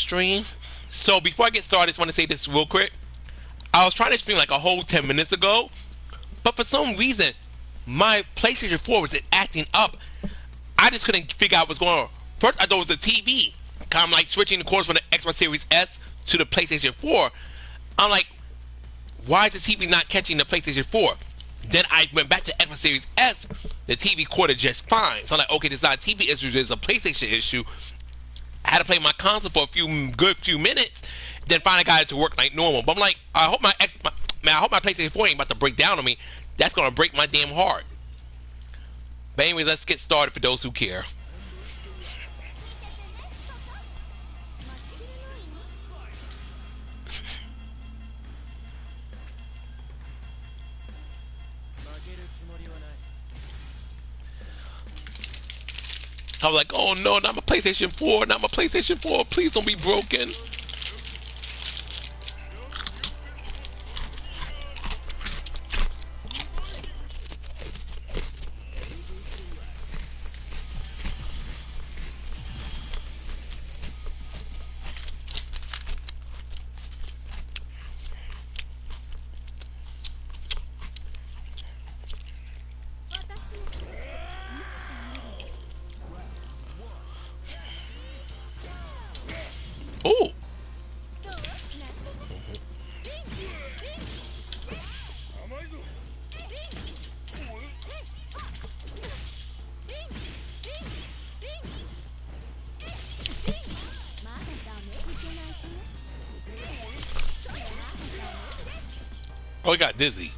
stream. So before I get started, I just want to say this real quick. I was trying to stream like a whole 10 minutes ago, but for some reason, my PlayStation 4 was acting up. I just couldn't figure out what's going on. First, I thought it was the TV. I'm like switching the course from the Xbox Series S to the PlayStation 4. I'm like, why is the TV not catching the PlayStation 4? Then I went back to Xbox Series S. The TV caught it just fine. So I'm like, okay, this is not a TV issue, this is a PlayStation issue. I had to play my console for a good few minutes, then finally got it to work like normal. But I'm like, I hope my PlayStation 4 ain't about to break down on me. That's gonna break my damn heart. But anyway, let's get started for those who care. I was like, oh no, not my PlayStation 4, not my PlayStation 4, please don't be broken. Oh. Oh, he got dizzy.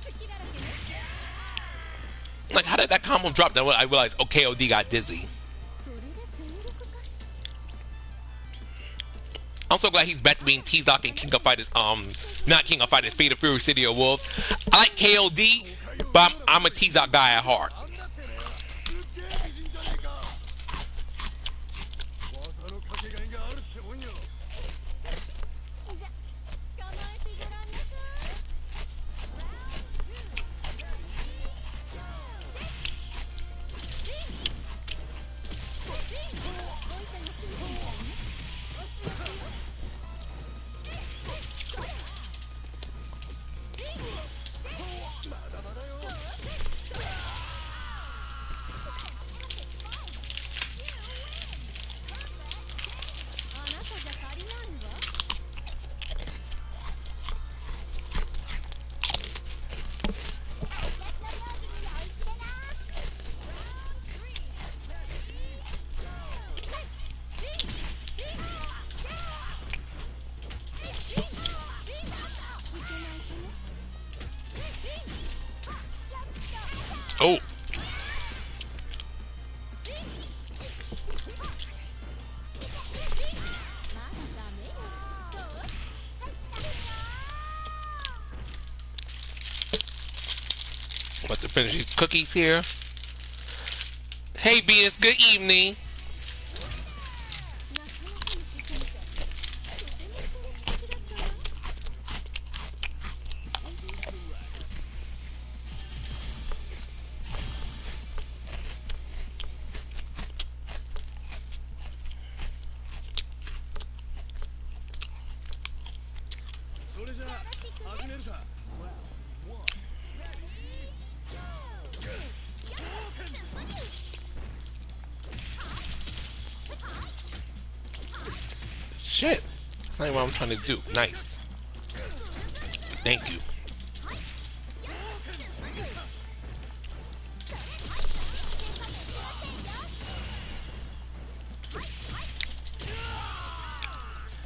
Like, how did that combo drop? Then I realized, oh, KOD got dizzy. I'm so glad he's back to being T-Zoc and King of Fighters, not King of Fighters, Fate of Fury, City of Wolves. I like KOD, but I'm a T-Zoc guy at heart. Oh. About to finish these cookies here. Hey, Venus, good evening. Shit. That's not what I'm trying to do. Nice. Thank you.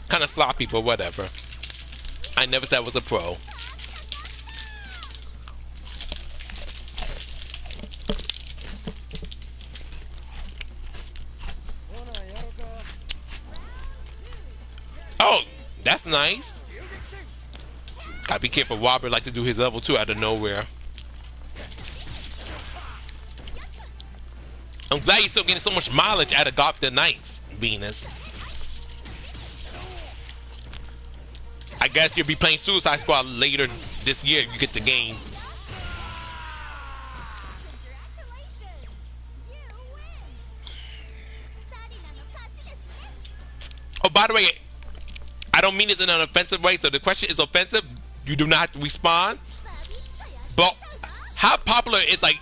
Kind of sloppy, but whatever. I never said I was a pro. Oh, that's nice. Gotta be careful. Robert like to do his level 2 out of nowhere. I'm glad you're still getting so much mileage out of Golf the Knights, Venus. I guess you'll be playing Suicide Squad later this year. You get the game. Oh, by the way, don't mean this in an offensive way, so the question is offensive. You do not have to respond. But how popular is like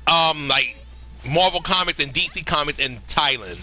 Marvel Comics and DC Comics in Thailand?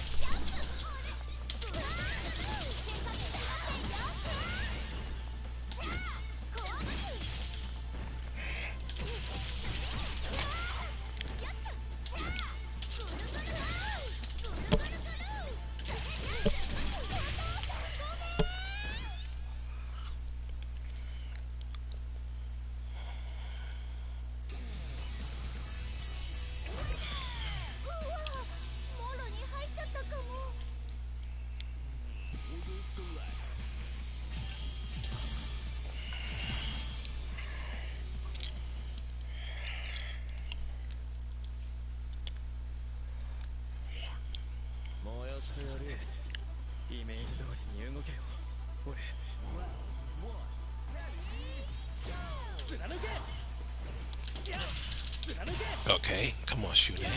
Okay, come on, shoot it.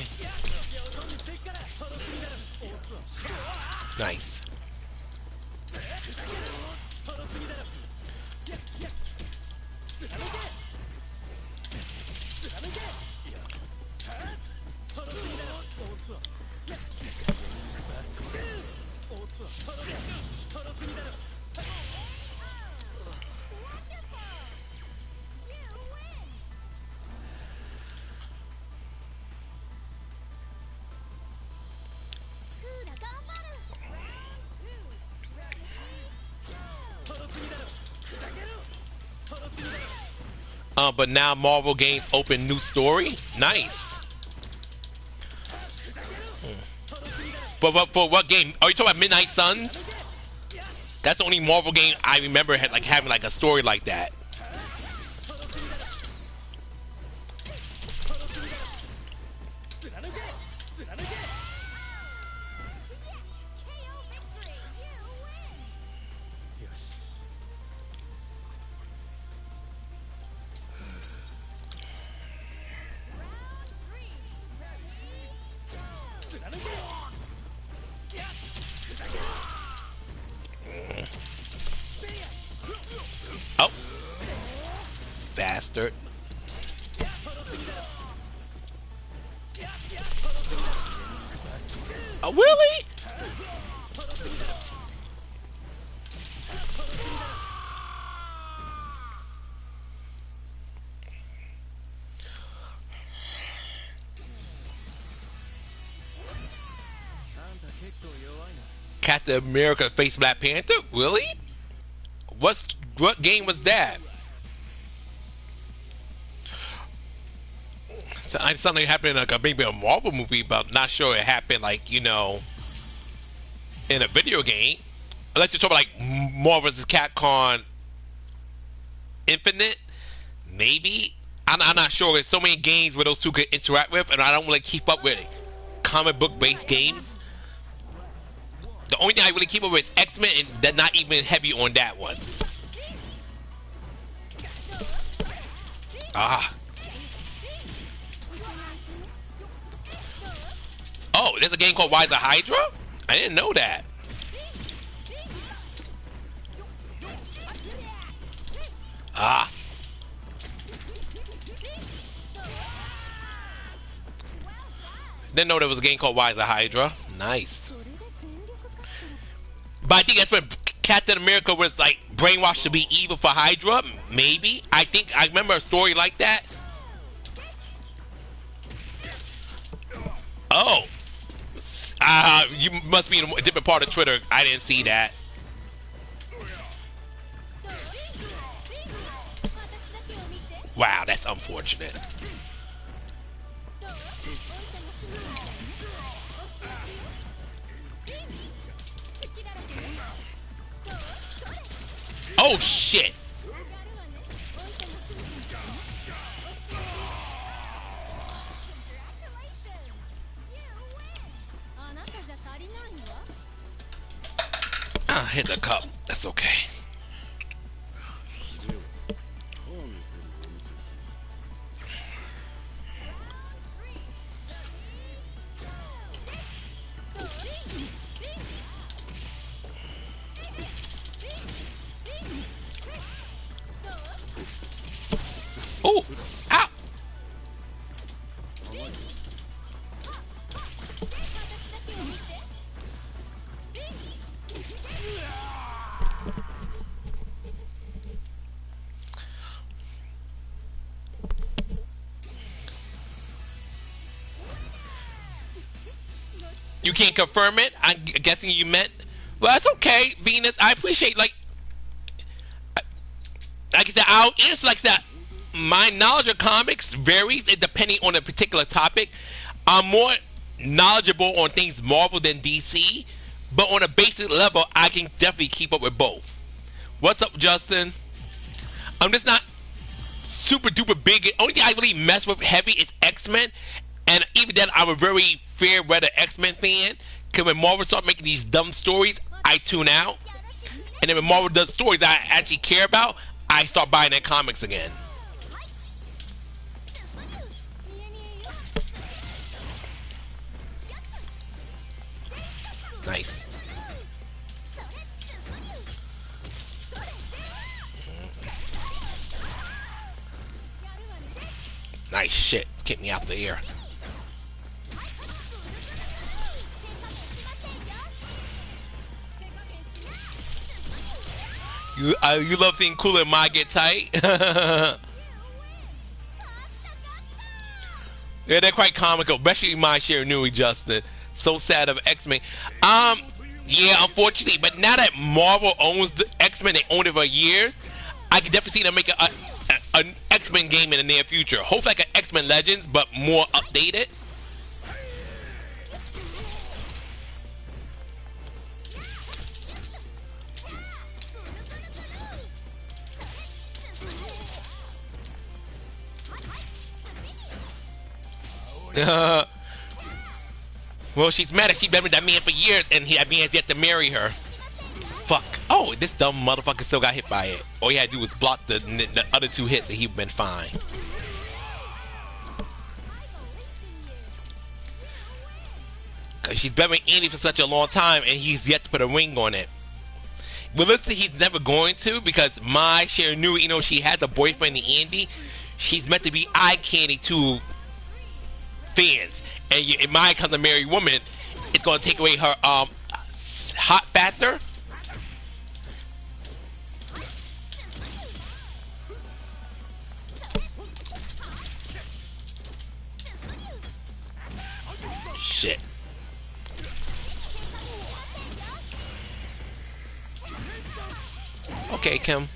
Nice. But now Marvel Games open new story. Nice. But for what game? Are you talking about Midnight Suns? That's the only Marvel game I remember had like having like a story like that. Oh, bastard. Oh, really? Captain America face Black Panther? Really? What game was that? Something happened in like maybe a Marvel movie, but I'm not sure it happened like, you know, in a video game. Unless you're talking like Marvel vs. Capcom Infinite, maybe. I'm not sure. There's so many games where those two could interact with, and I don't really keep up with it. Comic book based games. The only thing I really keep up with is X-Men, and they're not even heavy on that one. Ah. Oh, there's a game called Rise of Hydra? I didn't know that. Ah. Didn't know there was a game called Rise of Hydra. Nice. But I think that's when Captain America was like brainwashed to be evil for Hydra. Maybe. I think I remember a story like that. Oh. You must be in a different part of Twitter. I didn't see that. Wow, that's unfortunate. Oh shit! Ah, hit the cup. That's okay. Oh, ow. You can't confirm it? I'm guessing you meant. Well, that's okay, Venus. I appreciate, like I said, I'll answer like that. My knowledge of comics varies depending on a particular topic. I'm more knowledgeable on things Marvel than DC, but on a basic level, I can definitely keep up with both. What's up, Justin? I'm just not super duper big. Only thing I really mess with heavy is X-Men, and even then, I'm a very fair weather X-Men fan. Because when Marvel start making these dumb stories, I tune out, and then when Marvel does stories I actually care about, I start buying their comics again. Nice. Nice shit. Get me out the air. You love seeing Cooler and Ma get tight? Yeah, they're quite comical, especially my share Nui, Justin. So sad of X-Men. Yeah, unfortunately, but now that Marvel owns the X-Men, they own it for years, I can definitely see them make an X-Men game in the near future. Hopefully like an X-Men Legends, but more updated. Well, she's mad that she's been with that man for years and that man has yet to marry her. Fuck. Oh, this dumb motherfucker still got hit by it. All he had to do was block the other two hits and he'd been fine. Because she's been with Andy for such a long time and he's yet to put a ring on it. Realistically, he's never going to, because my share knew, you know, she has a boyfriend in Andy. She's meant to be eye candy to fans, and if Maya comes a married woman, it's going to take away her hot factor. Shit. Okay, Kim.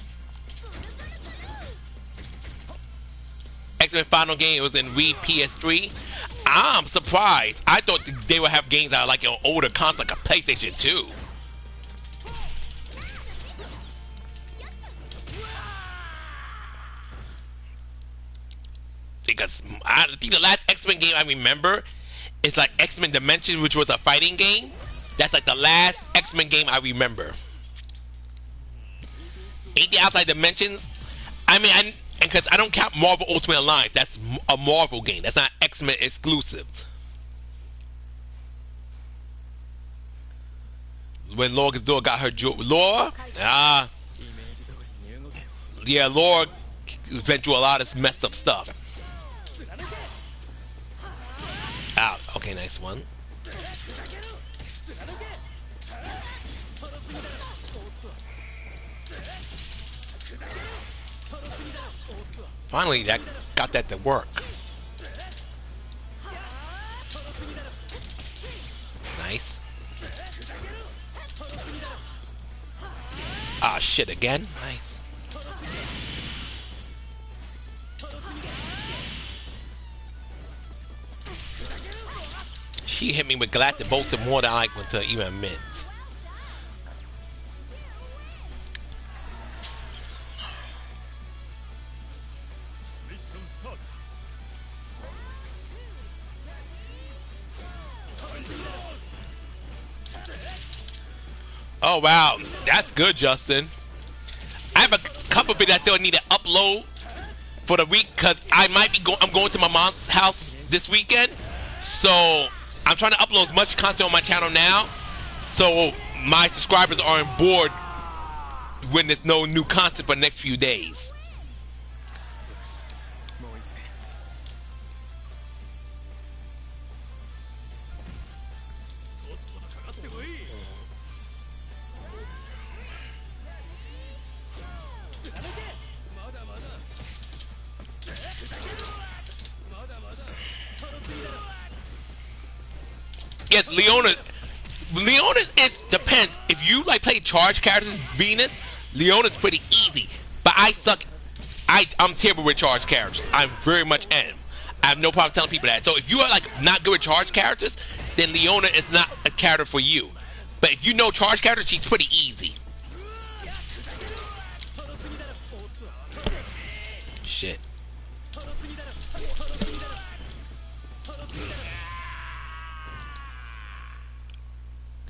X-Men final game was in Wii PS3. I'm surprised. I thought they would have games that are like an older console, like a PlayStation 2. Because I think the last X-Men game I remember is like X-Men Dimensions, which was a fighting game. That's like the last X-Men game I remember. Anything outside Dimensions? I mean, because I don't count Marvel Ultimate Alliance. That's a Marvel game. That's not X-Men exclusive. When Laura's door got her jewelry. Laura? Yeah, Laura went through a lot of messed up stuff. Out. Okay, nice one. Finally, that got that to work. Nice. Ah, shit, again? Nice. She hit me with Galactic Bolter more than I went to even admit. Oh wow, that's good, Justin. I have a couple of videos I still need to upload for the week because I might be I'm going to my mom's house this weekend, so I'm trying to upload as much content on my channel now, so my subscribers are on board when there's no new content for the next few days. Yes, Leona. Leona is depends. If you like play charge characters, Venus, Leona's pretty easy. But I suck. I'm terrible with charge characters. I'm very much am. I have no problem telling people that. So if you are like not good with charge characters, then Leona is not a character for you. But if you know charge characters, she's pretty easy. Shit.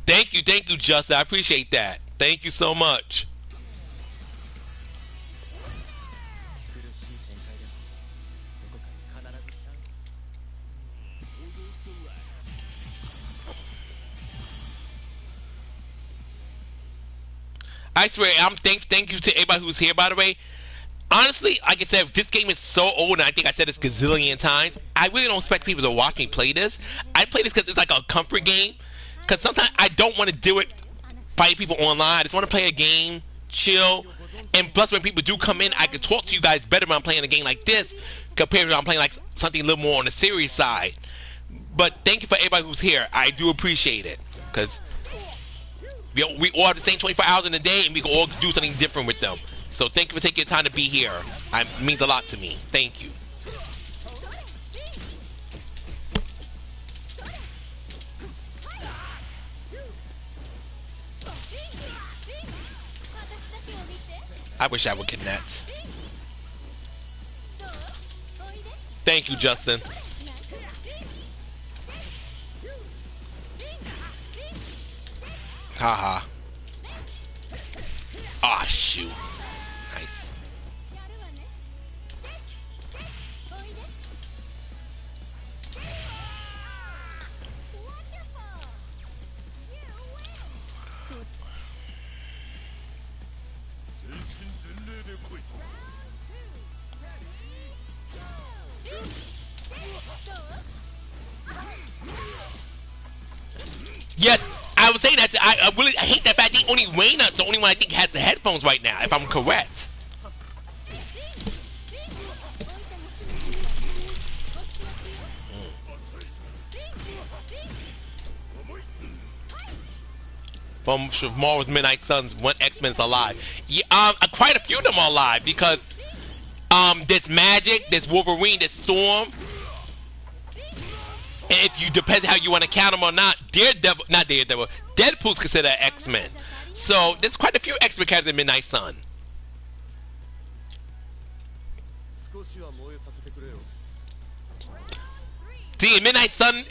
Thank you, Justin. I appreciate that. Thank you so much. I swear, thank you to everybody who's here, by the way. Honestly, like I said, this game is so old, and I think I said this gazillion times. I really don't expect people to watch me play this. I play this because it's like a comfort game. Because sometimes I don't want to do it fighting people online. I just want to play a game, chill. And plus, when people do come in, I can talk to you guys better when I'm playing a game like this compared to when I'm playing like something a little more on the serious side. But thank you for everybody who's here. I do appreciate it. Because we all have the same 24 hours in a day, and we can all do something different with them. So thank you for taking your time to be here. It means a lot to me. Thank you. I wish I would connect. Thank you, Justin. Haha. Ah, shoot. Nice. Yes, I was saying that. I really hate that fact. I think only Wayne's the only one I think has the headphones right now, if I'm correct. From Tomorrow's Midnight Suns, one X-Men's alive. Yeah, quite a few of them are alive because there's Magic, there's Wolverine, there's Storm. And if you depends how you want to count them or not, Deadpool's considered X-Men. So there's quite a few X-Men characters in Midnight Sun. See, in Midnight Sun,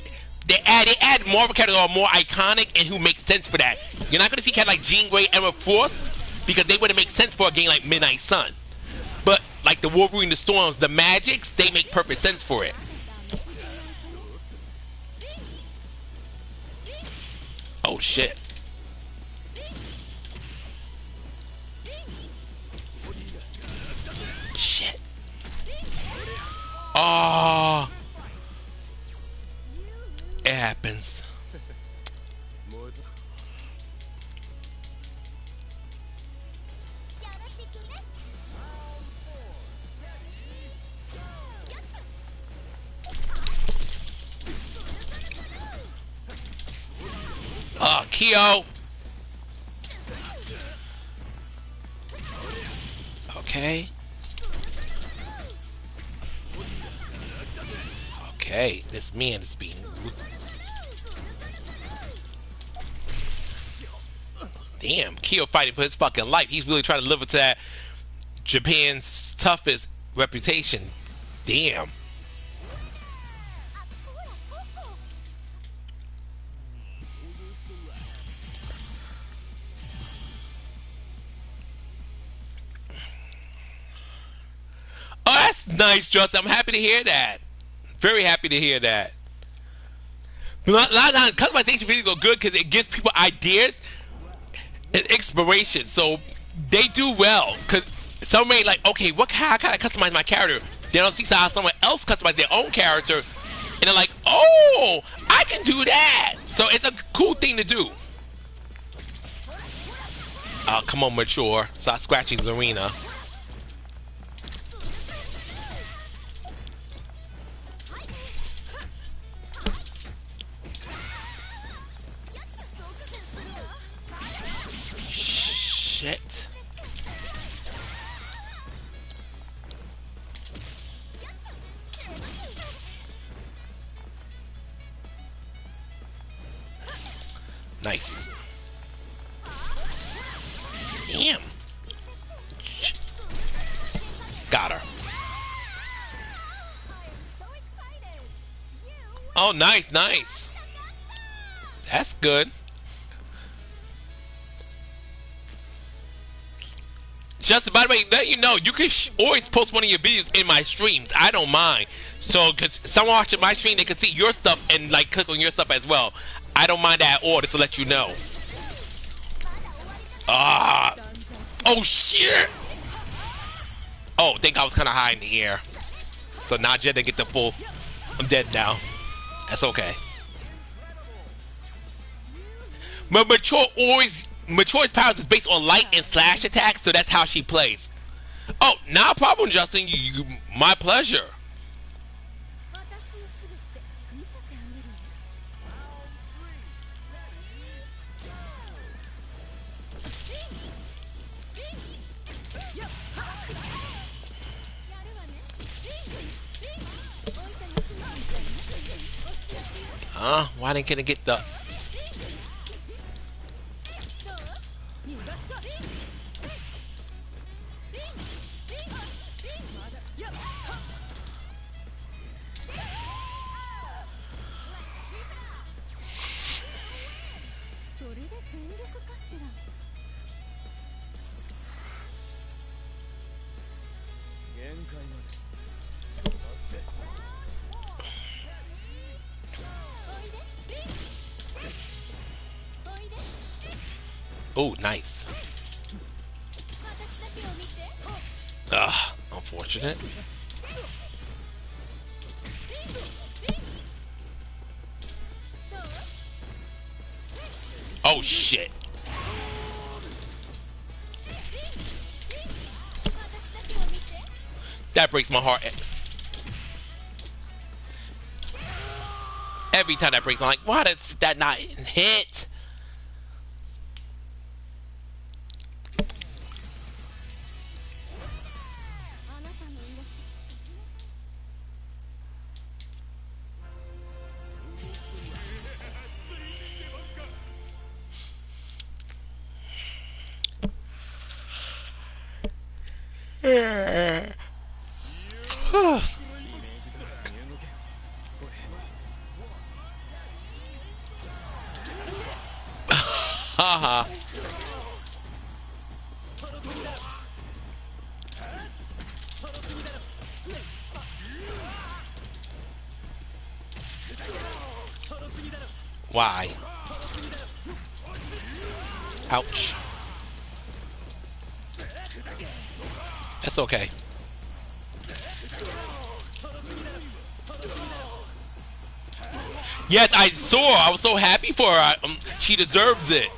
they add Marvel characters who are more iconic and who make sense for that. You're not going to see characters like Jean Grey, Emma Frost, because they wouldn't make sense for a game like Midnight Sun. But like the Wolverine, the Storms, the Magics, they make perfect sense for it. Oh shit. Shit. Oh. It happens. Kyo. Okay. Okay, this man is being... Damn, Kyo fighting for his fucking life. He's really trying to live up to that Japan's toughest reputation. Damn. Oh, that's nice, Justin. I'm happy to hear that. Very happy to hear that. But a lot of times, customization videos are good because it gives people ideas and inspiration. So they do well. Because some may like, okay, how can I customize my character? They don't see how someone else customize their own character. And they're like, oh, I can do that. So it's a cool thing to do. Come on, mature. Stop scratching Zarina. shit. Nice. Damn. Got her. Oh, nice, nice. That's good. Justin, by the way, let you know, you can always post one of your videos in my streams. I don't mind. So, because someone watching my stream, they can see your stuff and, like, click on your stuff as well. I don't mind that at all, just to let you know. Ah. Oh, shit. Oh, I think I was kind of high in the air. So, Nadia didn't get the full. I'm dead now. That's okay. But Mature's powers is based on light and slash attacks, so that's how she plays. Oh, not a problem, Justin. My pleasure. Why didn't I get the... Oh, nice. Unfortunate. Oh, shit. That breaks my heart. Every time that breaks, I'm like, why did that not hit? Haha. Why? Ouch. That's okay. Yes, I saw. I was so happy for her. She deserves it.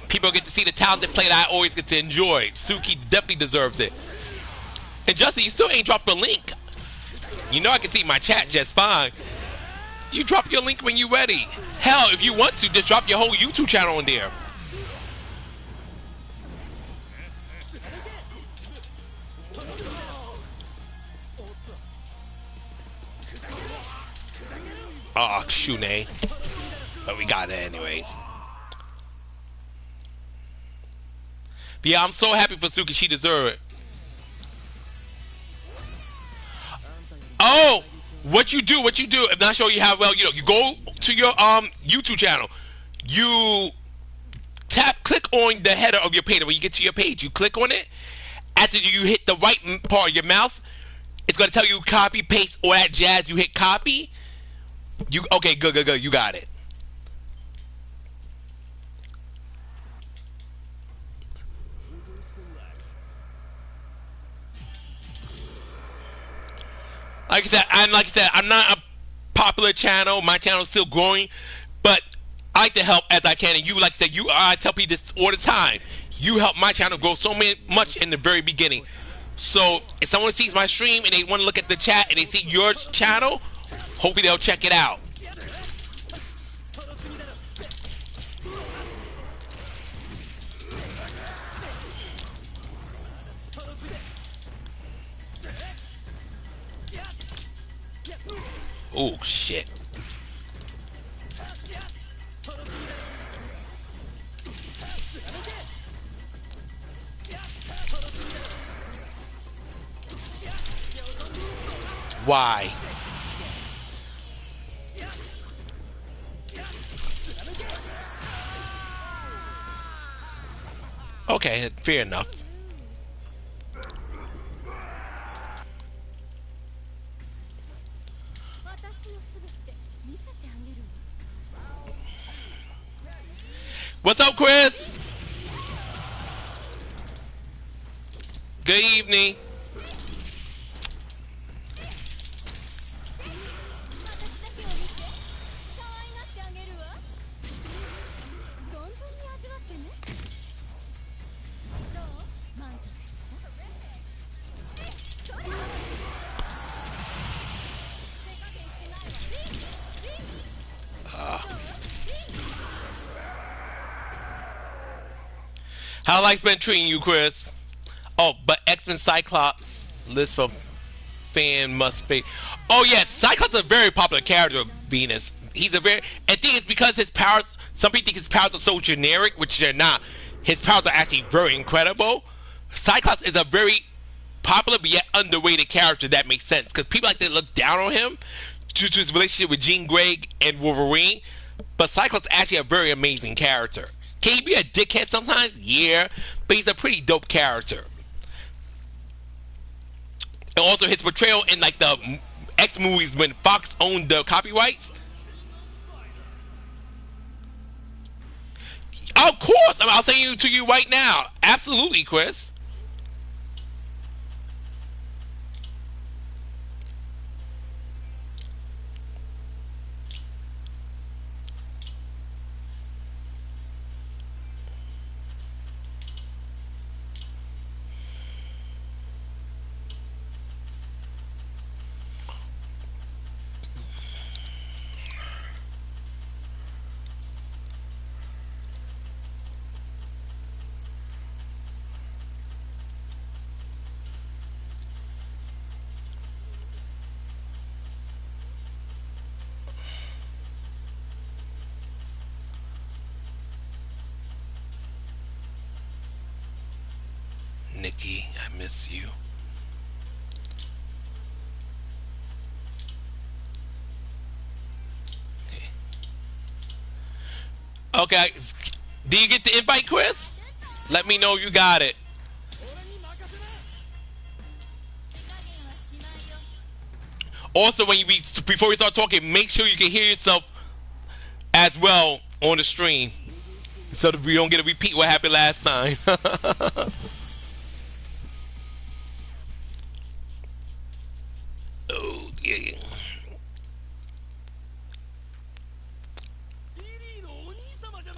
People get to see the talented play that I always get to enjoy. Suki definitely deserves it. And Justin, you still ain't dropped a link. You know I can see my chat just fine. You drop your link when you're ready. Hell, if you want to, just drop your whole YouTube channel in there. Oh, Shune. But we got it anyways. But yeah, I'm so happy for Suki. She deserves it. Oh! What you do, I'm not sure you how well you know. You go to your YouTube channel. You click on the header of your page. When you get to your page, you click on it. After you hit the right part of your mouse, it's gonna tell you copy, paste, all that jazz. You hit copy. Okay, good. You got it. Like I said, I'm not a popular channel. My channel is still growing, but I like to help as I can. And you, like I said, I tell people this all the time. You helped my channel grow so much in the very beginning. So if someone sees my stream and they want to look at the chat and they see your channel, hopefully they'll check it out. Oh shit. Why? Okay, fair enough. What's up, Chris? Good evening. How life's been treating you, Chris? Oh, but X-Men Cyclops list from fan must be. Oh yes, Cyclops is a very popular character. Venus. He's a very. I think it's because his powers. Some people think his powers are so generic, which they're not. His powers are actually very incredible. Cyclops is a very popular but yet underrated character. That makes sense because people like to look down on him due to his relationship with Jean Grey and Wolverine. But Cyclops is actually a very amazing character. Can he be a dickhead sometimes? Yeah, but he's a pretty dope character. And also his portrayal in like the X movies when Fox owned the copyrights. Of course, I'll send you to you right now. Absolutely, Chris. Nikki, I miss you. Okay. Do you get the invite, Chris? Let me know you got it. Also, when you before we start talking, make sure you can hear yourself as well on the stream, so that we don't get a repeat what happened last time. Oh yeah.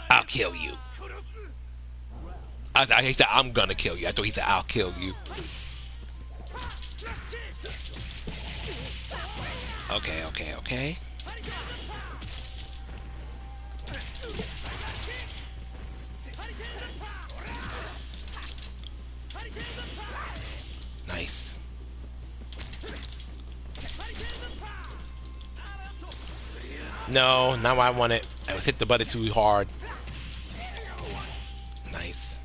I'll kill you. He said, I'm gonna kill you. I thought he said, I'll kill you. Okay, okay, okay. Nice. No, not what I wanted. I was hit the button too hard. Nice.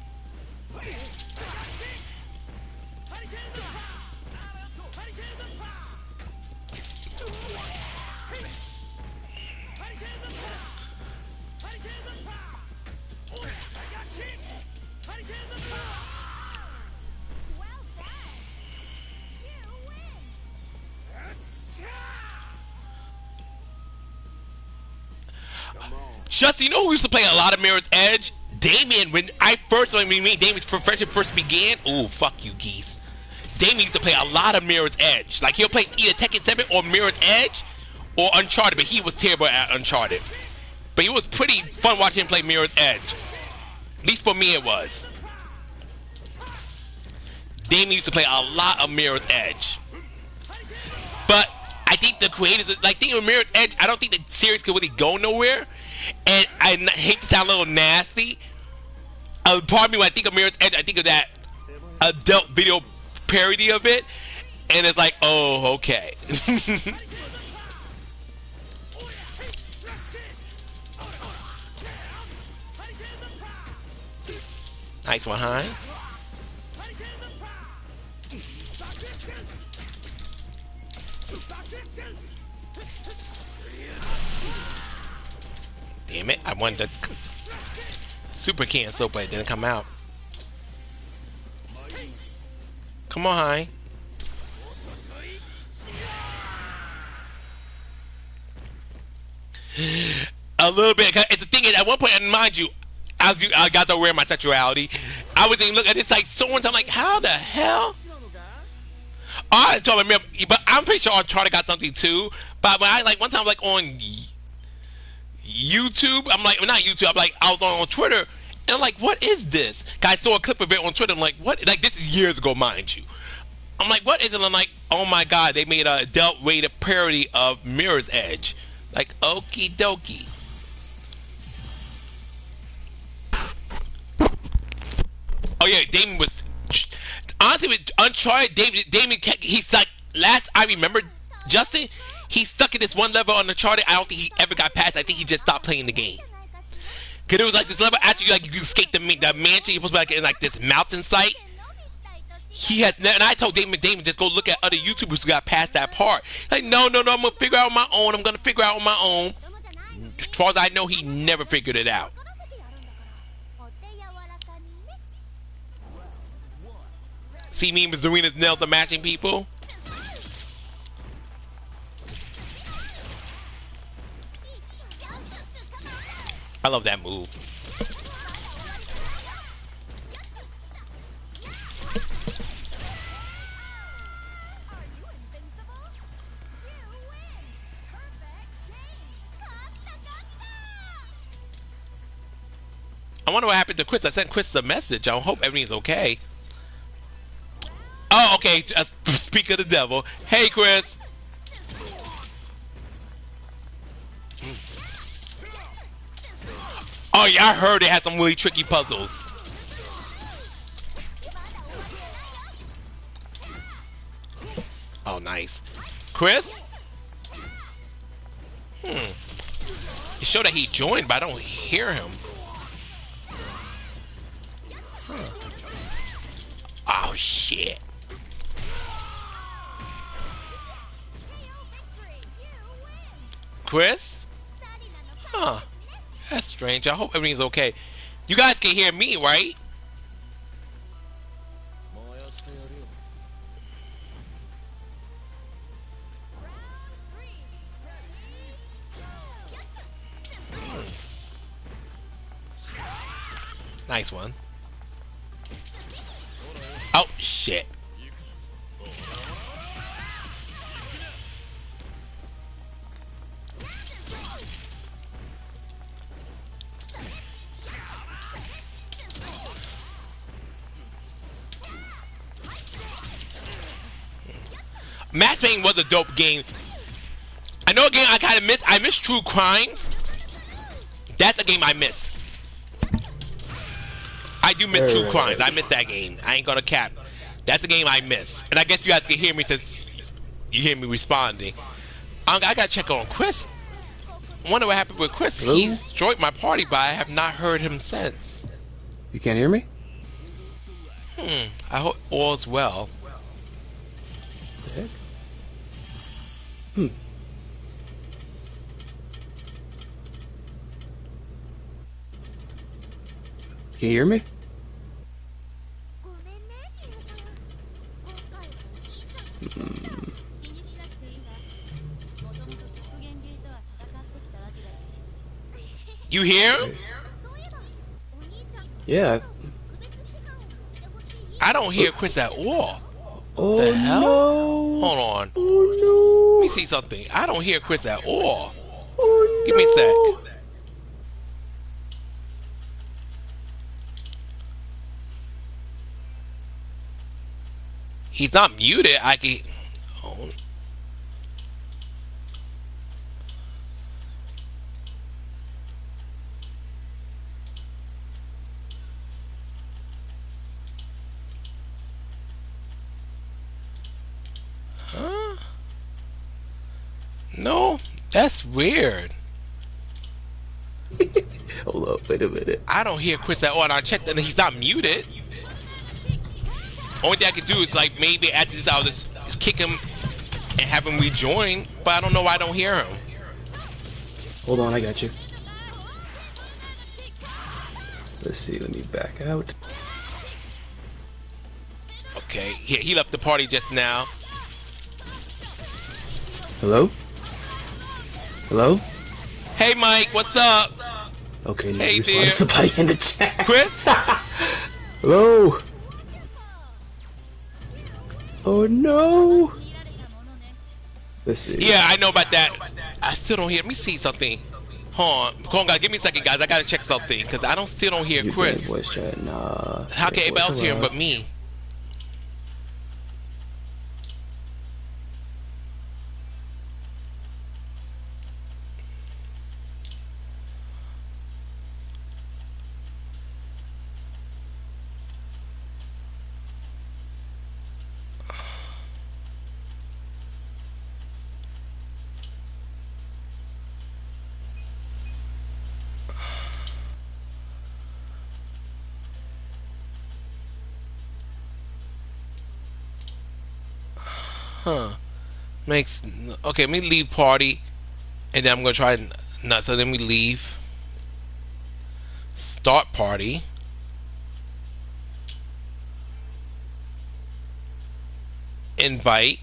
Just, you know who used to play a lot of Mirror's Edge? Damien, when Damien's profession first began. Ooh, fuck you, geese. Damien used to play a lot of Mirror's Edge. Like, he'll play either Tekken 7 or Mirror's Edge or Uncharted, but he was terrible at Uncharted. But it was pretty fun watching him play Mirror's Edge. At least for me it was. Damien used to play a lot of Mirror's Edge. But I think the creators, like, thinking of Mirror's Edge, I don't think the series could really go nowhere. And I hate to sound a little nasty. Pardon me, when I think of Mirror's Edge, I think of that adult video parody of it. And it's like, oh, okay. Nice one, high. Damn it, I wanted to super cancel, but it didn't come out. Come on, high. A little bit. It's the thing is, at one point, and mind you, I got to wear my sexuality. I was even looking at this like someone's. I'm like, how the hell? I don't remember, but I'm pretty sure Uncharted got something too. But when I like one time, like on YouTube, I'm like, well, not YouTube. I'm like, I was on Twitter, and I'm like, what is this? I saw a clip of it on Twitter. I'm like, what? Like this is years ago, mind you. I'm like, what is it? I'm like, oh my god, they made a adult rated parody of Mirror's Edge. Like, okie dokie. Oh yeah, Damon was honestly with Uncharted. Damon, he's like last I remember, Justin, he stuck at this one level on Uncharted. I don't think he ever got past. I think he just stopped playing the game. Cause it was like this level after you escape the mansion. You're supposed to be like in like this mountain site. He has, and I told Damon, just go look at other YouTubers who got past that part. Like, no, I'm gonna figure out on my own. I'm gonna figure out on my own. As far as I know, he never figured it out. See me and Zarina's nails are matching people. I love that move. I wonder what happened to Chris. I sent Chris a message. I hope everything's okay. Oh, okay. Speak of the devil. Hey, Chris. Oh, yeah, I heard it had some really tricky puzzles. Oh, nice. Chris? It showed that he joined, but I don't hear him. Oh, shit. Chris? Huh. That's strange. I hope everything's okay. You guys can hear me, right? Nice one. Oh, shit. Max Payne was a dope game. I know a game I kind of miss. I miss True Crimes. That's a game I miss. I do miss True Crimes. I miss that game. I ain't gonna cap. That's a game I miss. And I guess you guys can hear me since you hear me responding. I gotta check on Chris. I wonder what happened with Chris. Hello? He's joined my party, but I have not heard him since. You can't hear me? I hope all's well. What the heck? Can you hear me? You hear him? Yeah. I don't hear Chris at all. Oh The hell? no! Hold on. Oh Let me see something. I don't hear Chris at all. no! Oh Give me a sec. He's not muted. I can. Oh. Huh? No, that's weird. Hold up, wait a minute. I don't hear Chris at all, and I checked, and he's not muted. Only thing I could do is like maybe after this, I'll just kick him and have him rejoin. But I don't know why I don't hear him. Hold on, I got you. Let's see, let me back out. Okay, he left the party just now. Hello? Hello? Hey Mike, what's up? Okay, now Hey, you dear. somebody in the chat. Chris? Hello? Oh no! Let's see. Yeah, I know about that. I still don't hear. Let me see something. Hold on, guys. Give me a second, guys. I gotta check something because I still don't hear You Chris. can voice chat, nah. How can anybody else hear him allowed. but me? Huh. Makes okay. Let me leave party, and then I'm gonna try. Not so. Then we leave. Start party. Invite.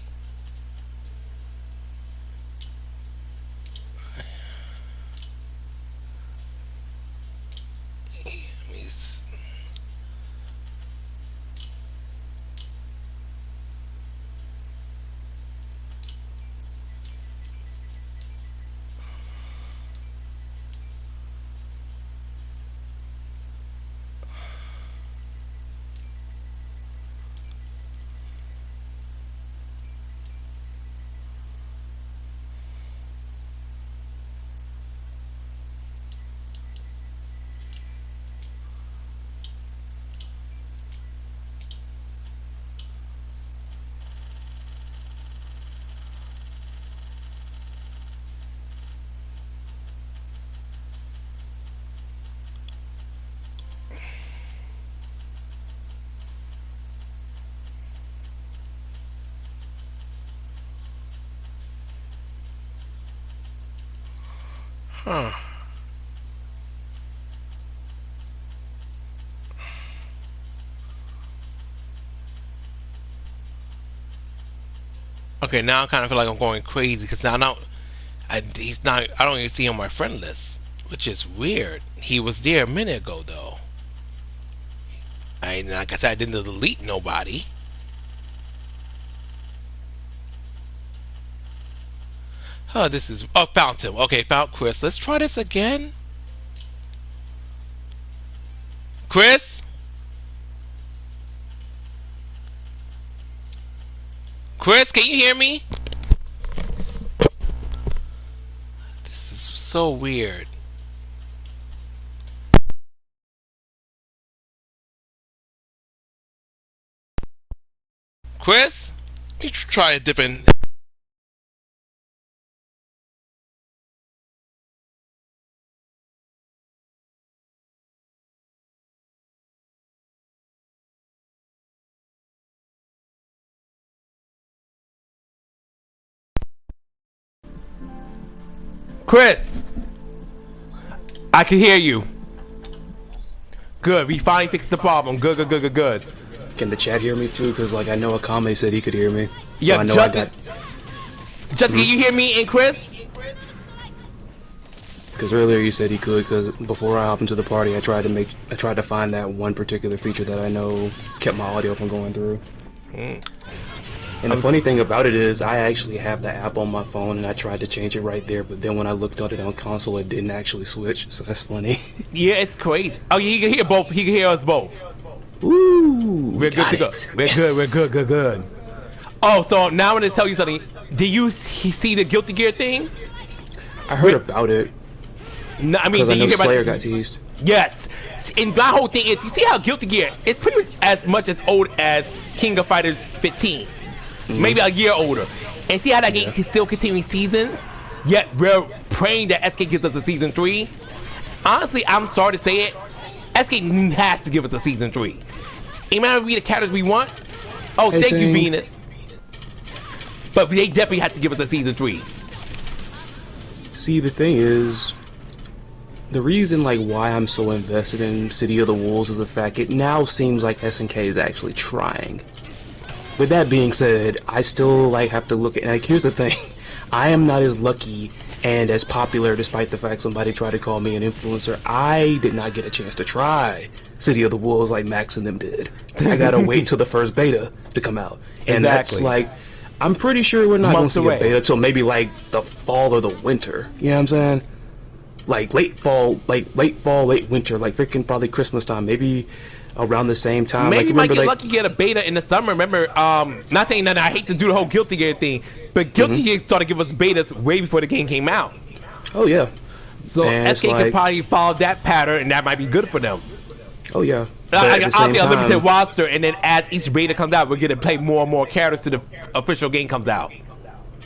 Huh. Okay, now I kind of feel like I'm going crazy because now he's not. I don't even see him on my friend list, which is weird. He was there a minute ago though. Like I said, I didn't delete nobody. Oh, this is found him. Okay, found Chris. Let's try this again. Chris? Chris, can you hear me? This is so weird. Chris? Let me try a different... Chris! I can hear you. Good, we finally fixed the problem. Good, good, good, good, good. Can the chat hear me too? Cause like I know Akame said he could hear me. Yeah, so I know Justin, Justin, can you hear me and Chris? Because earlier you said he could. Because before I hopped into the party, I tried to find that one particular feature that I know kept my audio from going through. And the funny thing about it is, I actually have the app on my phone, and I tried to change it right there. But then when I looked at it on console, it didn't actually switch. So that's funny. Yeah, it's crazy. Oh, he can hear both. He can hear us both. Woo! We're good to go. We're good. We're good. Good. Good. Oh, so now I'm gonna tell you something. Did you see the Guilty Gear thing? I heard about it. No, I mean, Because I did know you hear Slayer about? got teased. Yes. And my whole thing is, you see how Guilty Gear is pretty much as old as King of Fighters 15, maybe a year older. And see how that game can still continue seasons. Yet we're praying that SK gives us a season 3. honestly, I'm sorry to say it, SK has to give us a season 3. It might not be the characters we want. Oh, Hey, thank you, Shane. Venus. But they definitely have to give us a season 3. See, the thing is, the reason like why I'm so invested in City of the Wolves is the fact it now seems like SNK is actually trying. With that being said, I still like have to look at, like, here's the thing. I am not as lucky and as popular, despite the fact somebody tried to call me an influencer. I did not get a chance to try City of the Wolves like Max and them did. I gotta wait till the first beta to come out. And that's like, I'm pretty sure we're not going to see a beta till maybe like the fall or the winter. You know what I'm saying? Like late fall, late winter, like freaking probably Christmas time, maybe around the same time. Maybe like, might get lucky to get a beta in the summer. Remember, not saying that I hate to do the whole Guilty Gear thing, but Guilty Gear started to give us betas way before the game came out. Oh yeah. So SK could probably follow that pattern, and that might be good for them. Oh yeah. I'll say a limited roster, and then as each beta comes out, we're gonna play more and more characters to the official game comes out.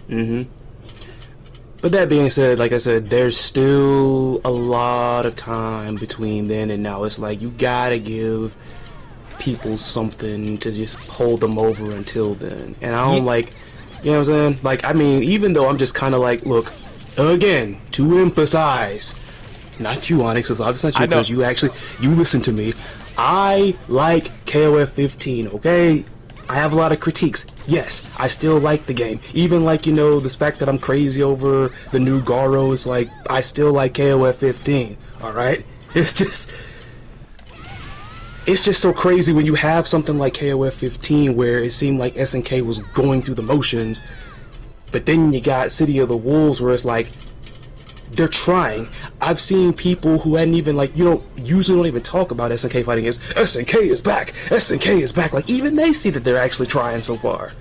But that being said, like I said, there's still a lot of time between then and now. It's like you gotta give people something to just hold them over until then. And I don't like, you know what I'm saying? Like, I mean, even though I'm just kind of like, look, again, to emphasize, not you, Onyxe, it's obviously not you, because you actually, you listen to me. I like KOF-15, okay? I have a lot of critiques. Yes, I still like the game. Even like, you know, the fact that I'm crazy over the new Garo is like, I still like KOF-15, alright? It's just so crazy when you have something like KOF-15 where it seemed like SNK was going through the motions, but then you got City of the Wolves where it's like, they're trying. I've seen people who hadn't even, like, you know, usually don't even talk about SNK fighting games. SNK is back! SNK is back! Like, even they see that they're actually trying so far.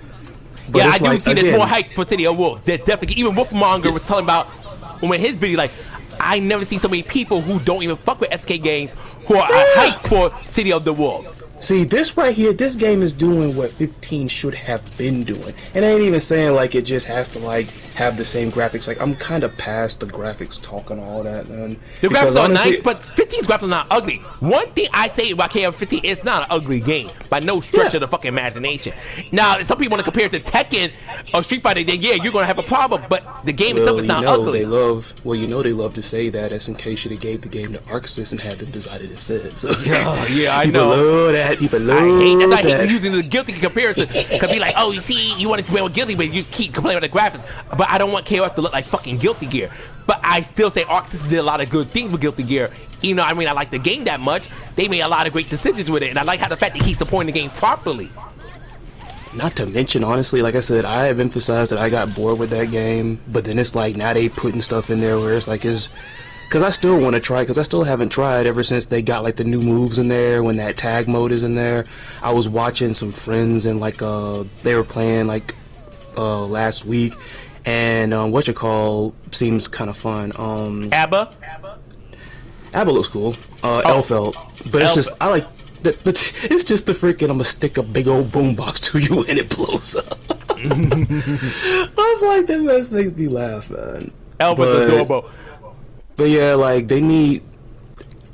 But yeah, I do see there's more hype for City of Wolves. There's definitely, even Wolfmonger was telling about, when his video, like, I never see so many people who don't even fuck with SK games who are hyped for City of the Wolves. See, this right here, this game is doing what 15 should have been doing. And I ain't even saying, like, it just has to, like, have the same graphics. Like, I'm kind of past the graphics talk and all that, man. The graphics are nice, but 15's graphics are not ugly. One thing I say about KOF-15, it's not an ugly game, by no stretch of the fucking imagination. Now, if some people want to compare it to Tekken or Street Fighter, then yeah, you're going to have a problem, but the game itself is not ugly. They love to say that SNK should have gave the game to Arxis and had them decide it instead. So, yeah, I know. People love that. People love that. I hate using the Guilty comparison, because be like, oh, you see, you want to compare with Guilty, but you keep complaining about the graphics. But I don't want KOF to look like fucking Guilty Gear. But I still say Arxis did a lot of good things with Guilty Gear. Even though, I mean, I like the game that much, they made a lot of great decisions with it, and I like how the fact that he's supporting the game properly. Not to mention, honestly, like I said, I have emphasized that I got bored with that game, but then it's like, now they putting stuff in there where it's like, because I still want to try, because I still haven't tried ever since they got like the new moves in there, when that tag mode is in there. I was watching some friends and like, they were playing like, last week, and seems kind of fun. Abba looks cool. Elfeld, but it's just, I like that. It's just the freaking, I'm gonna stick a big old boombox to you and it blows up. I was like, that mess makes me laugh, man. Elfield's adorable. But yeah, like, they need,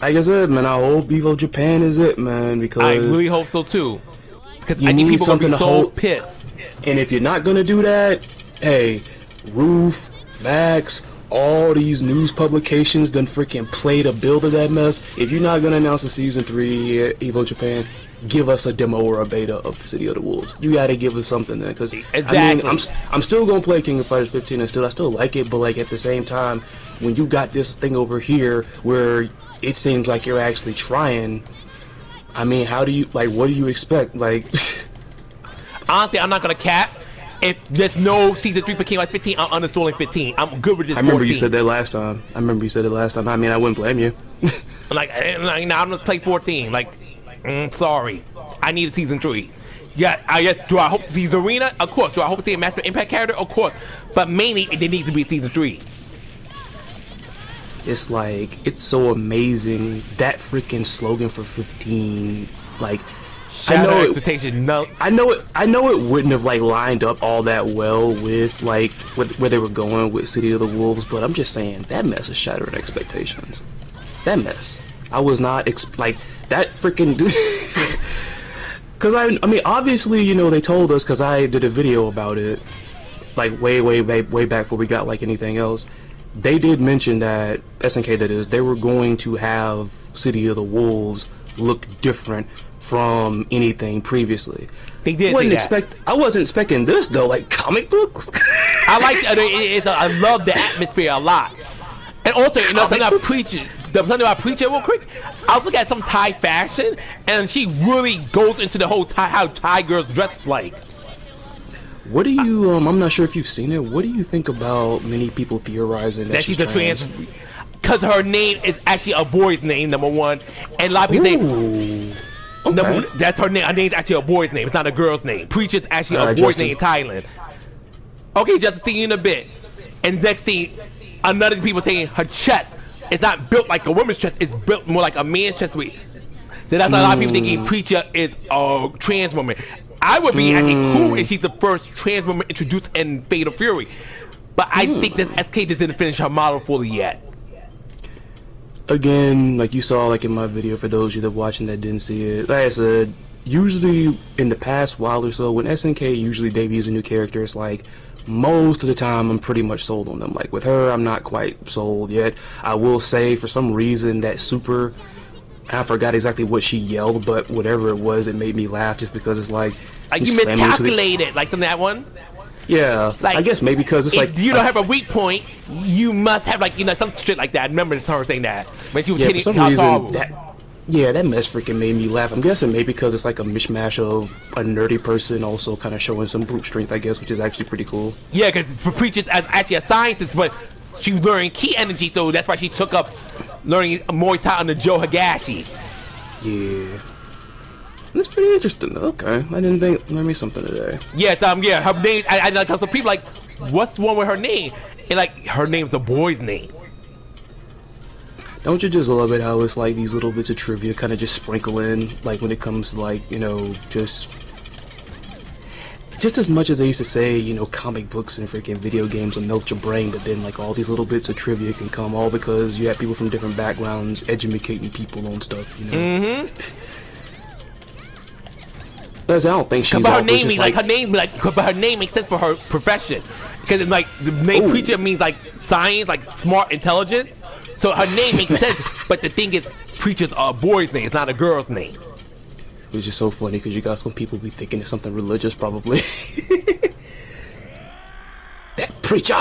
like I said, man, I hope Evo Japan is it, man, because I really hope so too, because I think people something gonna be so pissed. And if you're not gonna do that, hey, Roof, Max, all these news publications done freaking played a build of that mess. If you're not gonna announce a season 3 Evo Japan, give us a demo or a beta of City of the Wolves. You gotta give us something then, because I mean, I'm still gonna play King of Fighters 15 and I still like it, but like at the same time, when you got this thing over here where it seems like you're actually trying, I mean, how do you, like, what do you expect? Like, honestly, I'm not gonna cap. If there's no season 3 for King of 15, I'm uninstalling 15. I'm good with this. I remember 14. you said that last time. I mean, I wouldn't blame you. like, now I'm gonna play 14. Like, sorry, I need a season 3. Yeah, I guess. Do I hope to see Zarina? Of course. Do I hope to see a Master Impact character? Of course. But mainly, there needs to be a season 3. It's like, it's so amazing, that freaking slogan for 15, like, I know it wouldn't have like lined up all that well with like where they were going with City of the Wolves, but I'm just saying that mess is shattering expectations. that mess. I was not like that freaking. Because I mean, obviously, you know, they told us because I did a video about it, like way back before we got like anything else. They did mention that SNK, that is, they were going to have City of the Wolves look different from anything previously. They did. I wasn't expecting this though, like comic books. I like. I love the atmosphere a lot, and also, you know, something about Preacher real quick. I was looking at some Thai fashion, and she really goes into the whole how Thai girls dress like. What do you, I'm not sure if you've seen it, what do you think about many people theorizing that she's a trans? Because her name is actually a boy's name, number one, and a lot of people say, okay, that's her name. Her name's actually a boy's name, it's not a girl's name. Preacher's actually a boy's name in Thailand. Okay, just see you in a bit. And next thing, another people saying her chest is not built like a woman's chest, it's built more like a man's chest. So that's a lot of people thinking Preacher is a trans woman. I would be actually cool if she's the first trans woman introduced in Fatal Fury. But I think this SK just didn't finish her model fully yet. Again, like you saw like in my video, for those of you that are watching that didn't see it, like I said, usually in the past while or so, when SNK usually debuts a new character, it's like most of the time I'm pretty much sold on them. Like with her, I'm not quite sold yet. I will say for some reason that Super, I forgot exactly what she yelled, but whatever it was, it made me laugh just because it's like you miscalculated, like from that one. Yeah, like, I guess maybe because it's like you don't have a weak point, you must have like, you know, some shit like that. I remember her saying that when she was for some reason that mess freaking made me laugh. I'm guessing maybe because it's like a mishmash of a nerdy person also kind of showing some brute strength, I guess, which is actually pretty cool. Yeah, because for Preacher's actually a scientist, but she was learning key energy, so that's why she took up learning Muay Thai under Joe Higashi. Yeah. That's pretty interesting. Okay, I didn't think. Learn me something today. Yes, yeah, her name. I like some people like, what's wrong with her name? And like, her name's a boy's name. Don't you just love it how it's like these little bits of trivia kind of just sprinkle in, like when it comes to like, you know, just as much as they used to say, you know, comic books and freaking video games will melt your brain, but then like all these little bits of trivia can come all because you have people from different backgrounds educating people on stuff, you know. I don't think she's her name means like her name, but her name makes sense for her profession, because it's like the name Preacher means like science, like smart, intelligence. So her name makes sense. But the thing is, Preacher's a boy's name; it's not a girl's name. Which is so funny because you got some people be thinking it's something religious, probably. That Preacher.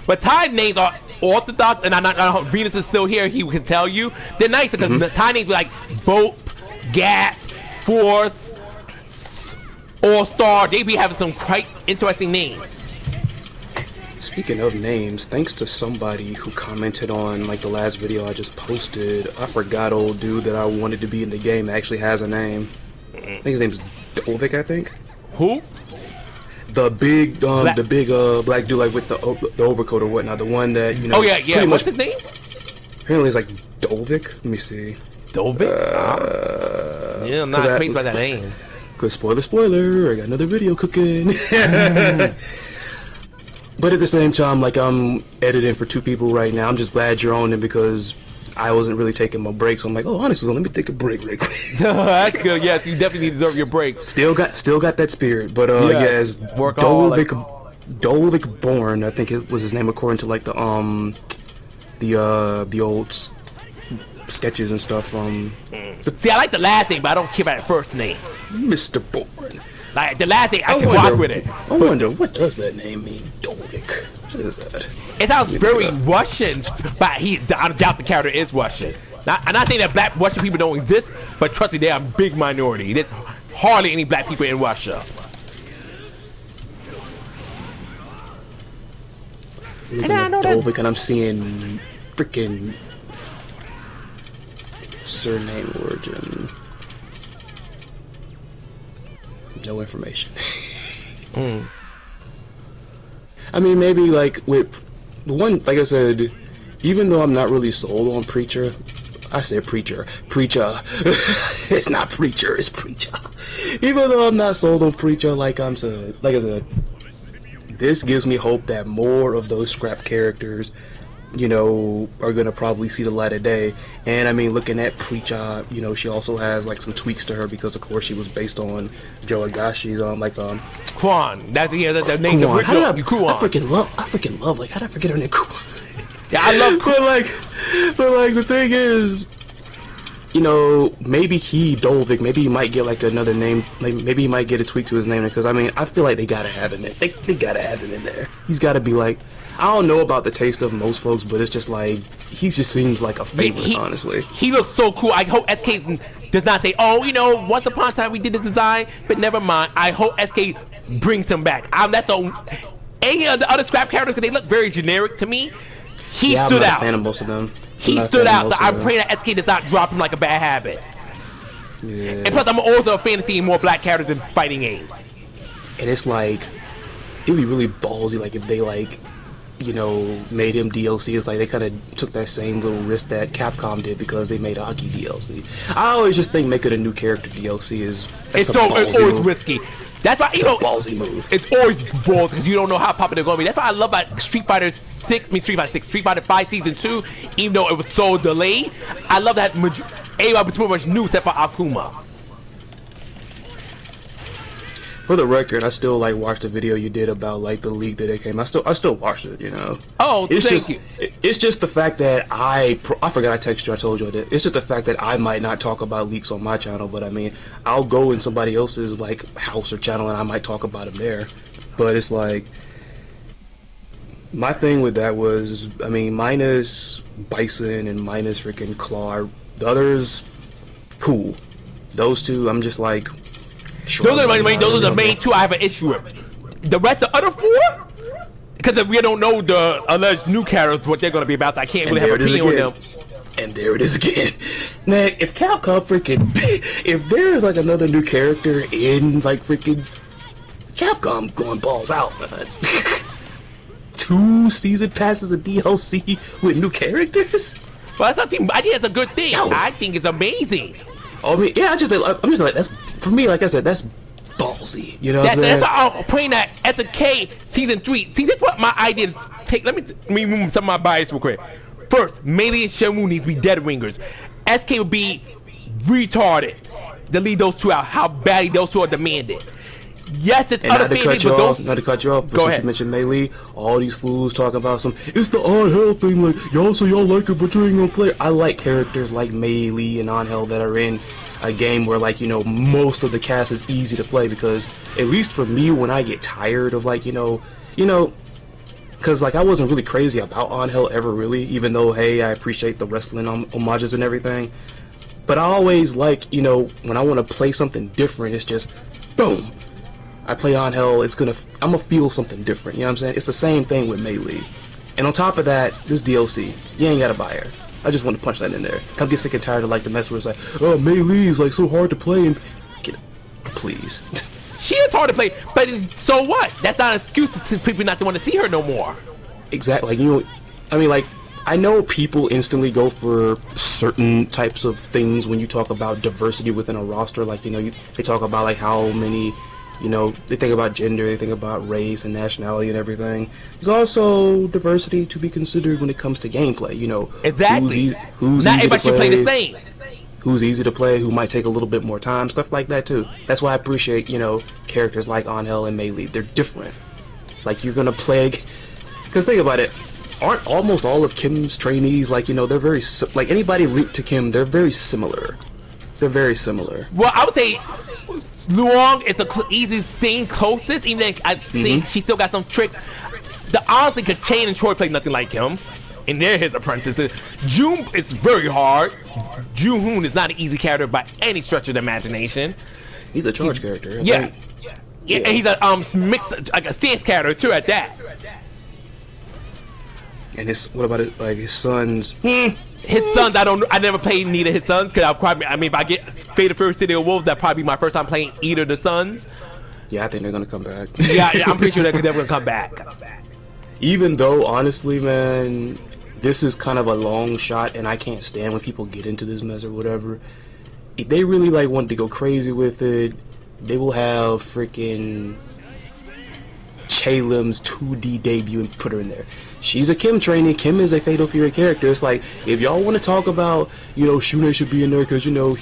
But Thai names are orthodox, and I know Venus is still here. He can tell you they're nice because the Thai names are like Bope, Gat, Force, All Star. They be having some quite interesting names. Speaking of names, thanks to somebody who commented on like the last video I just posted, I forgot old dude that I wanted to be in the game actually has a name. I think his name's Dovik, I think. Who? The big black dude, like with the overcoat or whatnot, the one that, you know. Oh yeah. What's his name? Apparently it's like Dovik. Let me see. Dovik? Yeah, I'm not crazy about that name. Cause spoiler, I got another video cooking. But at the same time, like, I'm editing for 2 people right now. I'm just glad you're on it because I wasn't really taking my breaks. So I'm like, oh, honestly, let me take a break right quick. That's good. Yes, you definitely deserve your break. Still got that spirit. But yes, Dovik Born, I think it was his name according to like the old sketches and stuff from. See, I like the last name, but I don't care about the first name. Mr. Born. Like the last name, I can walk with it. I wonder what does that name mean, Dovik? What is that? It sounds very Russian, but I doubt the character is Russian. I'm not saying that black Russian people don't exist, but trust me, they are a big minority. There's hardly any black people in Russia. And I know Dovik, and I'm seeing freaking surname origin. No information. I mean, maybe like with the one, like I said, even though I'm not really sold on Preacher, I say Preacher. It's not Preacher, it's Preacher. Even though I'm not sold on Preacher, like I said, this gives me hope that more of those scrap characters you know, are gonna probably see the light of day. And I mean, looking at Preacha, you know, she also has like some tweaks to her because, of course, she was based on Joe Higashi's Quan. That's the name. The Kuan. original. I freaking love. Like, how did I forget her name? Yeah, I love. but like the thing is, you know, maybe Dolvik, maybe he might get like another name, maybe he might get a tweak to his name, because I mean, I feel like they gotta have him in. They gotta have him in there. He's gotta be like, I don't know about the taste of most folks, but it's just like, he just seems like a favorite, honestly. He looks so cool. I hope SK does not say, oh, you know, once upon a time we did this design, but never mind. I hope SK brings him back. That's any of the other scrap characters, because they look very generic to me. He stood out. I'm not a fan of most of them. He stood out, so I'm praying that SK does not drop him like a bad habit. Yeah. And plus, I'm also a fan of seeing more black characters in fighting games. And it's like, it'd be really ballsy, like, if they, like, you know, made him DLC. It's like they kind of took that same little risk that Capcom did because they made Aki DLC. I always just think making a new character DLC is it's always risky. That's why it's a ballsy move. It's always balls because you don't know how popular they're going to be. That's why I love about Street Fighter 5 Season 2, even though it was so delayed. I love that everybody was pretty much new except for Akuma. For the record, I still like watched the video you did about like the leak that it came. I still watched it, you know. Oh, thank you. It's just the fact that I forgot I texted you. I told you I did. It's just the fact that I might not talk about leaks on my channel, but I mean, I'll go in somebody else's like house or channel and I might talk about them there. But it's like, my thing with that was, I mean, minus Bison and minus freaking Claw, the others, cool. Those two, I'm just like, sure. Those are the main two I have an issue with. The rest, the other four, because we don't know the alleged new characters, what they're going to be about, so I can't really have an opinion on them. And there it is again. Man, if Capcom freaking, if there is like another new character in like freaking Capcom going balls out, man. 2 season passes of DLC with new characters? Well, that's something. I think that's a good thing. Yo. I think it's amazing. I mean, yeah, I'm just like, that's, for me, like I said, that's ballsy. You know what I'm saying? That's why I'm playing that SK Season 3. See, that's what my idea is. Let me remove some of my bias real quick. First, Melee and Shenmue needs to be dead ringers. SK would be retarded to leave those two out. How badly those two are demanded. Yes, it's other things, but don't. Not to cut you off, but go since ahead. You mentioned Melee, all these fools talking about it's the Angel thing, like, y'all like it, but you ain't gonna play it. I like characters like Melee and Angel that are in a game where, like, you know, most of the cast is easy to play, because, at least for me, when I get tired of, like, you know, because, like, I wasn't really crazy about Angel ever, really, even though, hey, I appreciate the wrestling homages and everything, but I always like, you know, when I want to play something different, it's just, boom! I play Angel, I'm gonna feel something different, you know what I'm saying? It's the same thing with Melee. And on top of that, this DLC, you ain't gotta buy her. I just want to punch that in there. I'm get sick and tired of like the mess where it's like, oh, Melee is like so hard to play, and please. She is hard to play, but so what? That's not an excuse since people not to want to see her no more. Exactly, like, you know, I mean, like, I know people instantly go for certain types of things when you talk about diversity within a roster, like, you know, they talk about like how many, you know, they think about gender, they think about race and nationality and everything. There's also diversity to be considered when it comes to gameplay, you know. Exactly. Who's not easy everybody should play the same. Who's easy to play, who might take a little bit more time, stuff like that too. That's why I appreciate, you know, characters like Angel and Melee. They're different. Like, you're gonna play, because think about it, aren't almost all of Kim's trainees, like, you know, they're very, like, anybody linked to Kim, they're very similar. They're very similar. Well, I would say Luong is the easiest thing, closest, even though I think she still got some tricks. The honestly, because Chain and Troy play nothing like him, and they're his apprentices. June is very hard. Joo-hoon is not an easy character by any stretch of the imagination. He's a charge character. Yeah. And he's a mixed, like a stance character too at that. And what about it? Like his sons? His sons, I never played neither of his sons, because if I get Fate of Fury City of Wolves, that'd probably be my first time playing either of the sons. Yeah, I think they're gonna come back. yeah, I'm pretty sure they're gonna come back. Even though, honestly, man, this is kind of a long shot, and I can't stand when people get into this mess or whatever. If they really like want to go crazy with it, they will have freaking Lim's 2D debut and put her in there. She's a Kim trainee. Kim is a Fatal Fury character. It's like, if y'all want to talk about, you know, Shun'ei should be in there because, you know,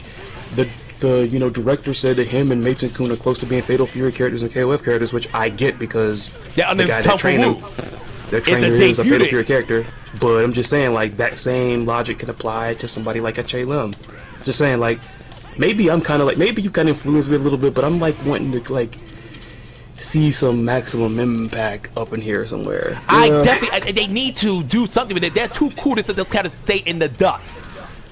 the director said that him and Mason Kun are close to being Fatal Fury characters and KOF characters, which I get because the guy that trained him, their trainer is a Fatal Fury character. But I'm just saying, like, that same logic can apply to somebody like a Che Lim. Just saying, like, maybe I'm kind of like, maybe you kind of influenced me a little bit, but I'm like wanting to like see some maximum impact up in here somewhere. I definitely, they need to do something with it. They're too cool to just kind of stay in the dust.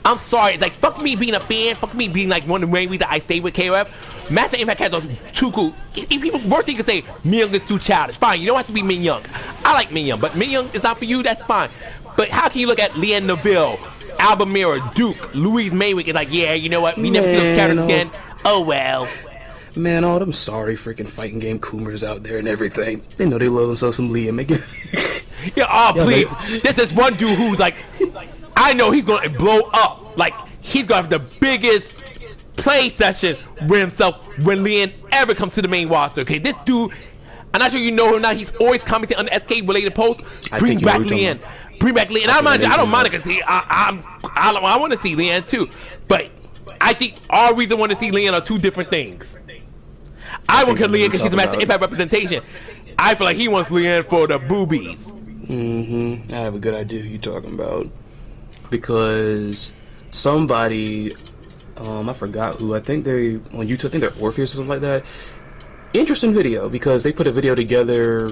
I'm sorry, it's like, fuck me being a fan, fuck me being like one of the main reasons I stay with KOF. Master Impact has too cool. If people, worst thing you can say, Min Young is too childish. Fine, you don't have to be Min Young. I like Min Young, but Min Young is not for you, that's fine. But how can you look at Leanne Neville, Albamira, Duke, Louise Maywick, and like, yeah, you know what, we never see those characters again. Oh well. Man, all them sorry freaking fighting game coomers out there and everything. They know they love themselves some Liam again. Yeah, oh please. This is one dude who's like, I know he's gonna blow up. Like, he's gonna have the biggest play session with himself when Leanne ever comes to the main roster. Okay, this dude, I'm not sure you know him now, he's always commenting on the SK related posts. Bring back Leanne. Bring back Leanne. I don't mind it because I want to see Leanne too. But I think all we want to see Leanne are two different things. I want Leanne because she's a Master Impact representation. I feel like he wants Leanne for the boobies. I have a good idea who you're talking about. Because somebody, I forgot who, I think they're on YouTube, I think they're Orpheus or something like that. Interesting video, because they put a video together,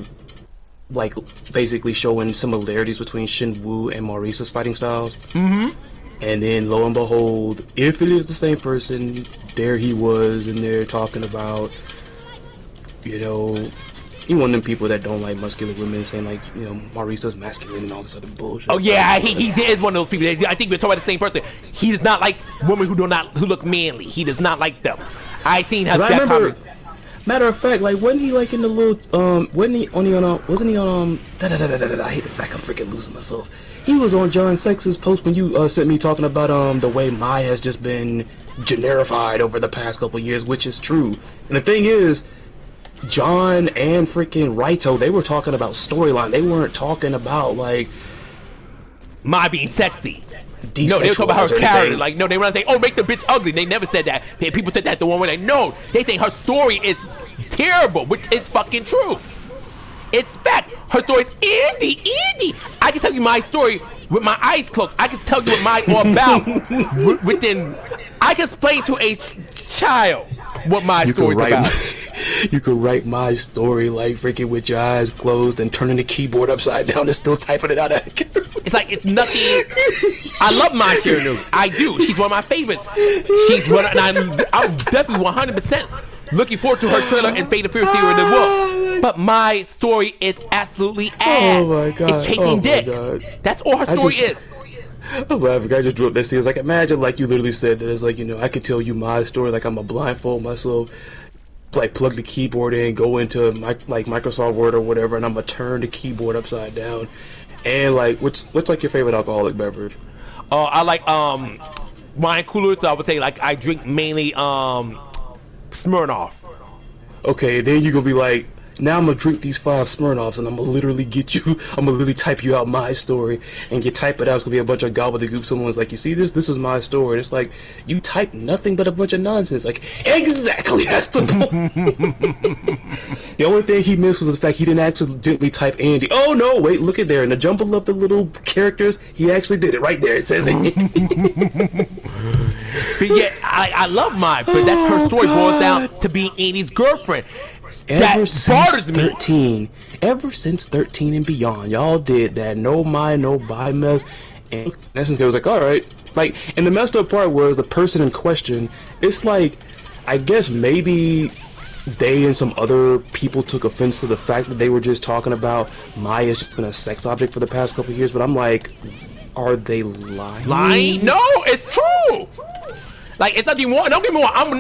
like, basically showing similarities between Shinwoo and Maurice's fighting styles. And then, lo and behold, if it is the same person, there he was, and they're talking about, you know, he one of them people that don't like muscular women, saying like, you know, Maurice's masculine and all this other bullshit. Oh yeah, he is one of those people. I think we're talking about the same person. He does not like women who look manly. He does not like them. I seen how that comment. Matter of fact, like, wasn't he like in the little wasn't he on wasn't he on I hate the fact I'm freaking losing myself. He was on John Sex's post when you sent me talking about the way Mai has just been generified over the past couple years, which is true. And the thing is, John and freaking Raito, they were talking about storyline. They weren't talking about like Mai being sexy. No, they were talking about her character. Like, no, they were not saying, oh, make the bitch ugly. They never said that. People said that the one way. Like, no, they think her story is terrible, which is fucking true. It's fact. Her story is Andy. I can tell you my story with my eyes closed. I can tell you what mine's all about. Within, I can explain to a child what my story's about. You could write my story like freaking with your eyes closed and turning the keyboard upside down and still typing it out. It's like, it's nothing. I love Mai Shiranu. I do. She's one of my favorites. She's one, and I'm definitely 100% looking forward to her trailer and Fatal Fury series as well. But my story is absolutely ass. Oh my god. It's chasing dick. That's all her story is. I'm laughing. I just drew up that scene. It's like, imagine like you literally said that. It's like, you know, I could tell you my story like I'm a blindfold myself, like plug the keyboard in, go into like Microsoft Word or whatever, and I'm gonna turn the keyboard upside down. And like, what's like your favorite alcoholic beverage? I like wine coolers. So I would say like I drink mainly Smirnoff. Okay, then you gonna be like, now I'm gonna drink these 5 Smirnoffs and I'm gonna literally type you out my story, and you type it out, it's gonna be a bunch of gobbledygook. Someone's like, you see this? This is my story. And it's like, you type nothing but a bunch of nonsense. Like, exactly, that's the point. The only thing he missed was the fact he didn't accidentally type Andy. Oh no, wait, look at there. In the jumble of the little characters, he actually did it right there. It says it. But yeah, I love Mai, but that's her story boils down to being Andy's girlfriend. Ever since 13, ever since 13 and beyond, y'all did that no Mai, no bi mess, and in essence, it was like, all right, like, and the messed up part was the person in question. It's like, I guess maybe they and some other people took offense to the fact that they were just talking about Mai as just been a sex object for the past couple of years, but I'm like, are they lying? Lying? No, it's true. Like, it's nothing more. Don't get me wrong. I'm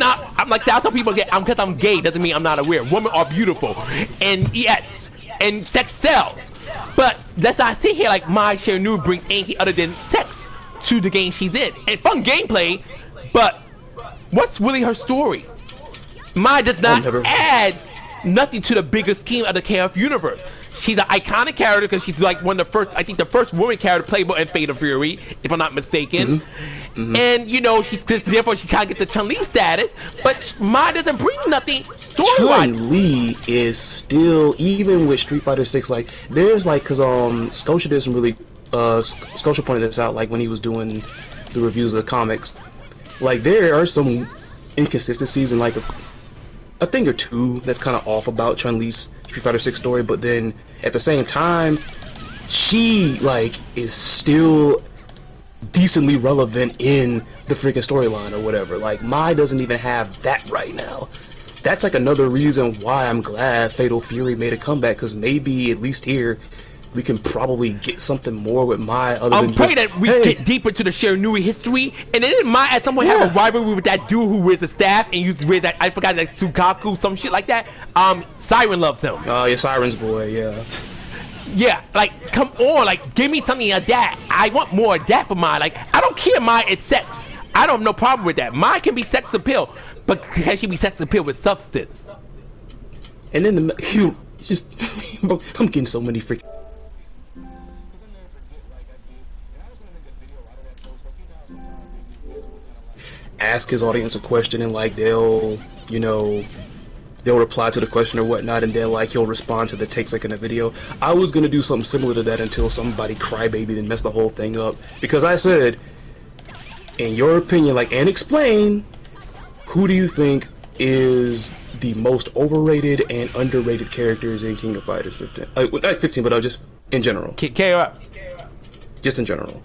like, I tell people, because I'm gay doesn't mean I'm not aware. Women are beautiful, and yes, and sex sells. But let's not sit here like Mai Shiranu brings anything other than sex to the game she's in. And fun gameplay, but what's really her story? Mai does not add nothing to the bigger scheme of the KOF universe. She's an iconic character because she's like one of the first, I think the first woman character playable in Fatal Fury, if I'm not mistaken. And you know, she's just, therefore she kind of gets the Chun-Li status, but Mai doesn't bring nothing story-wise. Chun-Li is still, even with Street Fighter 6, like there's like, cause Scotia did some really, Scotia pointed this out like when he was doing the reviews of the comics. Like there are some inconsistencies in like a thing or two that's kind of off about Chun-Li's Street Fighter 6 story, but then at the same time, she like is still decently relevant in the freaking storyline or whatever. Like Mai doesn't even have that right now. That's like another reason why I'm glad Fatal Fury made a comeback, because maybe at least here we can probably get something more with Mai other than pray that we get deeper to the Shiranui history, and then Mai at some point have a rivalry with that dude who wears a staff and uses wears that, I forgot, like Sukaku, some shit like that. Siren loves him. Oh, yeah, Siren's boy, yeah. Yeah, like come on, like give me something like that. I want more of that for Mai. Like I don't care Mai is sex. I don't have no problem with that. Mai can be sex appeal, but can she be sex appeal with substance? And then you just I'm getting so many freaking ask his audience a question and like they'll, you know, they'll reply to the question or whatnot, and then like he'll respond to the takes like in a video. I was gonna do something similar to that until somebody crybabied and messed the whole thing up, because I said, in your opinion, like, and explain, who do you think is the most overrated and underrated characters in King of Fighters 15? Not 15, but just in general. KOF. Just in general.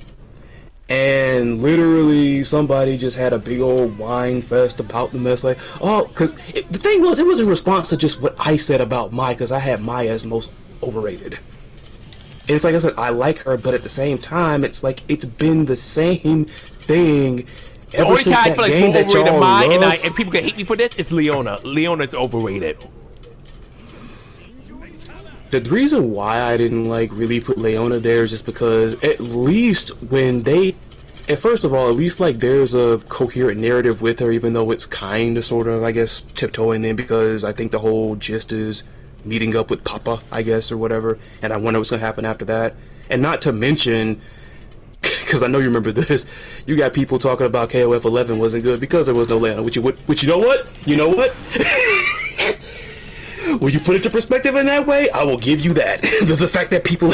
And literally somebody just had a big old whine fest about the mess, like, oh, because the thing was, it was in response to just what I said about Mai, because I had Mai as most overrated. And it's like I said, I like her, but at the same time, it's like it's been the same thing ever since that game that y'all love. And people can hate me for this, it's Leona. Leona's overrated. The reason why I didn't like really put Leona there is just because at least when they, and first of all, at least like there's a coherent narrative with her, even though it's kind of sort of, I guess, tiptoeing in, because I think the whole gist is meeting up with Papa, I guess, or whatever, and I wonder what's gonna happen after that. And not to mention, because I know you remember this, you got people talking about KOF11 wasn't good because there was no Leona, which you know what? You know what? When you put it to perspective in that way, I will give you that. The fact that people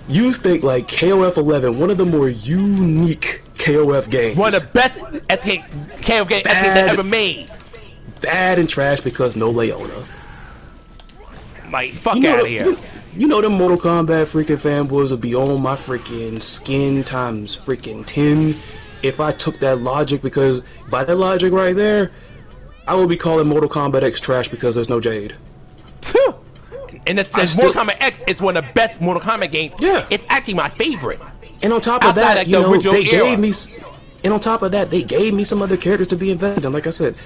you think like KOF11, one of the more unique KOF games, one of the best KOF games ever made, bad and trash because no Leona. Like, fuck out of here. You know them Mortal Kombat freaking fanboys will be on my freaking skin times freaking 10 if I took that logic, because by that logic right there, I will be calling Mortal Kombat X trash because there's no Jade. And that's Mortal Kombat X is one of the best Mortal Kombat games. Yeah. It's actually my favorite. And on top of that, you know, they gave me, and on top of that, they gave me some other characters to be invested in. Like I said,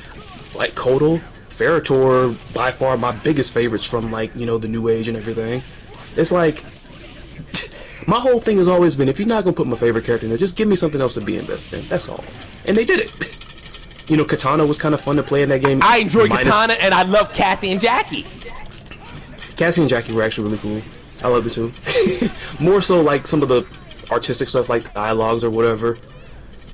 like Kotal, Ferritor, by far my biggest favorites from, like, you know, the New Age and everything. It's like, my whole thing has always been, if you're not gonna put my favorite character in there, just give me something else to be invested in. That's all. And they did it. You know, Katana was kind of fun to play in that game. I enjoy Katana, and I love Cassie and Jackie. Cassie and Jackie were actually really cool. I loved it too. More so like some of the artistic stuff, like dialogues or whatever.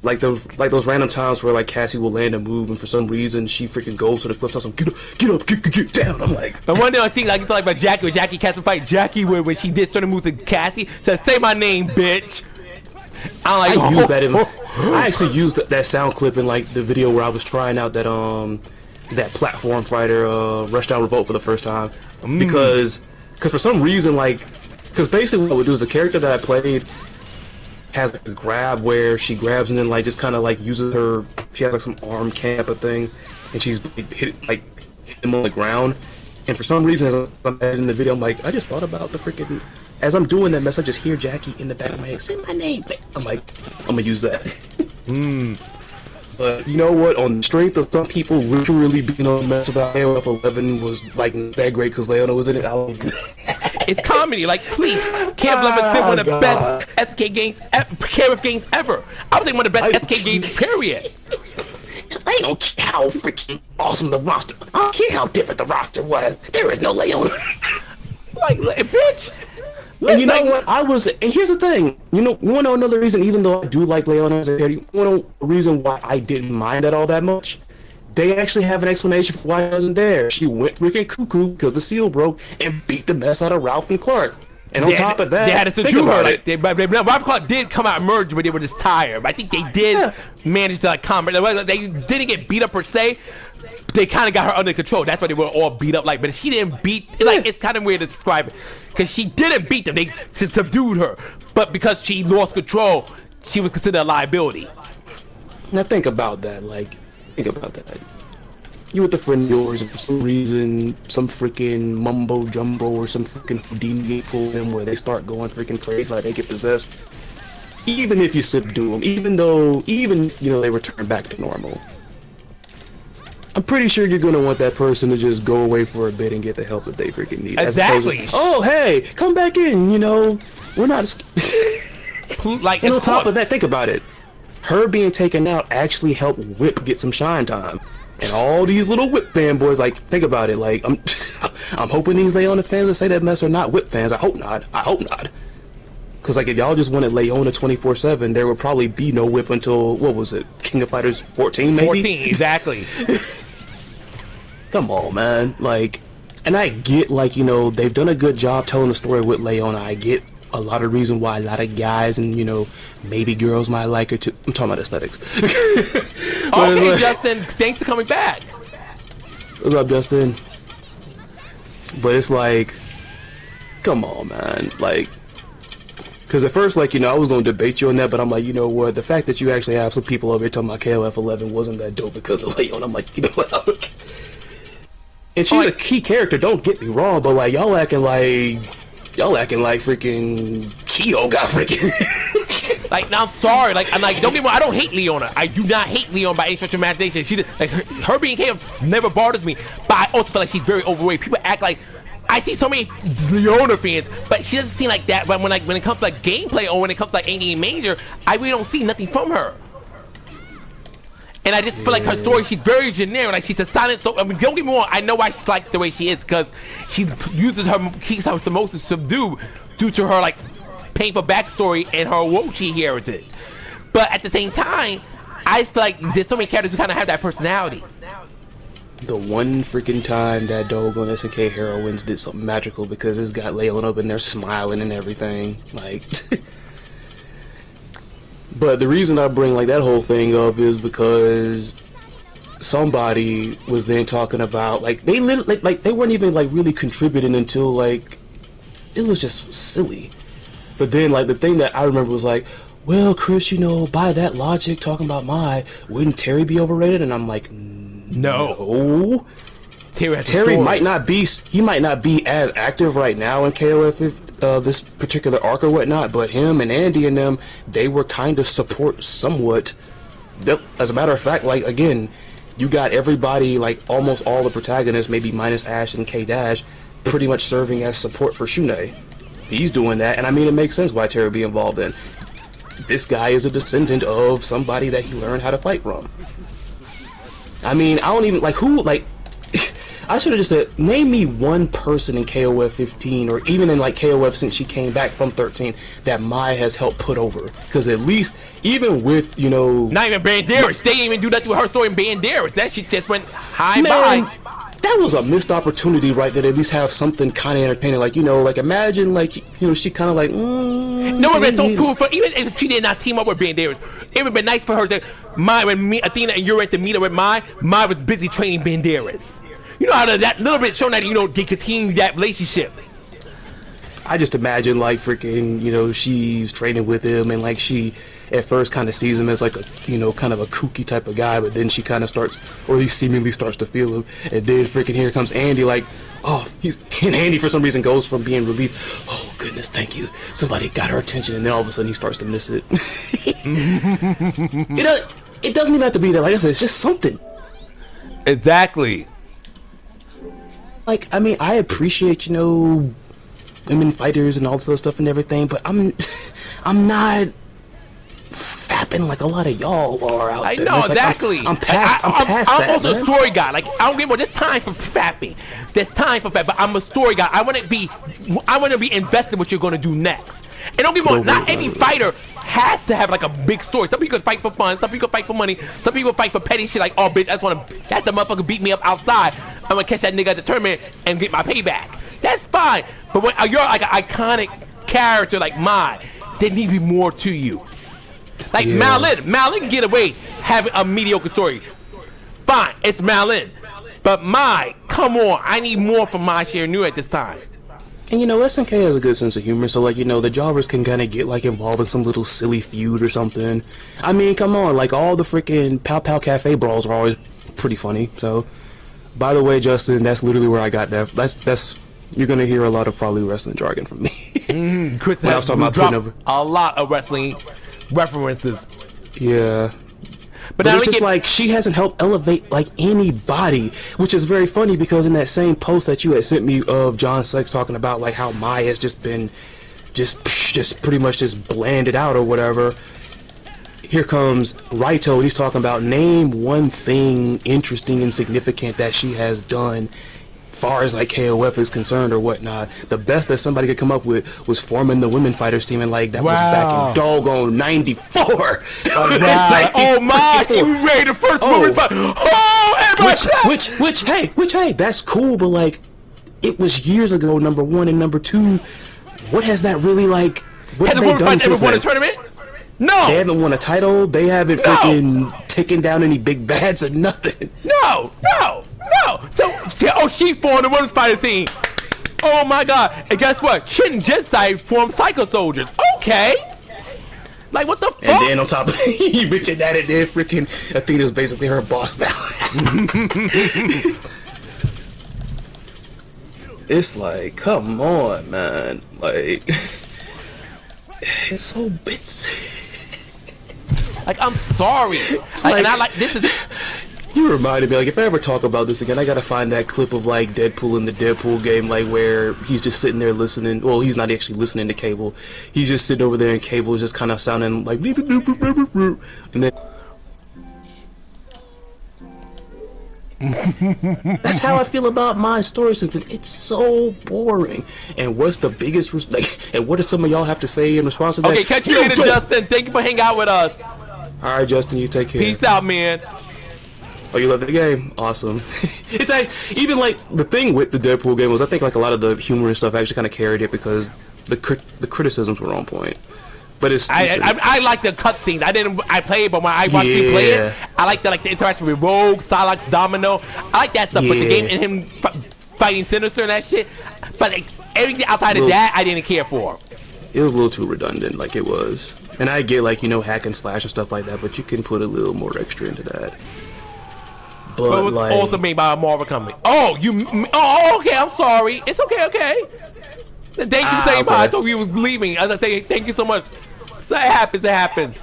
Like those random times where like Cassie will land a move, and for some reason she freaking goes to the cliff tops and get up, get down. I'm like, the one thing I think like it's like about Jackie, when Jackie Cassie fight Jackie, where when she did certain moves to Cassie, said, "Say my name, bitch." I'm like, use that in. I actually used that sound clip in like the video where I was trying out that platform fighter Rushdown Revolt for the first time, because for some reason, like, because basically what I would do is the character that I played has like a grab where she grabs and then like just kind of like uses her, she has like some arm camp thing, and she's hit him on the ground, and for some reason as I'm in the video, I'm like, I just thought about the freaking, as I'm doing that mess, I just hear Jackie in the back of my head, say my name. I'm like, I'm gonna use that. But you know what? On the strength of some people literally being on the mess about KOF11 was like that great because Leona was in it. It's comedy. Like, please, KOF11 is one of the best SK games, KOF games ever. I would say one of the best SK games, period. I don't care how freaking awesome the roster. I don't care how different the roster was. There is no Leona. Like, bitch. And you know what? And here's the thing. You wanna know another reason? Even though I do like Leona as a character, you wanna know a reason why I didn't mind that all that much? They actually have an explanation for why I wasn't there. She went freaking cuckoo because the seal broke and beat the mess out of Ralph and Clark. And on top of that, they had to subdue her. Like, Ralph and Clark did come out and merge, but they were just tired. But I think they did manage to like combat. They didn't get beat up per se. They kind of got her under control. That's why they were all beat up. Like, but she didn't beat. It's kind of weird to describe it, because she didn't beat them. They subdued her, but because she lost control, she was considered a liability. Now think about that. Think about that. You with a friend of yours, and for some reason, some freaking mumbo jumbo or some freaking Houdini pull them where they start going freaking crazy, like they get possessed. Even if you subdue them, even they return back to normal, I'm pretty sure you're gonna want that person to just go away for a bit and get the help that they freaking need. Exactly. Oh hey, come back in. We're not. Like, and on top of that, think about it. Her being taken out actually helped Whip get some shine time. And all these little Whip fanboys, like, think about it. Like, I'm hoping these Leona fans that say that mess are not Whip fans. I hope not. I hope not. Because, like, if y'all just wanted Leona 24/7, there would probably be no Whip until, what was it, King of Fighters 14, maybe? 14, exactly. Come on, man. Like, and I get, like, they've done a good job telling the story with Leona. I get a lot of reason why a lot of guys and, maybe girls might like her too. I'm talking about aesthetics. Okay, like, Justin, thanks for coming back. What's up, Justin? But it's like, come on, man. Like, because at first, like, I was going to debate you on that, but I'm like, you know what? The fact that you actually have some people over here talking about KOF11 wasn't that dope because of Leona. I'm like, you know what? And she's a key character, don't get me wrong, but, like, y'all acting like freaking Kyo got freaking... Like, now I'm sorry. Like, I'm like, don't get me wrong. I don't hate Leona. I do not hate Leona by any stretch of imagination. She just, like, her being KO never bothers me. But I also feel like she's very overrated. People act like, I see so many Leona fans, but she doesn't seem like that. But when it comes to like gameplay or when it comes to like anything major, I really don't see nothing from her. And I just feel like her story, she's very generic. Like, she's a silent soul. I mean, don't get me wrong. I know why she's like the way she is, because she keeps her emotions subdued due to her like painful backstory and her Wochi heritage. But at the same time, I just feel like there's so many characters who kind of have that personality. The one freaking time that doggone SNK heroines did something magical, because it's got Leona up in there smiling and everything, like. But the reason I bring like that whole thing up is because somebody was then talking about like they literally like they weren't even like really contributing until like it was just silly. But then like the thing that I remember was like, well, Chris, by that logic, talking about wouldn't Terry be overrated? And I'm like, no. Terry might not be. He might not be as active right now in KOF this particular arc or whatnot, but him and Andy and them, they were kind of support somewhat. As a matter of fact, like again, you got everybody, like almost all the protagonists, maybe minus Ash and K-Dash, pretty much serving as support for Shunei. He's doing that, and I mean it makes sense why Terry would be involved in. This guy is a descendant of somebody that he learned how to fight from. I mean, I don't even like who like. I should have just said, name me one person in KOF 15 or even in like KOF since she came back from 13 that Mai has helped put over. Because at least, even with, not even Banderas. They didn't even do that with her story in Banderas. That shit just went high by. That was a missed opportunity right there to at least have something kind of entertaining. Like, like imagine like, she kind of like, No, it would have been so cool for, even if she did not team up with Banderas, it would have been nice for her to, when Athena and Yuri at the meet up with Mai was busy training Banderas. You know how that little bit showing that they continue that relationship. I just imagine like freaking she's training with him and like she at first kind of sees him as like a kind of a kooky type of guy, but then she kind of starts, or at least seemingly starts to feel him, and then freaking here comes Andy like, oh, and Andy for some reason goes from being relieved, oh goodness, thank you, somebody got her attention, and then all of a sudden he starts to miss it. It doesn't even have to be that. Like I said, it's just something. Exactly. Like, I mean, I appreciate, women fighters and all this other stuff and everything, but I'm not fapping like a lot of y'all are out I there. know, It's like, exactly. I'm past that, also man. a story guy. Like, I don't give more. There's time for fapping. There's time for fapping, but I'm a story guy. I want to be invested in what you're going to do next. And don't get me wrong, not every fighter has to have like a big story. Some people fight for fun, some people fight for money, some people fight for petty shit like, oh bitch, I just want to, that's the motherfucker beat me up outside. I'm going to catch that nigga at the tournament and get my payback. That's fine. But when you're like an iconic character like mine, there needs to be more to you. Like Malin can get away having a mediocre story. Fine, it's Malin. But Mai, come on, I need more from Mai Shirinu at this time. And you know, SNK has a good sense of humor, so like, you know, the jobbers can kind of get like involved in some little silly feud or something. I mean, come on, like all the freaking Pow Pow Cafe brawls are always pretty funny. So, by the way, Justin, that's literally where I got that. That's you're gonna hear a lot of probably wrestling jargon from me. Chris when I was talking about putting over a lot of wrestling references. Yeah. But now it's just like she hasn't helped elevate like anybody, which is very funny because in that same post that you had sent me of John Sykes talking about like how Mai has just been just pretty much just blanded out or whatever. Here comes Raito, he's talking about name one thing interesting and significant that she has done far as like KOF is concerned or whatnot. The best that somebody could come up with was forming the women fighters team, and like that was back in doggone '94. Oh my, she was ready the first women's fight. Oh, which hey, that's cool, but like it was years ago. Number one and number two, what has that really like? What have they done since then? Ever won a tournament? No. They haven't won a title. They haven't freaking taken down any big bads or nothing. No. So she formed the women's fighting team. Oh my god. And guess what? Shin Jensai formed Psycho Soldiers. Okay. Like what the fuck? And then on top of you mentioned that, and then freaking Athena's basically her boss now. It's like, come on, man. Like, it's so bitsy. Like, I'm sorry. Like, and I like this is. You reminded me, like, if I ever talk about this again, I gotta find that clip of, like, Deadpool in the Deadpool game, like, where he's just sitting there listening. Well, he's not actually listening to Cable. He's just sitting over there, and Cable is just kind of sounding like, and then. That's how I feel about my story, since it's so boring. And what's the biggest, like, and what does some of y'all have to say in response to that? Okay, catch you later, Justin. Thank you for hanging out with us. Alright, Justin, you take care. Peace out, man. Oh, you love the game? Awesome. It's like, even like, the thing with the Deadpool game was I think like a lot of the humor and stuff actually kind of carried it because the criticisms were on point. But it's I like the cutscenes. I played, but when I watched you play it, I like the interaction with Rogue, Silex, Domino. I like that stuff. But the game and him fighting Sinister and that shit. But like, everything outside of that, I didn't care for. It was a little too redundant, like it was. And I get like, you know, hack and slash and stuff like that, but you can put a little more extra into that. But it was like, also made by a Marvel company. Oh, okay. I'm sorry. It's okay. Thank you for saying bye. I thought we was leaving. As I say, thank you so much. So it happens.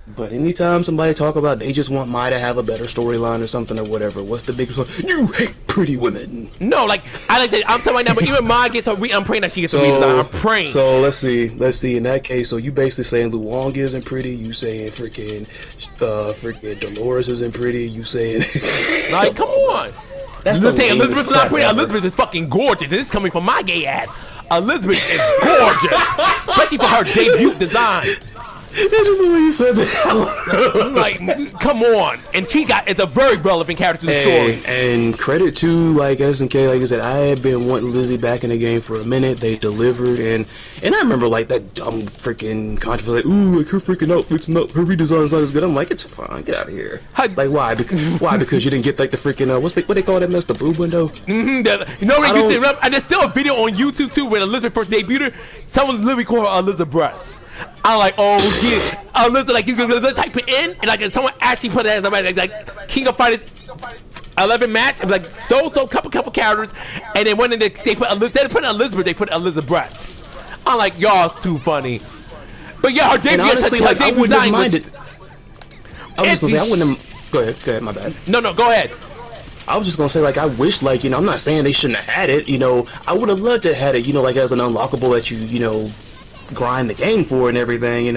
But anytime somebody talk about they just want Mai to have a better storyline or something or whatever, what's the biggest one? You hate pretty women. No, like I like that. I'm telling you now, but even Mai gets her. I'm praying that she gets a redesign. I'm praying. So let's see. In that case, so you basically saying Luong isn't pretty. You saying freaking Dolores isn't pretty. You saying like, come on. That's the thing. Elizabeth's not pretty. Elizabeth is fucking gorgeous. This is coming from my gay ass. Elizabeth is gorgeous, especially for her debut design. That's just the way you said that. Like, come on. And it's a very relevant character to the story. And credit to, like, SNK, like I said, I had been wanting Lizzie back in the game for a minute. They delivered, and I remember, like, that dumb freaking controversy, like, ooh, like, her freaking outfit's not, her redesign's not as good. I'm like, it's fine, get out of here. Like, why? Because you didn't get, like, the freaking, what they call that mess, the boob window? And there's still a video on YouTube, too, when Elizabeth first debuted, someone literally called her Elizabeth Breast. I'm like, oh, yeah. Listen, like, you can type it in, and like, someone actually put it as like King of Fighters 11 match, and like, couple characters, and then when they put Elizabeth, they put Elizabeth Breast. I'm like, y'all too funny. But yeah, her debut, honestly, like, I wouldn't have minded. I was just gonna say, I wouldn't have. Go ahead, my bad. No, go ahead. I was just gonna say, like, I wish, like, I'm not saying they shouldn't have had it, I would have loved to have had it, like, as an unlockable that you grind the game for and everything,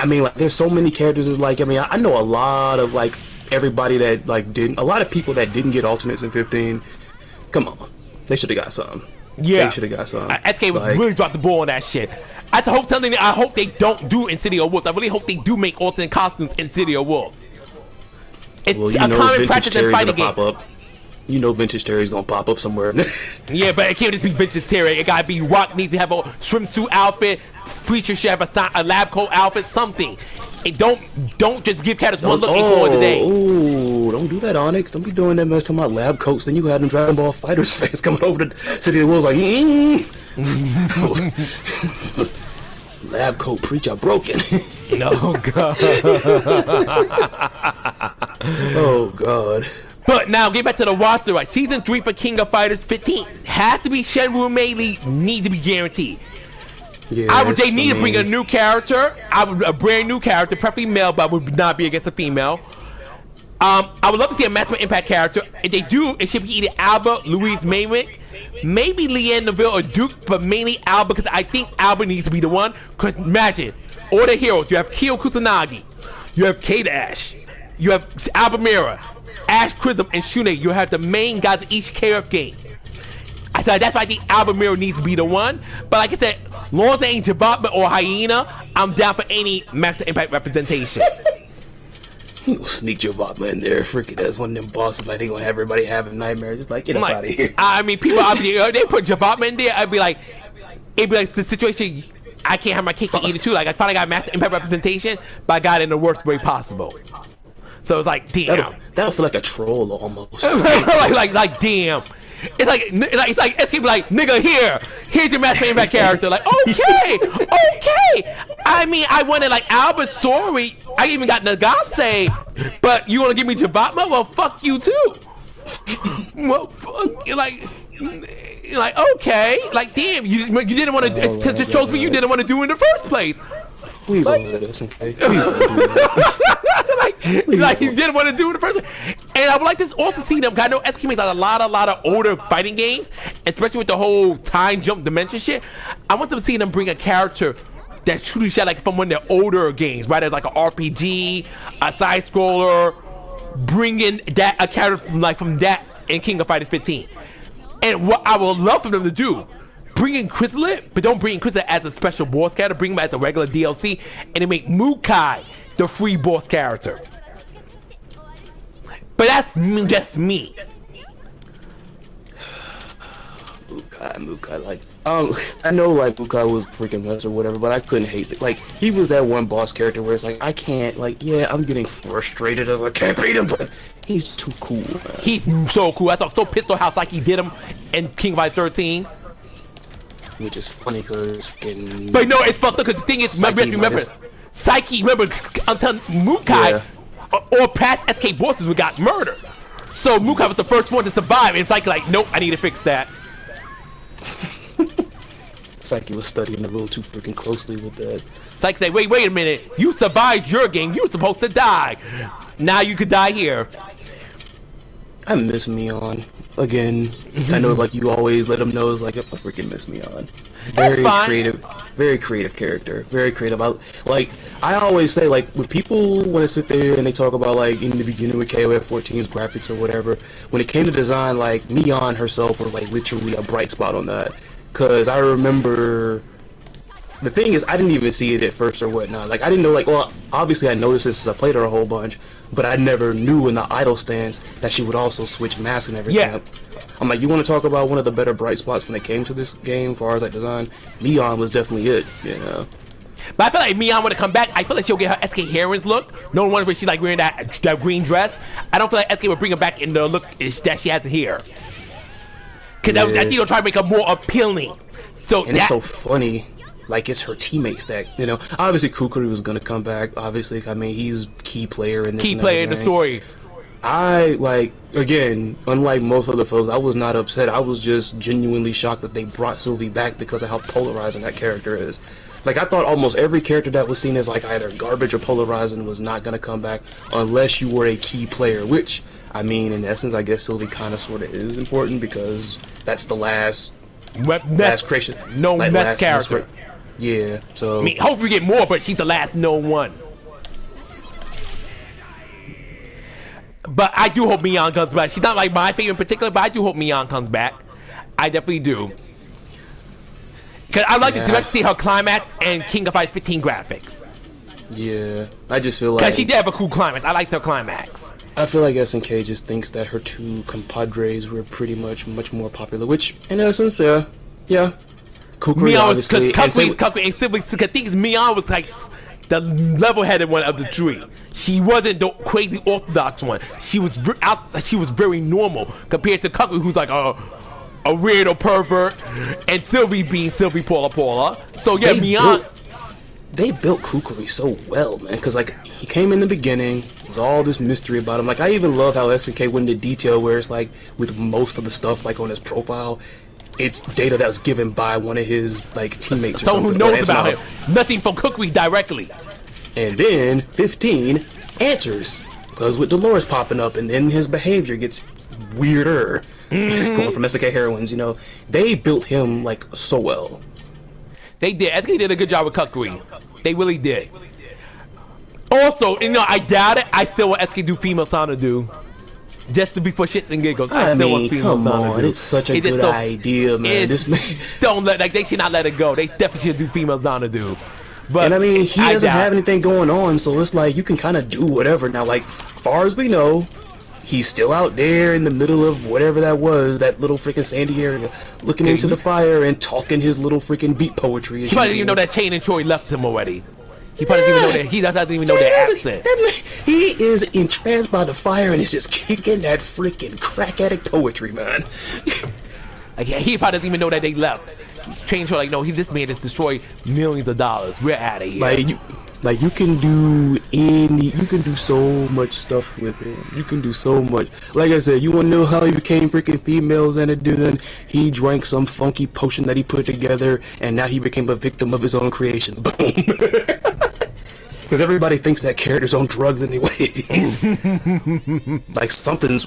I mean, like, there's so many characters. It's like, I mean, I know a lot of like everybody that like didn't. A lot of people that didn't get alternates in 15. Come on, they should have got some. Yeah, they should have got some. SK was really dropped the ball on that shit. I hope something. I hope they don't do in City of Wolves. I really hope they do make alternate costumes in City of Wolves. It's well, a common practice in fighting games. You know, Vintage Terry's gonna pop up somewhere. Yeah, but it can't just be Vintage Terry. It gotta be Rock needs to have a swimsuit outfit. Preacher should have a lab coat outfit. Something. It don't just give characters one look and call it a day. Oh, don't do that, Onyx. Don't be doing that mess talking about lab coats. Then you had them Dragon Ball Fighters fans coming over to City of the Wolves like, lab coat preacher broken. No, God. Oh, God. But now, get back to the roster, right? Season 3 for King of Fighters 15 has to be Shenmue Melee, need to be guaranteed. Yes, They need to bring a new character, a brand new character, preferably male, but would not be against a female. I would love to see a Maximum Impact character. If they do, it should be either Alba, Louise Maywick, maybe Leanne Neville or Duke, but mainly Alba, because I think Alba needs to be the one. Because imagine, all the heroes, you have Kyo Kusanagi, you have Kate Ash, you have Alba Mira, Ash Chrism, and Shunei. You have the main guys of each KOF game. I said that's why I think Alba Mira needs to be the one. But like I said, long as it ain't Jabotman or Hyena, I'm down for any Maximum Impact representation. Sneak Jabotman in there, freaking that's one of them bosses. Like they gonna have everybody having nightmares. Just like get up out of here. I mean, people, they put Jabotman in there. It'd be like the situation. I can't have my cake and eat it too. Like I finally got Maximum Impact representation, but I got it in the worst way possible. So it's like, damn. That'll feel like a troll almost. like damn. It's like SK be like, nigga, here's your Maximum Impact character. Like, okay. I mean, I wanted like Albert Sorry. I even got Nagase, but you want to give me Jabotma? Well, fuck you too. Well, like okay, like damn, you didn't want to. It just shows me you didn't want to do it in the first place. Please don't let us, okay? like he didn't want to do it in the first place. And I would like to also see them. Cause I know SK makes a lot of older fighting games, especially with the whole time jump dimension shit. I want them to see them bring a character that's truly shot like from one of their older games, right? As like an RPG, a side scroller, bringing that a character from that in King of Fighters 15. And what I would love for them to do, bring in Chrysalit, but don't bring in Chrysalit as a special boss character. Bring him as a regular DLC, and then make Mukai the free boss character. But that's just me. Mukai, like, I know, like, Mukai was freaking mess or whatever, but I couldn't hate it. Like, he was that one boss character where it's like, I can't, like, yeah, I'm getting frustrated as I can't beat him, but he's too cool, man. He's so cool. I was so pissed off how Psyche did him in King of Fighters 13. Which is funny, because freaking... But no, it's fucked up, because the thing is, remember, Psyche, until Mukai, or past SK bosses we got murdered. So Mukai was the first one to survive, and Psyche like, nope, I need to fix that. Psyche was studying a little too freaking closely with that. Psyche say, wait a minute, you survived your game, you were supposed to die. Now you could die here. I miss Mion. Again, I know like you always let him know, it's like, I freaking miss Mion. Very creative character. Very creative. I always say, like, when people want to sit there and they talk about, like, in the beginning with KOF 14's graphics or whatever, when it came to design, like, Mion herself was, like, literally a bright spot on that. Because I remember... The thing is, I didn't even see it at first or whatnot. Like, I didn't know, like, well, obviously I noticed this as I played her a whole bunch, but I never knew in the idle stance that she would also switch masks and everything. Yeah. I'm like, you want to talk about one of the better bright spots when it came to this game, as far as like design? Mion was definitely it, you know. But I feel like Mion would have come back. I feel like she'll get her SK Heron's look. No one where she's like wearing that green dress. I don't feel like SK would bring her back in the look that she has here. Because I think they'll try to make her more appealing. So and it's so funny. Like, it's her teammates that, you know, obviously Kukuri was going to come back, obviously, I mean, he's key player in this. Key player in the story. I, like, again, unlike most other folks, I was not upset. I was just genuinely shocked that they brought Sylvie back because of how polarizing that character is. Like, I thought almost every character that was seen as, like, either garbage or polarizing was not going to come back unless you were a key player, which, I mean, in essence, I guess Sylvie kind of sort of is important because that's the last creation. No, last character. Yeah, so... I mean, hopefully we get more, but she's the last known one. But I do hope Mion comes back. She's not like my favorite in particular, but I do hope Mion comes back. I definitely do. Because I like to see her climax and King of Fighters 15 graphics. Yeah, I just feel like... Because she did have a cool climax. I liked her climax. I feel like SNK just thinks that her two compadres were pretty much more popular, which, in essence, yeah. Kukuri, obviously. Kukuri, and simply, I think Mion was like the level-headed one of the three. She wasn't the crazy orthodox one. She was very normal compared to Kukuri, who's like a weirdo pervert, and Sylvie being Sylvie Paula. So yeah, Mion. They built Kukuri so well, man, because like he came in the beginning, there's all this mystery about him. Like I even love how SNK went into detail where it's like with most of the stuff like on his profile, it's data that was given by one of his like teammates or someone who knows about him. Nothing from Kukuri directly. And then 15 answers because with Dolores popping up, and then his behavior gets weirder. Going from SNK heroines, you know, they built him like so well. They did. SNK did a good job with Kukuri. They really did. Also, you know, I doubt it. I still want SNK do female Xanadu. Just to be for shits and giggles. I still want female Xanadu. It's such a good idea, man. This man... Don't let, like, they should not let it go. They definitely should do female Xanadu. But and I mean, he doesn't have anything going on, so it's like you can kind of do whatever. Now, like, far as we know, he's still out there in the middle of whatever that was, that little freaking sandy area, looking into the fire and talking his little freaking beat poetry. He probably didn't even know that Chain and Troy left him already. He probably doesn't even know that. He doesn't even know their accent. He is entranced by the fire and is just kicking that freaking crack addict poetry, man. Like, he probably doesn't even know that they left. Chain and Troy like, no, this man has destroyed millions of dollars. We're out of here. Like you can do so much stuff with him. You can do so much. Like I said, you wanna know how he became freaking females and then he drank some funky potion that he put together and now he became a victim of his own creation. Boom. Because everybody thinks that character's on drugs anyways. Like something,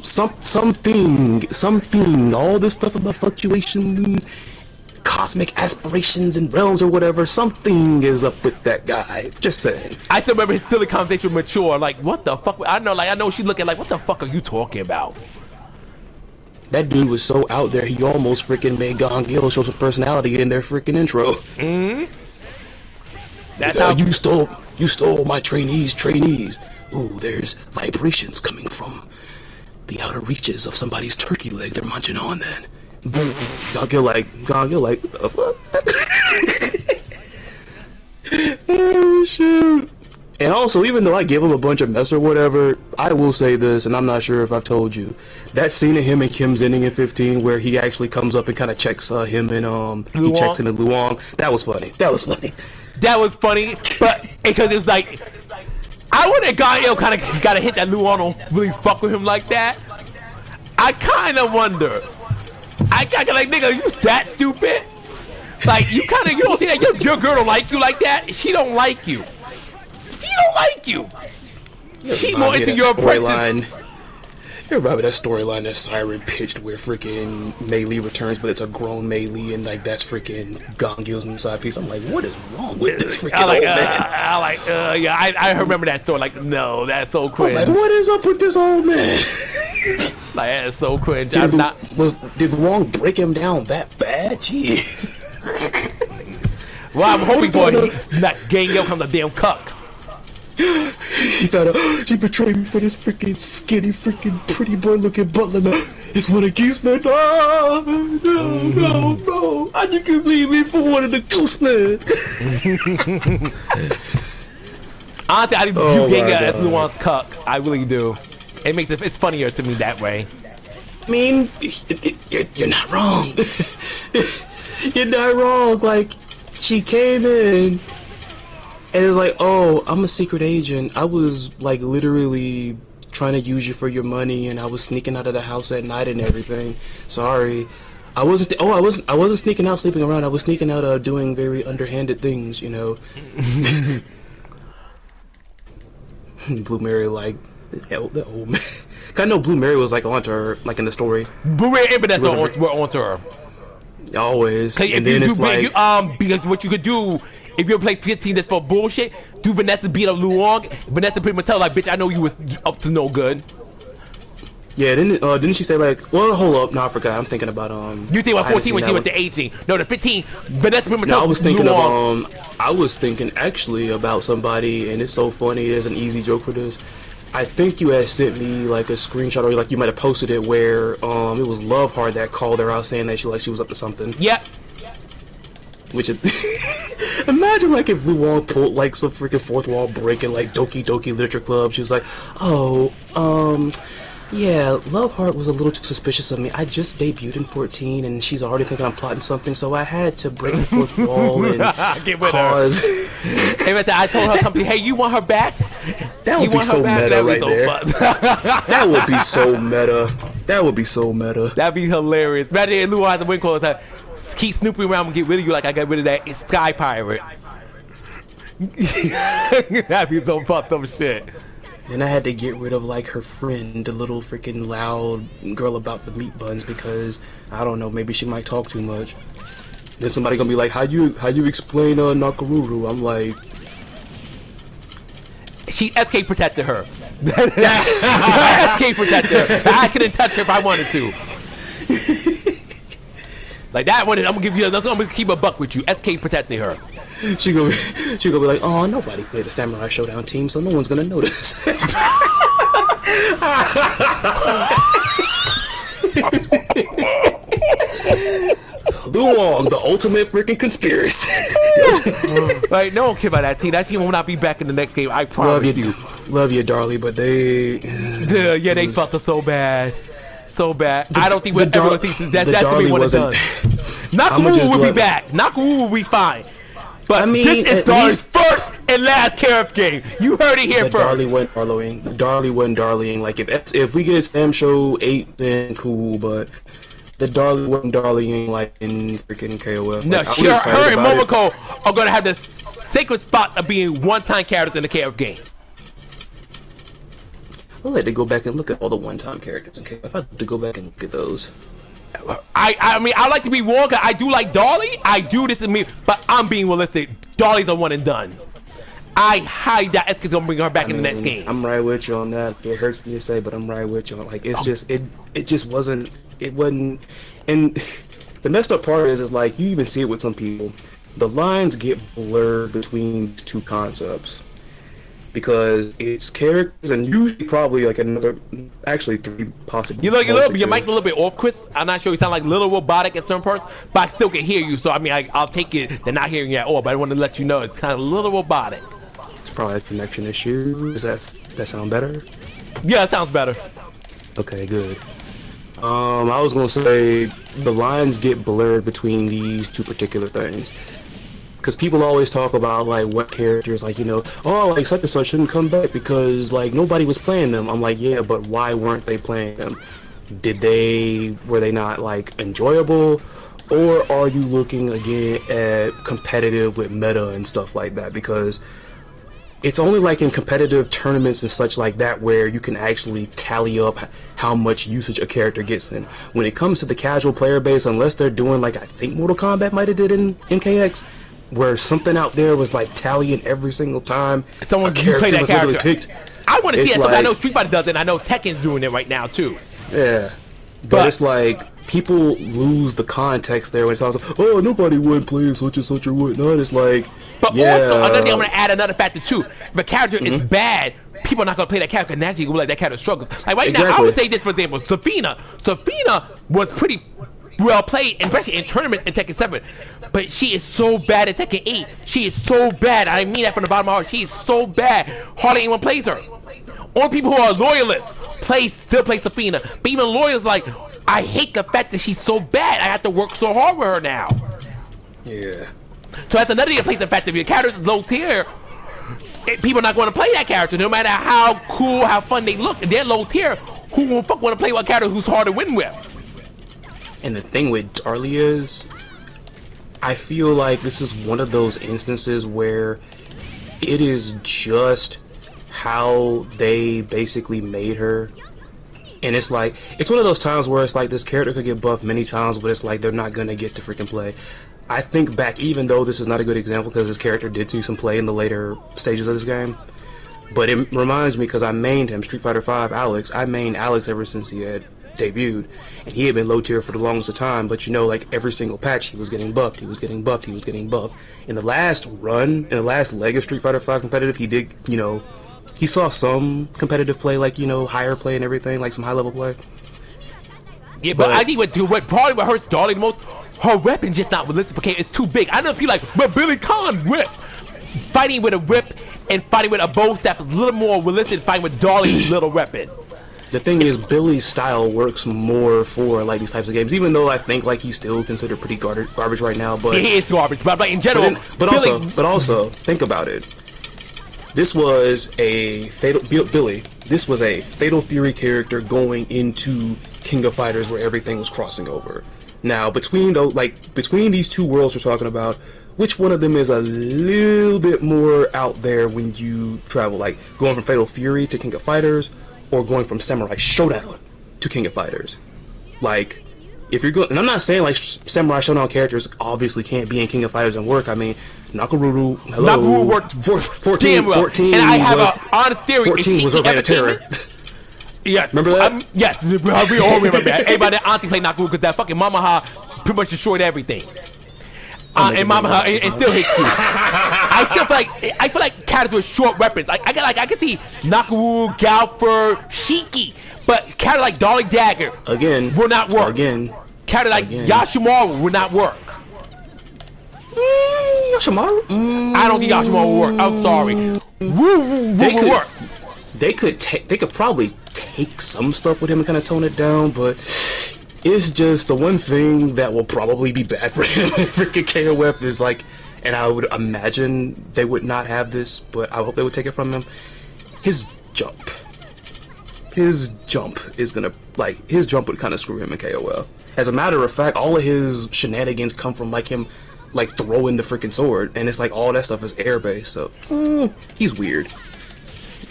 all this stuff about fluctuation, cosmic aspirations and realms or whatever, something is up with that guy. Just saying. I still remember his silly conversation with Mature, like, what the fuck? I know she's looking like, what the fuck are you talking about? That dude was so out there, he almost freaking made Gongil show some personality in their freaking intro. That's how you stole my trainees. Ooh, there's vibrations coming from the outer reaches of somebody's turkey leg they're munching on then. Gongil like, the fuck? Oh, shoot. And also, even though I give him a bunch of mess or whatever, I will say this, and I'm not sure if I've told you, that scene of him and Kim's ending in 15, where he actually comes up and kind of checks him and he checks him and Luong. That was funny. That was funny, but because it was like, I would have kind of got to hit that Luong don't really fuck with him like that. I kind of wonder. I got like, nigga, you that stupid? Like, you don't see that your girl don't like you like that? She don't like you. She more into your storyline. You remember that storyline that Siren pitched where freaking Mei Li returns, but it's a grown Mei Li, and like that's freaking Gongil's new side piece. I'm like, what is wrong with this freaking old man? I remember that story. Like, no, that's so cringe. I'm like, what is up with this old man? Like, that's so cringe. Did Luong break him down that bad? Jeez. Well, I'm hoping for not Gangel comes a damn cuck. He found out she betrayed me for this freaking skinny, freaking pretty boy looking butler man. It's one of Geese man. No. You can leave me for one of the Goose man. Honestly, I view Gangel as Luong's cuck. I really do. It's funnier to me that way. I mean, you're not wrong. You're not wrong. Like, she came in. And it was like, oh, I'm a secret agent. I was like literally trying to use you for your money, and I was sneaking out of the house at night and everything. Sorry, I wasn't sneaking out sleeping around. I was sneaking out doing very underhanded things, you know. Blue Mary like the old man. I know Blue Mary was like onto her, like in the story. Blue Mary and Vanessa were onto her. Always. And then it's like because what you could do if you play 15 that's for bullshit, do Vanessa beat up Luong? Vanessa pretty much tell like, bitch, I know you was up to no good. Yeah, didn't she say like, well, hold up, no, I forgot. I'm thinking about You think about 14 when she went to 18? No, the 15. Vanessa pretty much tell I was thinking Luong. I was thinking actually about somebody, and it's so funny. There's an easy joke for this. I think you had sent me like a screenshot, or like you might have posted it where it was Love Heart that called her out saying that she was up to something. Yep. Which is imagine like if Luong pulled like some freaking fourth wall breaking like Doki Doki Literature Club. She was like, oh, yeah, Love Heart was a little too suspicious of me. I just debuted in 14, and she's already thinking I'm plotting something, so I had to break the fourth wall and cause. I told her something. Hey, you want her back? That would be so meta right there. That would be so meta. That would be so meta. That'd be hilarious. Imagine Lou has a win call that keep snooping around and get rid of you like I got rid of that Sky Pirate. That'd be some fucked up shit. Then I had to get rid of like her friend, the little freaking loud girl about the meat buns, because I don't know, maybe she might talk too much. Then somebody gonna be like, how you explain Nakaruru? I'm like, she SK protected her. SK protected her. I couldn't touch her if I wanted to. Like that one, I'm gonna give you. I'm gonna keep a buck with you. SK protecting her. She gonna be like, oh, nobody played the Samurai Showdown team, so no one's gonna notice. Luong, the ultimate freaking conspiracy. Like, no one care about that team. That team will not be back in the next game. I promise you. Love you, darling, but they. Yeah, they fucked us so bad. So bad. I don't think we'll ever see that's gonna be what it's done. Nakamura will be back. Nakamura will be fine. But I mean, this is Darlie's first and last KOF game. You heard it here first. Darlie went Darlieing. Like if we get Sam Show 8, then cool. But the Darlie wasn't Darlieing like in freaking KOF. No, like, her and Momoko are gonna have the sacred spot of being one-time characters in the KOF game. I'll let to go back and look at all the one-time characters in KOF. I have to go back and look at those. I mean, I like to be wrong, cause I do like Darlie. I do this to me, but I'm being realistic. Darlie's a one and done. I highly doubt SK's gonna bring her back in the next game. I'm right with you on that. It hurts me to say, but I'm right with you. Like it's just it just wasn't. It wasn't. And the messed up part is like you even see it with some people. The lines get blurred between two concepts. Because it's characters and usually probably like actually 3 possible. You look your mic a little bit off, Chris. I'm not sure you sound like a little robotic at certain parts, but I still can hear you. So I mean, I'll take it. They're not hearing you at all, but I want to let you know it's kind of a little robotic. It's probably a connection issue. Does that sound better? Yeah, it sounds better. Okay, good. I was gonna say the lines get blurred between these two particular things. Because people always talk about like what characters, like, you know, oh, like such and such shouldn't come back because like nobody was playing them. I'm like, yeah, but why weren't they playing them? Were they not like enjoyable, or are you looking again at competitive with meta and stuff like that? Because it's only like in competitive tournaments and such like that where you can actually tally up how much usage a character gets in. When it comes to the casual player base, unless they're doing like I think Mortal Kombat might have did in MKX, where something out there was like tallying every single time someone play that character. Picked, I want to see that. Like, I know Street Fighter does it, and I know Tekken's doing it right now too. Yeah, but it's like people lose the context there when it's also, oh, nobody would play such and such or whatnot. It's like, but yeah. Also another thing, I'm gonna add another factor too. If a character is bad, people are not gonna play that character. Naturally, like that character struggles. Like right now, I would say this for example, Safina was pretty well played, especially in tournaments in Tekken 7, but she is so bad at Tekken 8. She is so bad. I mean that from the bottom of my heart. She is so bad. Hardly anyone plays her. Only people who are loyalists still play Safina. But even loyalists like, I hate the fact that she's so bad. I have to work so hard with her now. Yeah. So that's another thing that plays the fact that if your character is low tier, people are not going to play that character no matter how cool, how fun they look. If they're low tier, who will fuck want to play one character who's hard to win with? And the thing with Darlie is, I feel like this is one of those instances where it is just how they basically made her. And it's like, it's one of those times where it's like this character could get buffed many times, but it's like they're not gonna get to freaking play. I think back, even though this is not a good example because this character did see some play in the later stages of this game, but it reminds me because I mained him, Street Fighter V Alex. I mained Alex ever since he had debuted, and he had been low tier for the longest of time, but you know, like every single patch he was getting buffed, he was getting buffed, he was getting buffed. In the last run, in the last leg of Street Fighter V competitive, he did, you know, he saw some competitive play, like, you know, higher play and everything, like some high level play. Yeah, but I think what probably what hurts Dolly the most, her weapon's just not realistic. Okay, it's too big. I know if you like, but Billy Khan whip, fighting with a whip and fighting with a bow staff is a little more realistic than fighting with Dolly's little weapon. The thing is, Billy's style works more for like these types of games, even though I think like he's still considered pretty garbage right now. But he is garbage. But in general, but also think about it. This was a Billy. This was a Fatal Fury character going into King of Fighters, where everything was crossing over. Now, between these two worlds we're talking about, which one of them is a little bit more out there when you travel? Like going from Fatal Fury to King of Fighters, or going from Samurai Showdown to King of Fighters? Like, if you're going, and I'm not saying like Samurai Showdown characters obviously can't be in King of Fighters and work. I mean, Nakaruru, hello. Nakaruru worked 14, well. 14 and I have was, an honest theory. 14 was Reign of Terror. Yes. Remember that? Yes, we all remember that. Everybody that auntie played Nakaruru because that fucking Mamaha pretty much destroyed everything. And Mamaha, it still hits you. I feel like characters with short weapons. I can see Nakaruru, Galfer, Shiki, but characters like Dolly Dagger will not work. Characters like Yashimaru will not work. Yashimaru? I don't think Yashimaru will work. I'm sorry. Woo will work. They could probably take some stuff with him and kind of tone it down, but it's just the one thing that will probably be bad for him. Freaking KOF is like, and I would imagine they would not have this, but I hope they would take it from him. His jump is gonna, like, his jump would kind of screw him in KOF. As a matter of fact, all of his shenanigans come from like him, like throwing the freaking sword, and it's like all that stuff is air based. So he's weird.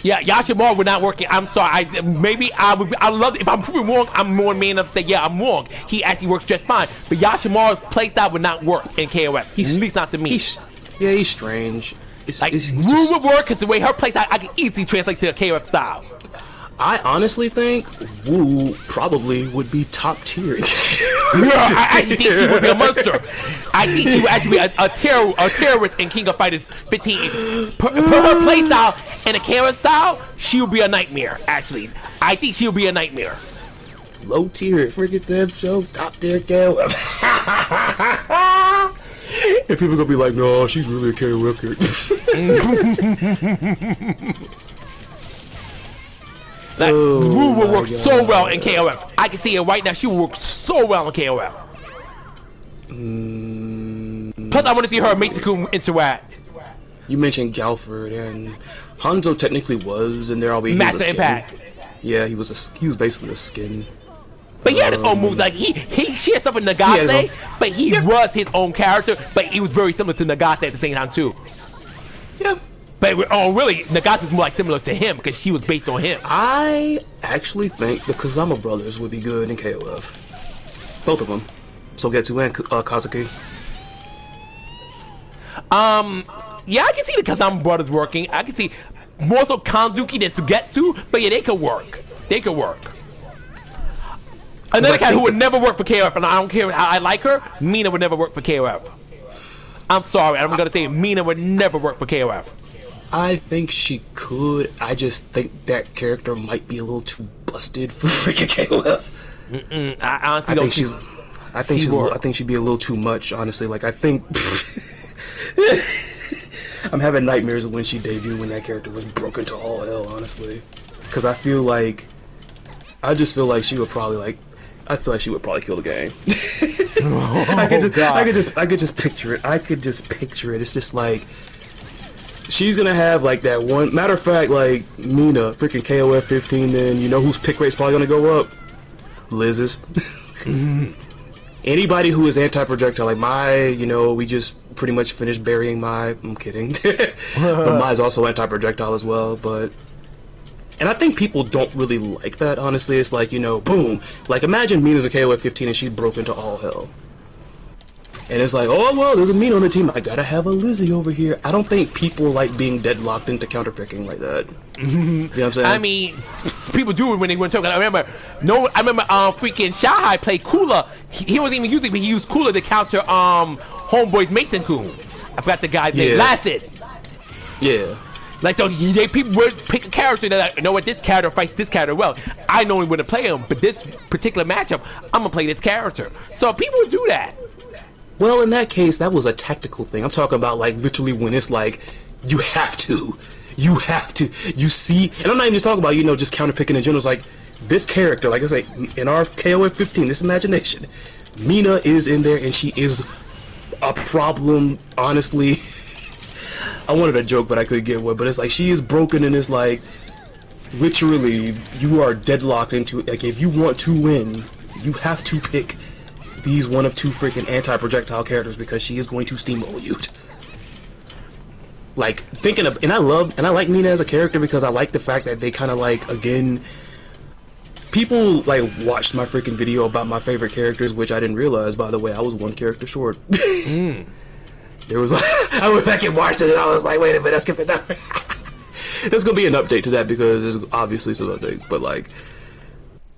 Yeah, Yashimaru would not work. I'm sorry. I love it. If I'm proven wrong, I'm more man enough to say, yeah, I'm wrong. He actually works just fine. But Yashimaru's playstyle would not work in KOF. At least not to me. He's strange. Wu would work because the way her playstyle, I can easily translate to a KOF style. I honestly think Wu probably would be top tier. I actually think she would be a monster. I think she would actually be a terrorist in King of Fighters 15. Per her playstyle and a KOF style, she would be a nightmare. Actually, I think she would be a nightmare. Low tier, freaking Sam show, top tier KOF. And people gonna be like, no, she's really a KOF character. Like, Wu will work so well in KOF. I can see it right now. She will work so well in KOF. Plus, I want to see her and Meitaku interact. You mentioned Galford, and Hanzo technically was in there. Albeit Master Impact. Yeah, he was basically a skin. But he had his own moves. Like he shared stuff with Nagase, but he was his own character. But he was very similar to Nagase at the same time too. Yeah. But really, Nagasa's more like similar to him because she was based on him. I actually think the Kazama brothers would be good in KOF. Both of them. Sogetsu and Kazuki. Yeah, I can see the Kazama brothers working. I can see more so Kanzuki than Sugetsu, but yeah, they could work. They could work. Another guy who would never work for KOF, and I don't care how I like her, Mina would never work for KOF. I'm sorry, I'm gonna say Mina would never work for KOF. I think she could. I just think that character might be a little too busted for freaking KOF. I honestly I think she'd be a little too much, honestly. Like, I think I'm having nightmares of when she debuted, when that character was broken to all hell, honestly. Because I just feel like she would probably kill the game. I could just picture it. It's just like she's gonna have like that one. Matter of fact, like Mina, freaking KOF 15. Then you know whose pick rate's probably gonna go up? Liz's. Anybody who is anti-projectile, like we just pretty much finished burying I'm kidding. But Mai's also anti-projectile as well, but. And I think people don't really like that, honestly. It's like, boom. Like, imagine Mina's a KOF 15 and she's broken to all hell. And it's like, oh well, there's a Mina on the team. I gotta have a Lizzie over here. I don't think people like being deadlocked into counterpicking like that. You know what I'm saying? I mean, people do it when they went to. I remember freaking Shahai played Kula. He wasn't even using, but he used Kula to counter Homeboy's Mason Kun. I forgot the guy's name. Lacid. Yeah. Like, so people would pick a character that, like, you know what, this character fights this character well. I normally wouldn't play him, but this particular matchup, I'm gonna play this character. So people would do that. Well, in that case, that was a tactical thing. I'm talking about, like, literally when it's like, you have to. You see, and I'm not even just talking about, you know, just counterpicking in general. It's like, this character, like I say, in our KOF-15, this imagination, Mina is in there, and she is a problem, honestly. I wanted a joke, but I couldn't get one. But it's like, she is broken, and it's like, literally, you are deadlocked into it. Like, if you want to win, you have to pick these one of two freaking anti-projectile characters because she is going to steamroll you. Like, thinking of, and I like Mina as a character because I like the fact that they kind of like, again, people like watched my freaking video about my favorite characters, which I didn't realize, by the way, I was one character short. There was, I went back and watched it and I was like, wait a minute, I skipped it down. There's gonna be an update to that because there's obviously some updates, but like,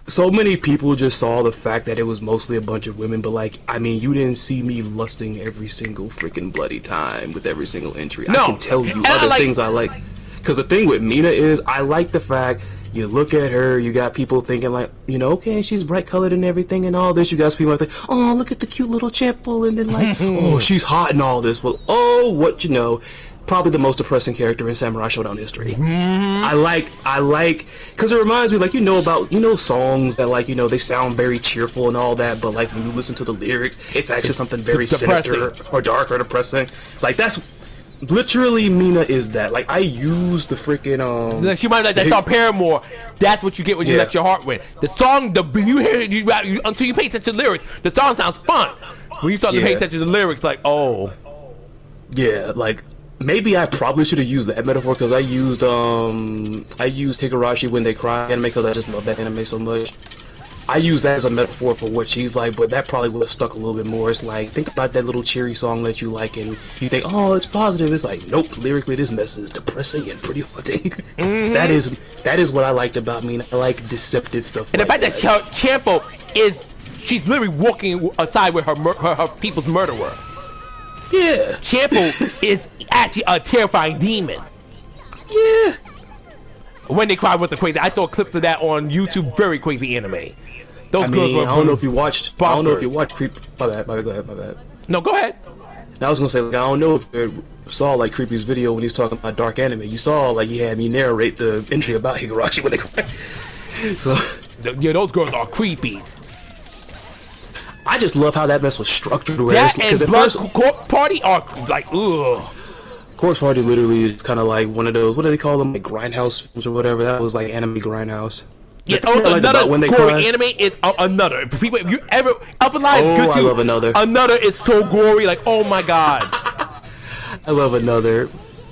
so many people just saw the fact that it was mostly a bunch of women, but like, I mean, you didn't see me lusting every single freaking bloody time with every single entry. No. I can tell you other things I like. Because the thing with Mina is, I like the fact, you look at her, you got people thinking like, you know, okay, she's bright colored and everything and all this. You got people like, oh, look at the cute little Chapel, and then like, oh, she's hot and all this. Well, oh, what you know. Probably the most depressing character in Samurai Showdown history. I like, because it reminds me, like, you know songs that, like, you know, they sound very cheerful and all that, but, like, when you listen to the lyrics, it's actually something very sinister or dark or depressing. Like, that's, literally, Mina is that. Like, I use the freaking, like, she might like that song Paramore. That's what you get when you let your heart win. The song, you hear it, until you pay attention to the lyrics, the song sounds fun. When you start to pay attention to the lyrics, like, oh. Yeah, like, maybe I probably should have used that metaphor because I used Higurashi When They Cry anime because I just love that anime so much. I use that as a metaphor for what she's like, but that probably would have stuck a little bit more. It's like, think about that little cheery song that you like and you think, oh, it's positive. It's like, nope, lyrically this mess is depressing and pretty haunting. That is what I liked about me. I like deceptive stuff. And like the fact that Champo is, she's literally walking aside with her people's murderer. Yeah. Champo is actually a terrifying demon. Yeah. When They Cry was the crazy. I saw clips of that on YouTube. Very crazy anime. Those girls were. I don't know if you watched. I don't know if you watched Creep. My bad. Go ahead. My bad. No, go ahead. I was gonna say, like, I don't know if you saw like Creepy's video when he was talking about dark anime. You saw like he had me narrate the entry about Higurashi When They Cry. So yeah, those girls are creepy. I just love how that mess was structured. That and Blood Corpse Party are like, ugh. Corpse Party literally is kind of like one of those, what do they call them, like grindhouse films or whatever. That was like anime grindhouse. Yeah, another gory anime is another. If you ever Up and Lie is good too. I love Another. Another is so gory, like, oh my god. I love Another,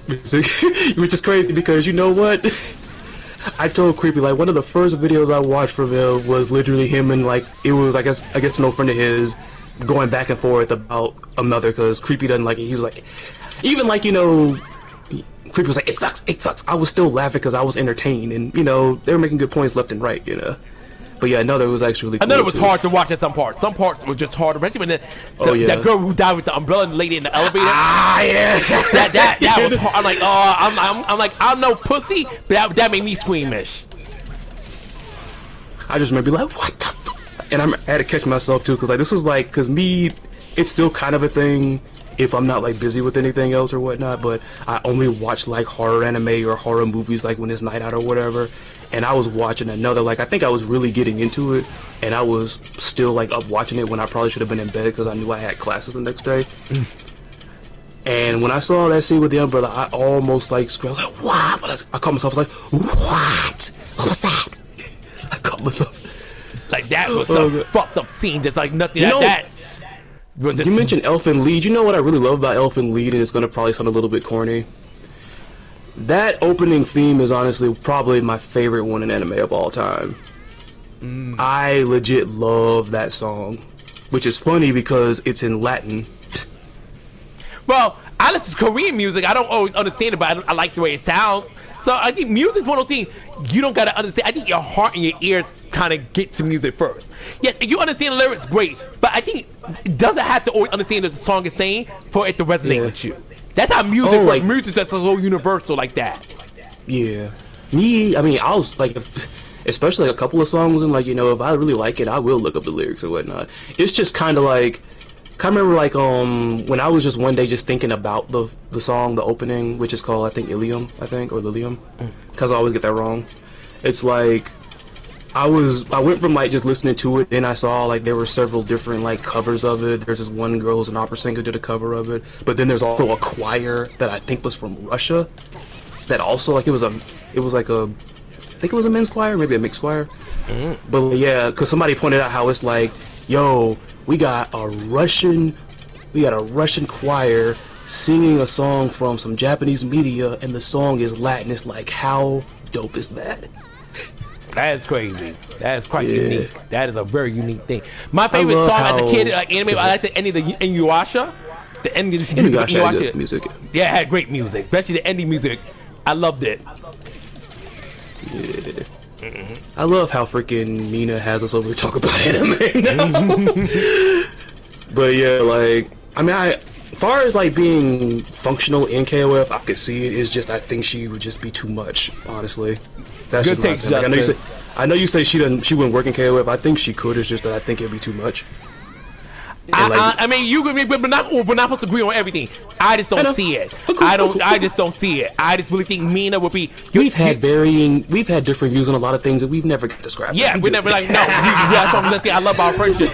which is crazy because you know what? I told Creepy, like, one of the first videos I watched from him was literally him and, like, it was, I guess no friend of his going back and forth about Another because Creepy doesn't like it. He was like, even, like, you know, Creepy was like, it sucks. I was still laughing because I was entertained and, you know, they were making good points left and right, you know. But yeah, Another was actually cool. Another was hard to watch at some parts. Some parts were just hard, especially when that girl who died with the umbrella lady in the elevator. Ah, yeah. that was hard. I'm like, oh, I'm like, I'm no pussy, but that made me squeamish. I just remember like, what the fuck? And I had to catch myself too, because like this was like, because me, it's still kind of a thing if I'm not like busy with anything else or whatnot, but I only watch like horror anime or horror movies like when it's night out or whatever. And I was watching Another, like, I think I was really getting into it, and I was still, like, up watching it when I probably should have been in bed because I knew I had classes the next day. And when I saw that scene with the umbrella, I almost, like, screamed. I was like, what? But I caught myself, I was like, what? What was that? I caught myself. Like, that was a fucked up scene, just like nothing like that. You mentioned Elfin Lied. You know what I really love about Elfin Lied, and it's going to probably sound a little bit corny? That opening theme is honestly probably my favorite one in anime of all time. I legit love that song, which is funny because it's in Latin, Well, I listen to Korean music. I don't always understand it, but I like the way it sounds. So I think music's one of those things you don't gotta understand. I think your heart and your ears kind of get to music first. Yes, if you understand the lyrics, great. But I think it doesn't have to always understand what the song is saying for it to resonate with you. That's how music works. Like, music's just so universal like that. Yeah. Me, I mean, I was like, especially a couple of songs, and like, you know, if I really like it, I will look up the lyrics or whatnot. It's just kind of like, I remember like when I was just one day just thinking about the song, the opening, which is called I think Ilium, or Lilium, because I always get that wrong. It's like I went from like just listening to it, and I saw like there were several different like covers of it. There's this one girl who's an opera singer who did a cover of it, but then there's also a choir that I think was from Russia that also like it was like a, I think it was a men's choir, maybe a mixed choir. But yeah, because somebody pointed out how it's like, yo, we got a Russian choir singing a song from some Japanese media, and the song is Latin. It's like, how dope is that? That is crazy. That is quite unique. That is a very unique thing. My favorite song as a kid, like anime, I like the ending of Inuyasha. The ending of Inuyasha had good music. Yeah, it had great music, especially the ending music. I loved it. Yeah. I love how freaking Mina has us over to talk about anime now. But yeah, like, I mean, as far as like being functional in KOF, I could see it. It's just I think she would just be too much, honestly. That's good take, like, I know you say she wouldn't work in KOF. I think she could. It's just that I think it'd be too much. I mean, you could, we're not supposed to agree on everything. I just don't see it. I just don't see it. I just really think Mina would be. We've had different views on a lot of things that we've never described. Yeah, we never like no. That's one thing I love our friendship.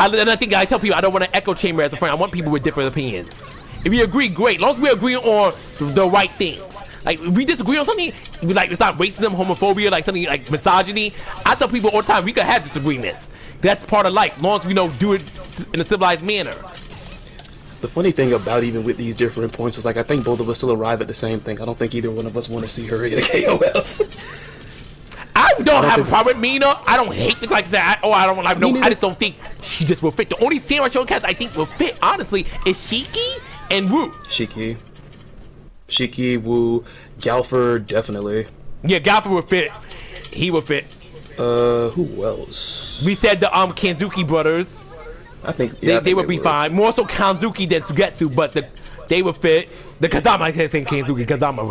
And I think I tell people I don't want to echo chamber as a friend. I want people with different opinions. If you agree, great. As long as we agree on the right things. Like, if we disagree on something, like it's not racism, homophobia, like something like misogyny. I tell people all the time we can have disagreements. That's part of life, as long as we do it in a civilized manner. The funny thing about even with these different points is like I think both of us still arrive at the same thing. I don't think either one of us want to see her in the KOF. I don't have a problem with Mina. I don't hate things like that. Oh, I don't like no. I just don't think she just will fit. The only samurai show cast I think will fit, honestly, is Shiki and Wu. Shiki, Wu, Galfer, definitely. Yeah, Galfer would fit. He would fit. Who else? We said the Kanzuki brothers. I think they would be fine. More so Kanzuki than Sugetsu, but they would fit. The Kazama, I can't say Kanzuki. Kazama.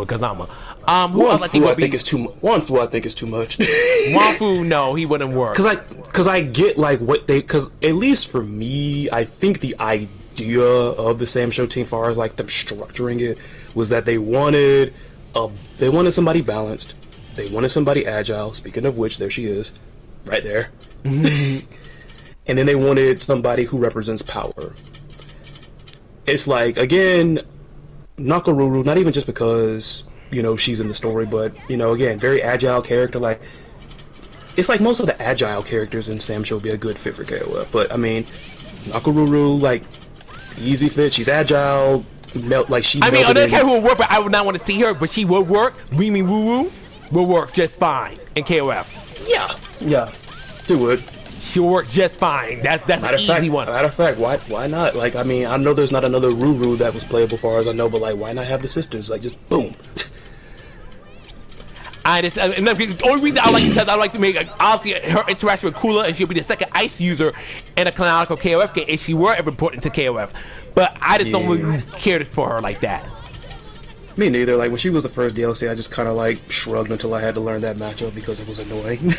Who else I think is too much. Wanfu, I think is too much. Wanfu, no, he wouldn't work. Cause I get like what cause at least for me, I think the idea of the Sam Show team, as far as like them structuring it, was that they wanted somebody balanced. They wanted somebody agile. Speaking of which, there she is, right there. And then they wanted somebody who represents power. It's like, again, Nakaruru, not even just because, you know, she's in the story, but, you know, again, very agile character. Like, it's like most of the agile characters in Sam Show would be a good fit for KOF. But, I mean, Nakaruru, like, easy fit. She's agile. Another character who would work, but I would not want to see her, but she would work. Rimi Woo will work just fine in KOF. Yeah, she would. She'll work just fine. That's an easy one. Matter of fact, why not? Like, I mean, I know there's not another Ruru that was playable, far as I know, but like, why not have the sisters? Like, just boom. The only reason I like because I like to make obviously her interaction with Kula, and she'll be the second ice user in a canonical KOF game if she were ever put into KOF. But I just don't really care for her like that. Me neither. Like, when she was the first DLC, I just kind of like shrugged until I had to learn that matchup because it was annoying.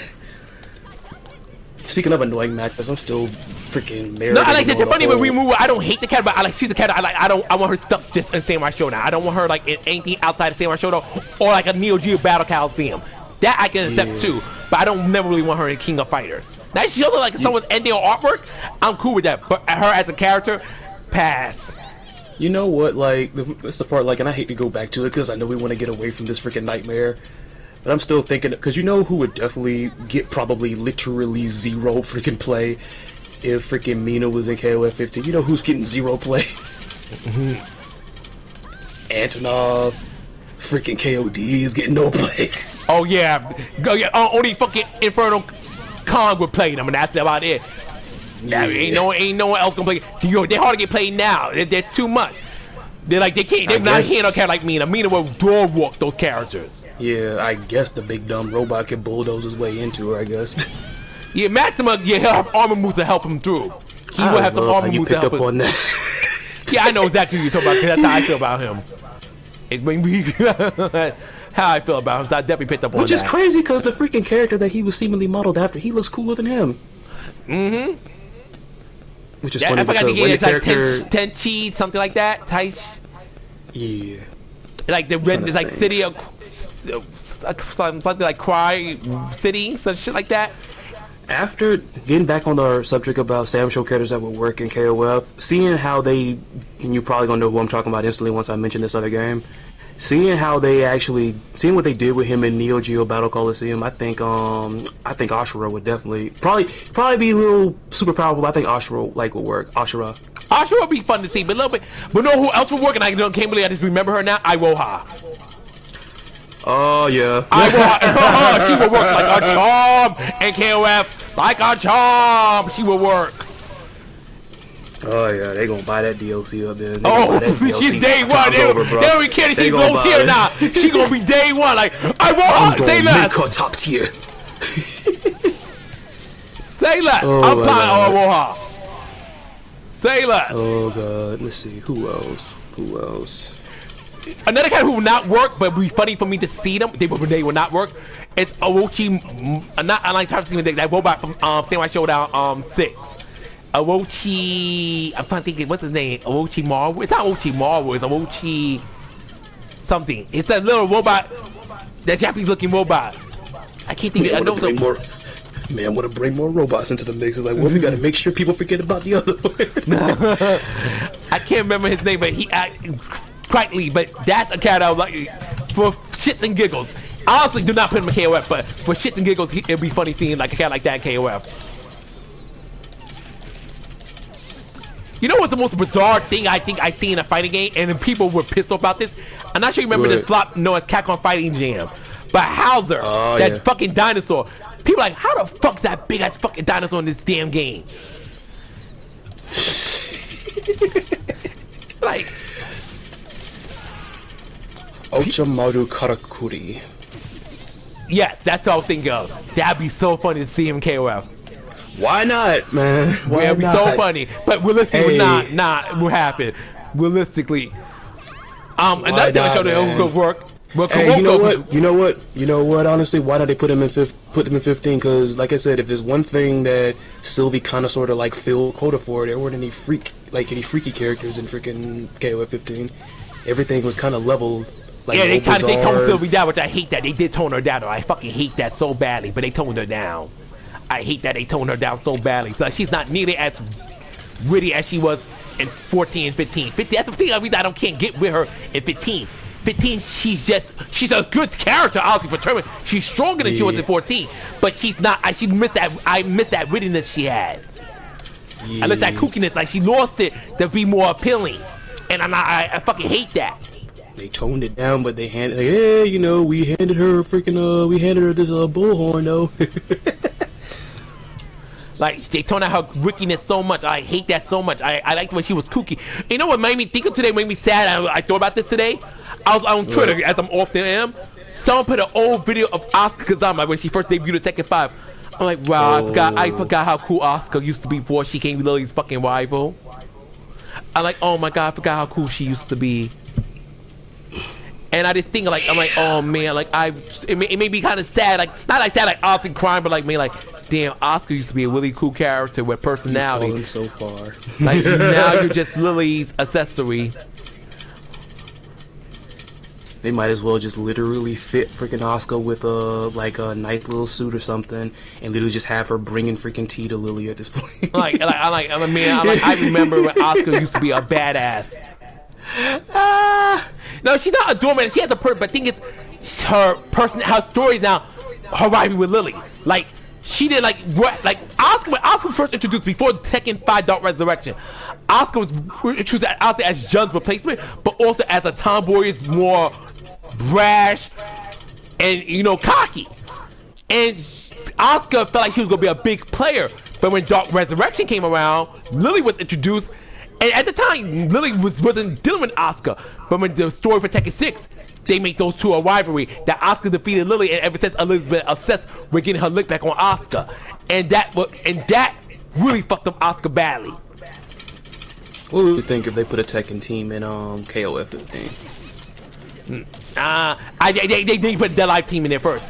Speaking of annoying matchups, I'm still freaking married. No, I like the funny with Remove. I don't hate the character, but I like she's the character. I want her stuck just in Samurai Showdown. I don't want her like in anything outside of Samurai Showdown or like a Neo Geo Battle Coliseum. That I can accept too, but I don't never really want her in King of Fighters. Now she looks like someone's ending on artwork. I'm cool with that, but her as a character, pass. You know what? Like, that's the part. Like, and I hate to go back to it because I know we want to get away from this freaking nightmare. But I'm still thinking, because you know who would definitely get probably literally zero freaking play if freaking Mina was in KOF15? You know who's getting zero play? Antonov. Freaking KOD is getting no play. Oh yeah. Only fucking Infernal Kong would play them, and that's about it. Yeah. Ain't no one else gonna play. They're hard to get played now. They're too much. They can't. They're not handle a character like Mina. Mina will door walk those characters. Yeah, I guess the big dumb robot can bulldoze his way into her, I guess. Yeah, Maxima, yeah, he'll have armor moves to help him through. He will have some armor moves to help him. Yeah, I know exactly what you're talking about, because that's how I feel about him. It's when we, how I feel about him, so I definitely picked up on that. Which is crazy, because the freaking character that he was seemingly modeled after, he looks cooler than him. Mm-hmm. Which is funny, because when the character... Tenchi, something like that, Taish. Yeah. Like the red, it's like City of... something like Cry City, some shit like that. After getting back on our subject about Sam Show characters that would work in KOF, seeing how they, and you're probably gonna know who I'm talking about instantly once I mention this other game, seeing how they actually, seeing what they did with him in Neo Geo Battle Coliseum, I think Ashura would definitely, probably be a little super powerful, but I think Ashura would work. Ashura would be fun to see, but a little bit. But know who else would work? And I can't believe I just remember her now. Iroha. Oh yeah. She will work like a charm in KOF, like a charm. She will work. Oh yeah, they gonna buy that DLC up there. She's day one. They don't be kidding. She's low tier now. She gonna be day one. Like I want. Say less. Make her top tier. Say less. I'm buying Iroha. Say less. Oh god. Let's see. Who else? Another guy who will not work, but would be funny for me to see them. They will not work. It's Orochi. I like trying to see that robot from Samurai Showdown 6. Orochi. I'm trying to think. What's his name? Orochi Maru. It's not Orochi Maru. It's Orochi something. It's that little robot, that Japanese-looking robot. I can't think. I know more. Man, I want to bring more robots into the mix. It's like, well, we got to make sure people forget about the other one. I can't remember his name, but he. But that's a character I was like, for shits and giggles. Honestly, do not put him in KOF, but for shits and giggles, it'd be funny seeing like a character like that in KOF. You know what's the most bizarre thing I think I see in a fighting game, and then people were pissed off about this? I'm not sure you remember this flop known as Capcom Fighting Jam, but Hauser, that fucking dinosaur. People are like, how the fuck's that big ass fucking dinosaur in this damn game? Like. Ochamaru Karakuri. Yes, that's what I was thinking of. That'd be so funny to see him in KOF. Why not, man? Why it'd be so funny. But realistically, would not will happen. Realistically. Another thing I showed that could work. Hey, you know what? Honestly, why not they put him in 15? Because, like I said, if there's one thing that Sylvie kind of sort of like filled quota for, there weren't any freaky characters in freaking KOF 15. Everything was kind of leveled. Like, yeah, they toned Sylvie down, which I hate that. They did tone her down, though. I fucking hate that so badly, but they toned her down. I hate that they toned her down so badly. So she's not nearly as witty as she was in 14 and 15. 15, that's the thing I can't get with her in 15. 15, she's a good character, obviously, for tournament. She's stronger than she was in 14, but she's not. I miss that wittiness she had. I miss that kookiness. Like, she lost it to be more appealing, and I fucking hate that. They toned it down, but they handed, like, hey, you know, we handed her this bullhorn, though. Like, they toned out her wickedness so much. I hate that so much. I liked when she was kooky. You know what made me think of today, made me sad? I thought about this today. I was on Twitter, as I'm often am. Someone put an old video of Asuka Kazama, like when she first debuted at Tekken 5. I'm like, wow, I forgot how cool Asuka used to be before she came Lily's fucking rival. I'm like, oh my god, I forgot how cool she used to be. And I just think like, I'm like, oh man, like it made me kind of sad, like not like sad like Asuka crying, but like me like, damn, Asuka used to be a really cool character with personality. You've fallen so far. Like now you're just Lily's accessory. They might as well just literally fit freaking Asuka with a nice little suit or something, and literally just have her bringing freaking tea to Lily at this point. I remember when Asuka used to be a badass. No, she's not a doormat. She has a but the thing is, her story is now her rivalry with Lily. Like she did Asuka when Asuka was first introduced before Tekken 5 Dark Resurrection. Asuka was introduced as Jun's replacement, but also as a tomboyish, more brash and cocky. And Asuka felt like she was gonna be a big player, but when Dark Resurrection came around, Lily was introduced, And at the time, Lily wasn't dealing with Asuka. But when the story for Tekken 6, they make those two a rivalry. That Asuka defeated Lily, and ever since Lily's been obsessed with getting her lick back on Asuka. And that really fucked up Asuka badly. What would you think if they put a Tekken team in KOFXIV? They put the live team in there first.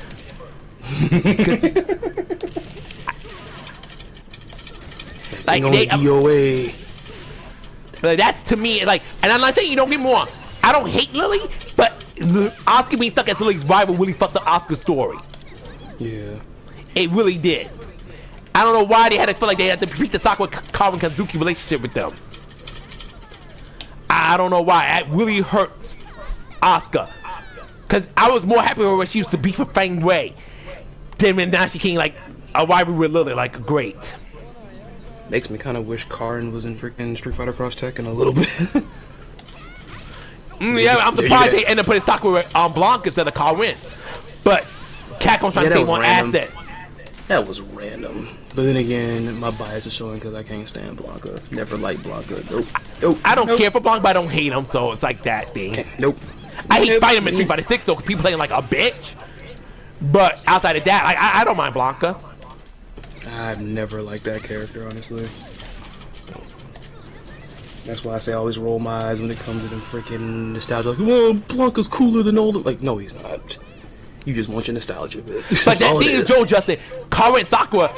Like they DOA. That to me, like, and I'm not saying you don't get me wrong. I don't hate Lily, but Asuka being stuck as Lily's rival really fucked up Asuka's story. Yeah. It really did. I don't know why they had to feel like they had to repeat the Sakura Karin Kazuki relationship with them. I don't know why. It really hurt Asuka. Cause I was more happy with her when she used to beef with Fang Wei. Then when now she came like a rival with Lily, like great. Makes me kind of wish Karin was in freaking Street Fighter Cross Tekken a little bit. Yeah, I'm surprised they ended up putting Sakura on Blanc instead of Karin. But Capcom's trying to save on assets. That was random. But then again, my bias is showing because I can't stand Blanca. Never liked Blanca. Nope. I don't care for Blanca, but I don't hate him, so it's like that thing. Nope. I hate fighting him in Street Fighter 6 though, because people playing like a bitch. But outside of that, I don't mind Blanca. I've never liked that character, honestly. That's why I say I always roll my eyes when it comes to them freaking nostalgia. Like, well, Blanca's cooler than all the... Like, no, he's not. You just want your nostalgia bit. But that thing is Joe Justin, Karin and Sakura,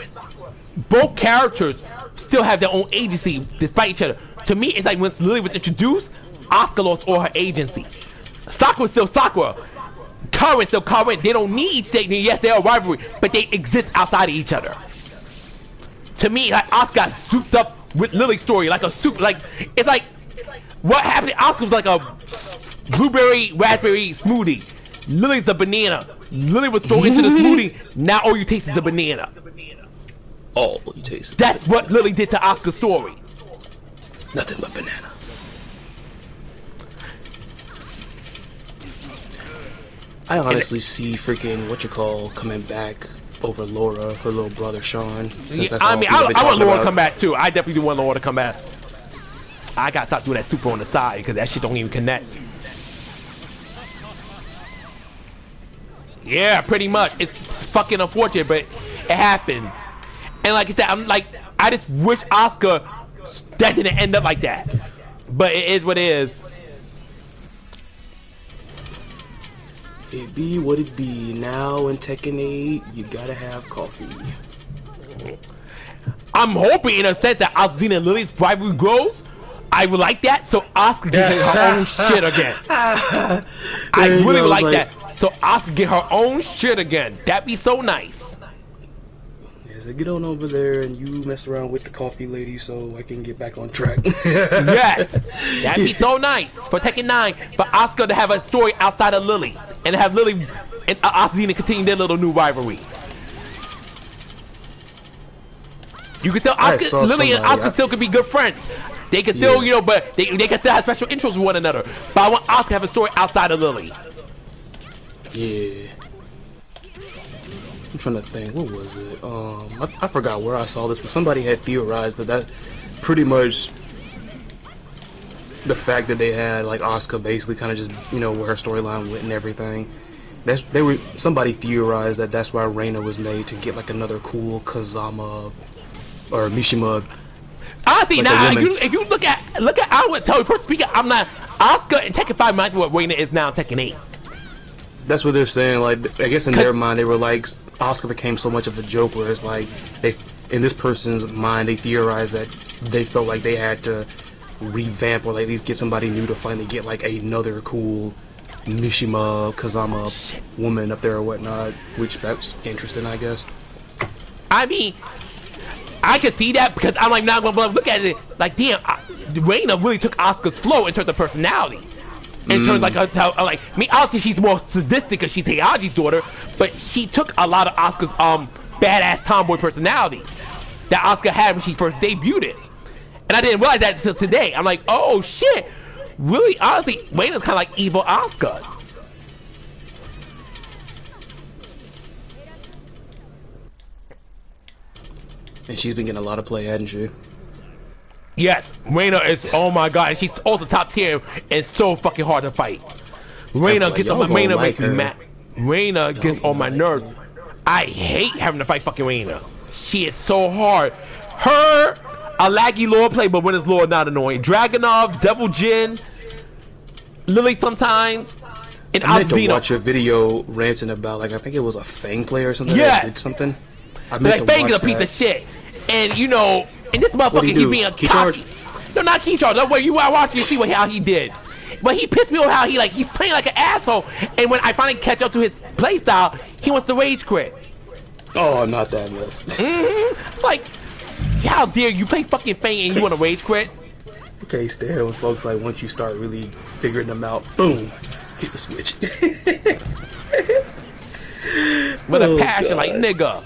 both characters still have their own agency despite each other. To me, it's like when Lily was introduced, Asuka lost all her agency. Sakura's still Sakura. Karin's still Karin. They don't need each other. Yes, they are a rivalry, but they exist outside of each other. To me, like Asuka got souped up with Lily's story, like a soup. Like it's like what happened. Asuka was like a blueberry raspberry smoothie. Lily's the banana. Lily was thrown into the smoothie. Now all you taste is the banana. All you taste. That's what Lily did to Asuka's story. Nothing but banana. I honestly see freaking coming back over Laura, her little brother Sean. Yeah, I mean, I want Laura to come back too. I definitely do want Laura to come back. I gotta stop doing that super on the side because that shit don't even connect. Yeah, pretty much. It's fucking unfortunate, but it happened. And like I said, I just wish Asuka that didn't end up like that. But it is what it is. It be what it be. Now in Tekken 8, you gotta have coffee. I'm hoping in a sense that Asuka and Lily's rivalry grows. I would like that, so Asuka get her own shit again. I really would like that. So Asuka get her own shit again. That'd be so nice. Yeah, so get on over there and you mess around with the coffee lady so I can get back on track. Yes, that'd be so nice for Tekken 9 for Asuka to have a story outside of Lily and have Lily and Asuka continue their little new rivalry. You can tell Asuka, Lily and Asuka still could be good friends. They can still, you know, but they can still have special interests with one another. But I want Asuka to have a story outside of Lily. Yeah. I'm trying to think, what was it? I forgot where I saw this, but somebody had theorized that pretty much the fact that they had like Asuka basically kind of just, you know, where her storyline went and everything. Somebody theorized that that's why Reina was made to get like another cool Kazama or Mishima. Honestly, like now if you look at I would tell you first speaking, I'm not Asuka and Tekken 5 reminds me what Reina is now in Tekken 8. That's what they're saying. Like, I guess in their mind, they were like, Asuka became so much of a joke, where it's like, in this person's mind, they theorized that they felt like they had to revamp or like, at least get somebody new to finally get like another cool Mishima, Kazama woman up there or whatnot, which that's interesting, I guess. I mean, I could see that because I'm like, now look at it, like, damn, Reina really took Asuka's flow in terms of personality. In terms like me, obviously she's more sadistic because she's Heihachi's daughter, but she took a lot of Asuka's badass tomboy personality that Asuka had when she first debuted it. And I didn't realize that until today. I'm like, oh shit, really? Honestly, Reina's kind of like evil Asuka. And she's been getting a lot of play, hasn't she? Yes, Reina is, oh my god, and she's also top tier and so fucking hard to fight. Reina like, gets on my, Reina makes me her. mad. Reina gets on my nerves. I hate having to fight fucking Reina. She is so hard. Her, a laggy lore play, but when it's lore, not annoying. Dragunov, Devil Jin, Lily sometimes, and I meant to Obzino. watch a video ranting about, like, I think it was a Fang player or something Yes. that did something. I meant Like to Fang is watch a piece that. of shit. And you know, and this motherfucker, he he do? being a Key cocky. charge? No, not key charge. No, wait, I watched you see how he did. But he pissed me off how he's playing like an asshole. And when I finally catch up to his playstyle, he wants to rage quit. Oh, not that mess. Like, how dare you play fucking Fang and you want to rage quit? Okay, stare with folks like once you start really figuring them out, boom, hit the switch. With a Oh, passion, God. like, nigga.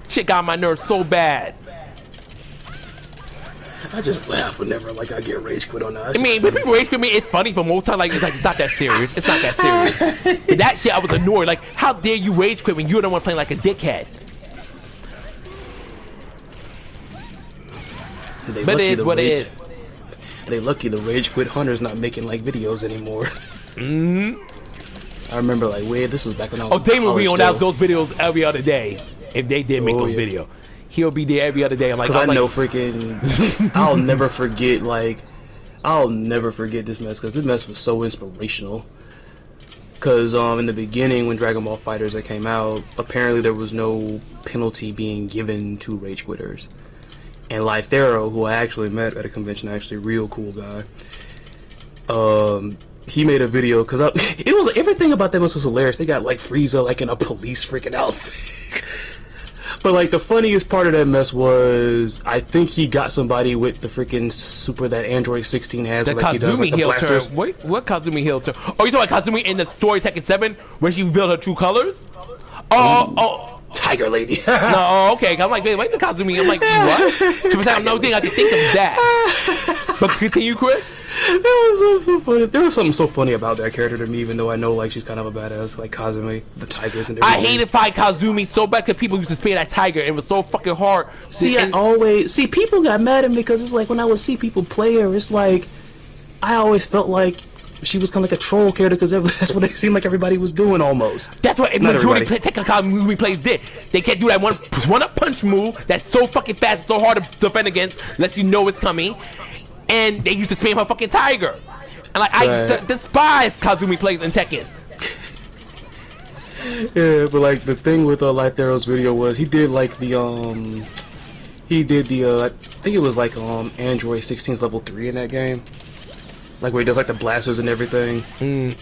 Shit got on my nerves so bad. I just laugh whenever like I get rage quit on that. I mean, when people rage quit me, it's funny, but most times, like, it's not that serious. It's not that serious. But that shit, I was annoyed. Like, how dare you rage quit when you're the one playing like a dickhead? But it is what it is. They lucky the rage quit hunter's not making like videos anymore. I remember like, wait, this is back when I was. Oh, Damon will be on college those videos every other day. If they did make Oh, those yeah. videos, he'll be there every other day. I'm like, because I know freaking. I'll never forget this mess because this mess was so inspirational. Because in the beginning when Dragon Ball FighterZ came out, apparently there was no penalty being given to rage quitters. And Lythero, who I actually met at a convention, actually real cool guy. He made a video because it was everything about them was hilarious. They got like Frieza like in a police freaking outfit. But like the funniest part of that mess was I think he got somebody with the freaking super that Android 16 has. the Like he does, Kazumi like, the heel blasters. turn. Wait, what Kazumi heel turn? Oh, you talking about Kazumi in the story Tekken 7 where she revealed her true colors? Oh. Tiger Lady. No, okay. I'm like, wait, the Kazumi. I'm like, what? So I no thing I can think of that. But continue, Chris. That was so funny. There was something so funny about that character to me, even though I know like she's kind of a badass, like Kazumi, the tigers and everything. I hated fight Kazumi so bad because people used to spare that tiger. It was so fucking hard. See, And- I always see people got mad at me because it's like when I would see people play her, it's like I always felt like she was kind of like a troll character because that's what it seemed like everybody was doing almost. That's what Not majority everybody. Tekken Kazumi plays did. They can't do that one-up punch move that's so fucking fast, so hard to defend against, lets you know it's coming. And they used to spam her fucking tiger. And like I used to Right. despise Kazumi plays in Tekken. Yeah, but like the thing with Lythero's video was he did like the I think it was like Android 16's level 3 in that game. Like where he does like the blasters and everything.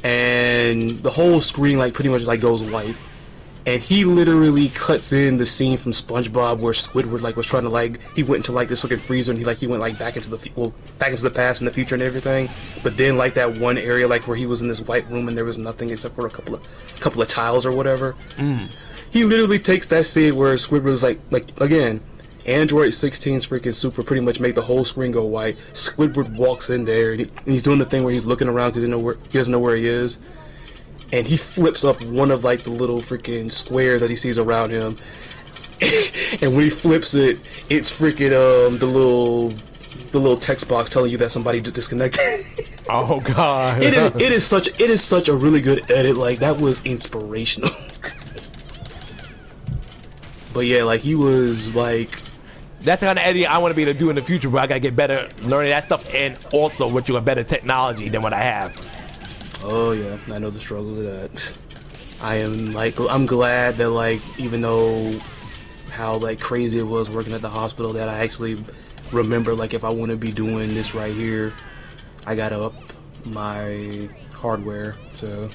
And the whole screen like pretty much like goes white. And he literally cuts in the scene from SpongeBob where Squidward like was trying to like he went into like this looking freezer and he went like back into the past and the future and everything. But then like that one area like where he was in this white room and there was nothing except for a couple of tiles or whatever. He literally takes that scene where Squidward was like again, Android 16's freaking super pretty much made the whole screen go white. Squidward walks in there and he's doing the thing where he's looking around because he doesn't know where he is. And he flips up one of like the little freaking squares that he sees around him. And when he flips it, it's freaking the little text box telling you that somebody just disconnected. Oh god. it is such a really good edit. Like that was inspirational. But yeah, like he was like That's the kind of editing I want to be able to do in the future, but I gotta get better learning that stuff and also with you a better technology than what I have. oh yeah, I know the struggles of that. I'm glad that like even though how like crazy it was working at the hospital that I actually remember like if I want to be doing this right here, I gotta up my hardware. So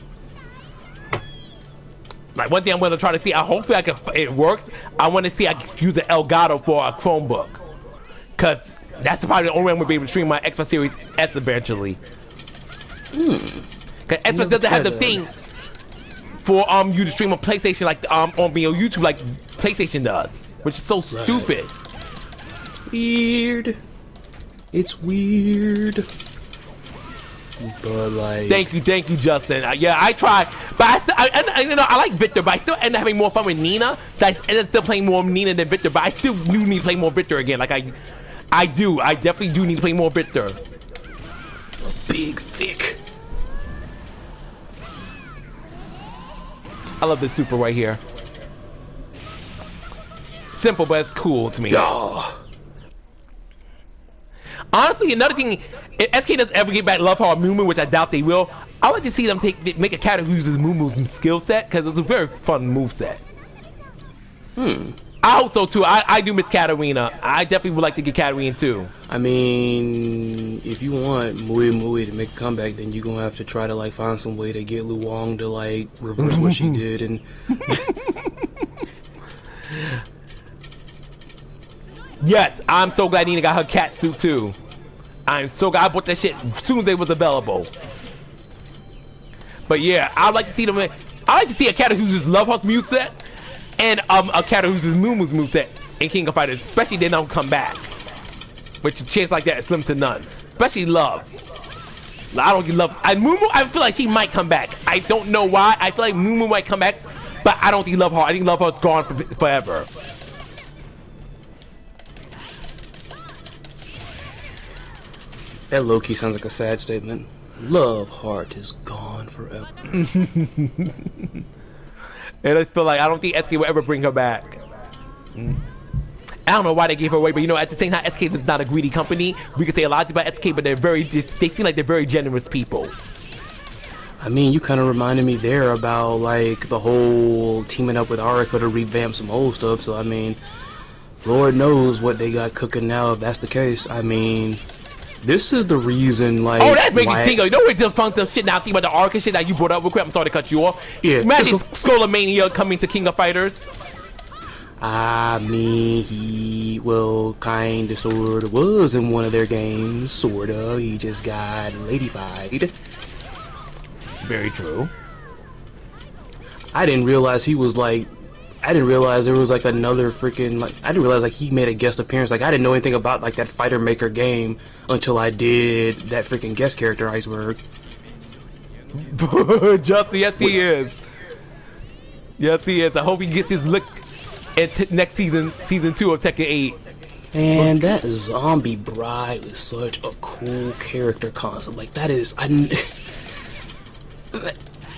Like one thing I'm gonna try to see, hopefully it works. I want to see I can use an Elgato for a Chromebook, cause that's probably the only way I'm gonna be able to stream my Xbox Series S eventually. Cause Xbox doesn't have the thing for you to stream on PlayStation like on YouTube like PlayStation does, which is so stupid. weird. It's weird. But like, Thank you, Justin. Yeah, I tried, but I like Victor, but I still end up having more fun with Nina. So I end up still playing more Nina than Victor, but I still do need to play more Victor again. Like I do. I definitely do need to play more Victor. Big, thick. I love this super right here. Simple, but it's cool to me. Yeah. Honestly, another thing, if SK doesn't ever get back Love Heart Moo Moo, which I doubt they will, I like to see them make a character who uses Moo Moo's skill set, because it's a very fun move set. I hope so too. I do miss Katarina. I definitely would like to get Katarina too. I mean, if you want Mui Mui to make a comeback, then you're gonna have to try to like find some way to get Lu Wong to like reverse what she did and. Yes, I'm so glad Nina got her cat suit too. I'm so glad I bought that shit as soon as it was available. But yeah, I'd like to see them. I like to see a character who uses Love Heart's move set and a character who uses Moo Moo's move set in King of Fighters, especially if they don't come back. Which a chance like that is slim to none. Especially Love. I don't get Love. Moo Moo, I feel like she might come back. I don't know why. I feel like Moo Moo might come back, but I don't think Love Heart. I think Love Heart's gone forever. That low-key sounds like a sad statement. Love Heart is gone forever. And I feel like I don't think SK will ever bring her back. I don't know why they gave her away, but you know, at the same time, SK is not a greedy company. We can say a lot about SK, but they seem like they're very generous people. I mean, you kind of reminded me there about like the whole teaming up with Arika to revamp some old stuff. So I mean, Lord knows what they got cooking now if that's the case. I mean, this is the reason, like. Oh, that's making me think. You know, we just found some shit now. Think about the Arca shit that you brought up real quick. I'm sorry to cut you off. Yeah. Imagine Skullomania coming to King of Fighters. I mean, he kinda sorta was in one of their games, sorta. He just got ladyfied. Very true. I didn't realize he was like. I didn't realize there was like another freaking like. I didn't realize like he made a guest appearance. Like I didn't know anything about like that Fighter Maker game until I did that freaking guest character Iceberg. Justin, yes he is. Yes he is. I hope he gets his lick at next season 2 of Tekken 8. And that Zombie Bride is such a cool character concept. Like that is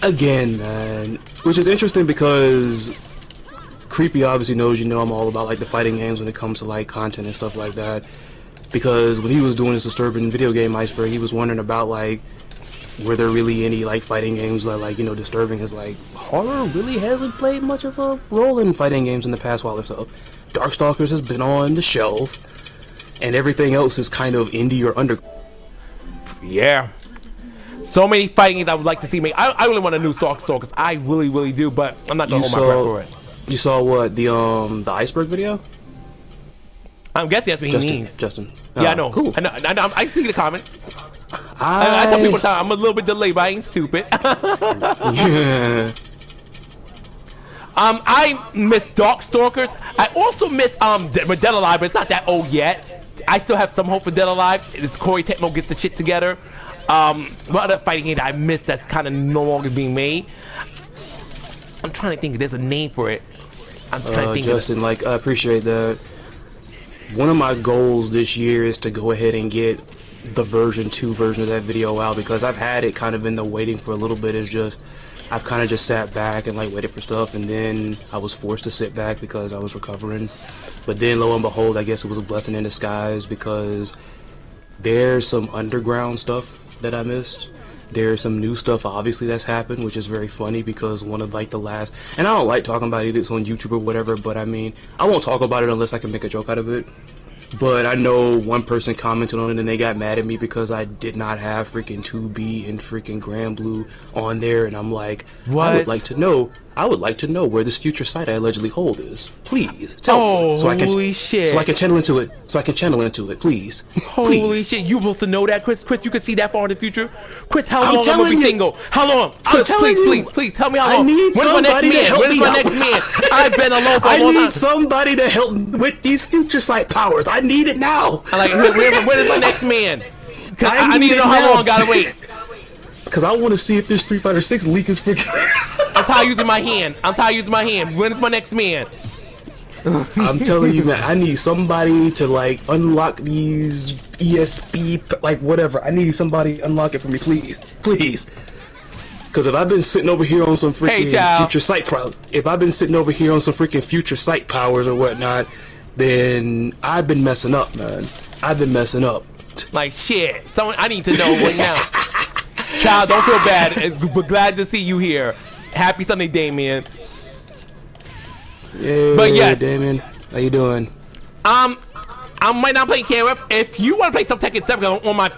again, man, which is interesting because Creepy obviously knows, you know, I'm all about like the fighting games when it comes to like content and stuff like that. Because when he was doing his disturbing video game Iceberg, he was wondering about like, were there really any like fighting games that like, you know, disturbing his like horror really hasn't played much of a role in fighting games in the past while or so. Darkstalkers has been on the shelf, and everything else is kind of indie or under. Yeah. So many fighting games I would like to see make. I really want a new Darkstalkers. I really, really do, but I'm not gonna hold my breath for it. You saw what the Iceberg video? I'm guessing that's what he means. Justin. Yeah, I know. Cool. I know. I see the comments. I tell people I'm a little bit delayed, but I ain't stupid. Yeah. I miss Darkstalkers. I also miss Dead Alive, but it's not that old yet. I still have some hope for Dead Alive. It's Corey Tecmo gets the shit together. What other fighting game that I missed that's kind of no longer being made? I'm trying to think. There's a name for it. I'm just trying to think. Justin, like I appreciate that. One of my goals this year is to go ahead and get the version 2 version of that video out, because I've had it kind of in the waiting for a little bit. It's just I've kind of just sat back and like waited for stuff, and then I was forced to sit back because I was recovering. But then lo and behold, I guess it was a blessing in disguise, because there's some underground stuff that I missed. There's some new stuff obviously that's happened, which is very funny, because one of like the last, and I don't like talking about it, it's on YouTube or whatever, but I mean, I won't talk about it unless I can make a joke out of it. But I know one person commented on it and they got mad at me because I did not have freaking 2B and freaking Grand Blue on there, and I'm like, what? I would like to know where this future site I allegedly hold is. Please tell me, so I can channel into it. So I can channel into it, please. Holy please. shit! You supposed to know that, Chris? Chris, you can see that far in the future. Chris, how long I'm gonna be single? How long? Chris, please tell me how long. When's my next man? When's my next man? I've been alone for a long time. I need somebody to help with these future sight powers. I need it now. Like, when is my next man? Cause I need to know how long I gotta wait. Cause I want to see if this Street Fighter 6 leak is freaking. I'm tired of using my hand. When is my next man? I'm telling you, man, I need somebody to like unlock these ESP, like whatever. I need somebody to unlock it for me, please, please. Because if I've been sitting over here on some freaking future sight powers or whatnot, then I've been messing up, man. I've been messing up. Like shit. Someone, I need to know right now. Child, don't feel bad. We're glad to see you here. Happy Sunday, Damien. Yeah, but yes, Damien, how you doing? I might not play KOF. If you want to play some Tekken 7 on my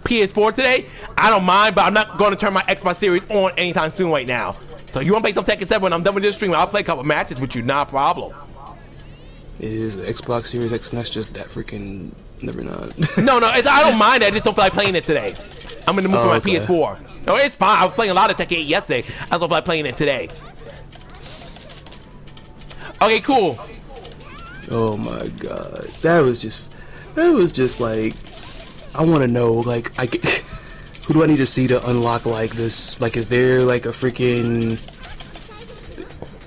PS4 today, I don't mind, but I'm not going to turn my Xbox Series on anytime soon right now. So you want to play some Tekken 7 when I'm done with this stream, I'll play a couple matches with you, not a problem. Is the Xbox Series X and S just that freaking never not? No, I don't mind that. I just don't feel like playing it today. I'm in the mood for my PS4. No, it's fine. I was playing a lot of Tekken 8 yesterday. I don't feel like playing it today. Okay, cool. Oh my god, that was just like, I want to know, like, who do I need to see to unlock like this? Like, is there like a freaking,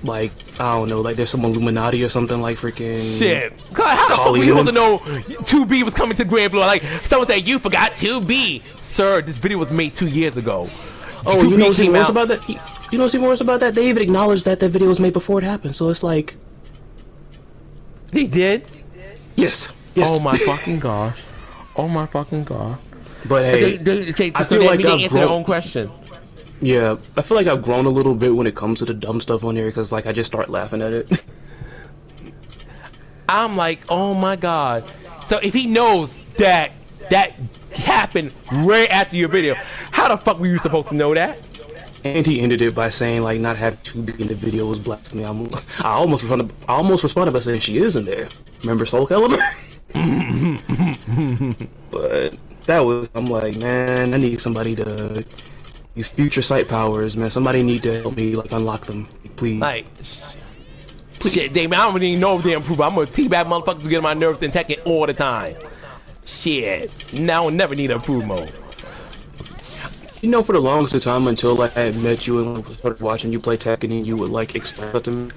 like, I don't know, like there's some Illuminati or something, like freaking shit. God, how the fuck were you supposed to know 2B was coming to Grand Blue? Like, someone said you forgot 2B. Sir, this video was made 2 years ago. Oh, you know some more about that? You know some more about that? They even acknowledged that that video was made before it happened, so it's like, they did? Yes. Yes. Oh my fucking gosh. Oh my fucking god. But hey, I feel like they answer their own question. Yeah, I feel like I've grown a little bit when it comes to the dumb stuff on here, because like I just start laughing at it. I'm like, oh my god. So if he knows that happened right after your video, how the fuck were you supposed to know that? And he ended it by saying like not having 2B in the video was blasphemy. I almost responded by saying she is in there. Remember Soul Calibur? But that was, I'm like, man, I need somebody to, these future sight powers, man, somebody need to help me like unlock them, please. Like, shit, Damien, I don't even know if they improve. I'm gonna teabag motherfuckers to get on my nerves and Tekken all the time. Shit, now I'll never need improve mode. You know, for the longest time until like I had met you and like, started watching you play Tekken and you would like explain it to me,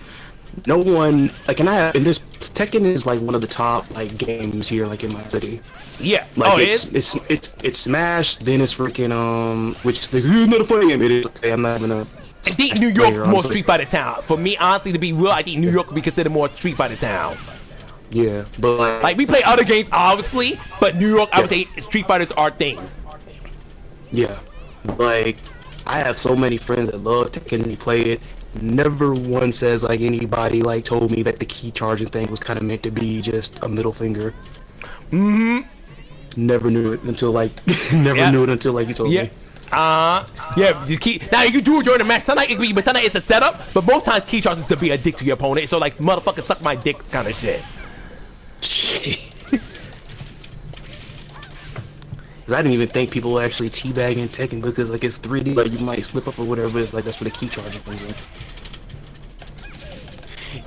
no one like, and this Tekken is like one of the top like games here like in my city. Yeah. Like it's Smash, then it's freaking which is not a funny game. It is okay. I'm not gonna. I think New York's more Street Fighter town. For me, honestly, to be real, I think New York would be considered more Street Fighter town. Yeah, but like we play other games obviously, but New York, I would say Street Fighter's our thing. Yeah, like I have so many friends that love Tekken and play it. Never once has like anybody like told me that the key charging thing was kind of meant to be just a middle finger. Never knew it until like knew it until like you told me. Yeah, you keep now you do it during the match. Sometimes it can be, but sometimes it's a setup. But most times key charges to be a dick to your opponent. So like motherfucker suck my dick kind of shit. I didn't even think people were actually teabagging Tekken because like it's 3D, like you might slip up or whatever, but it's like that's where the key charging comes in.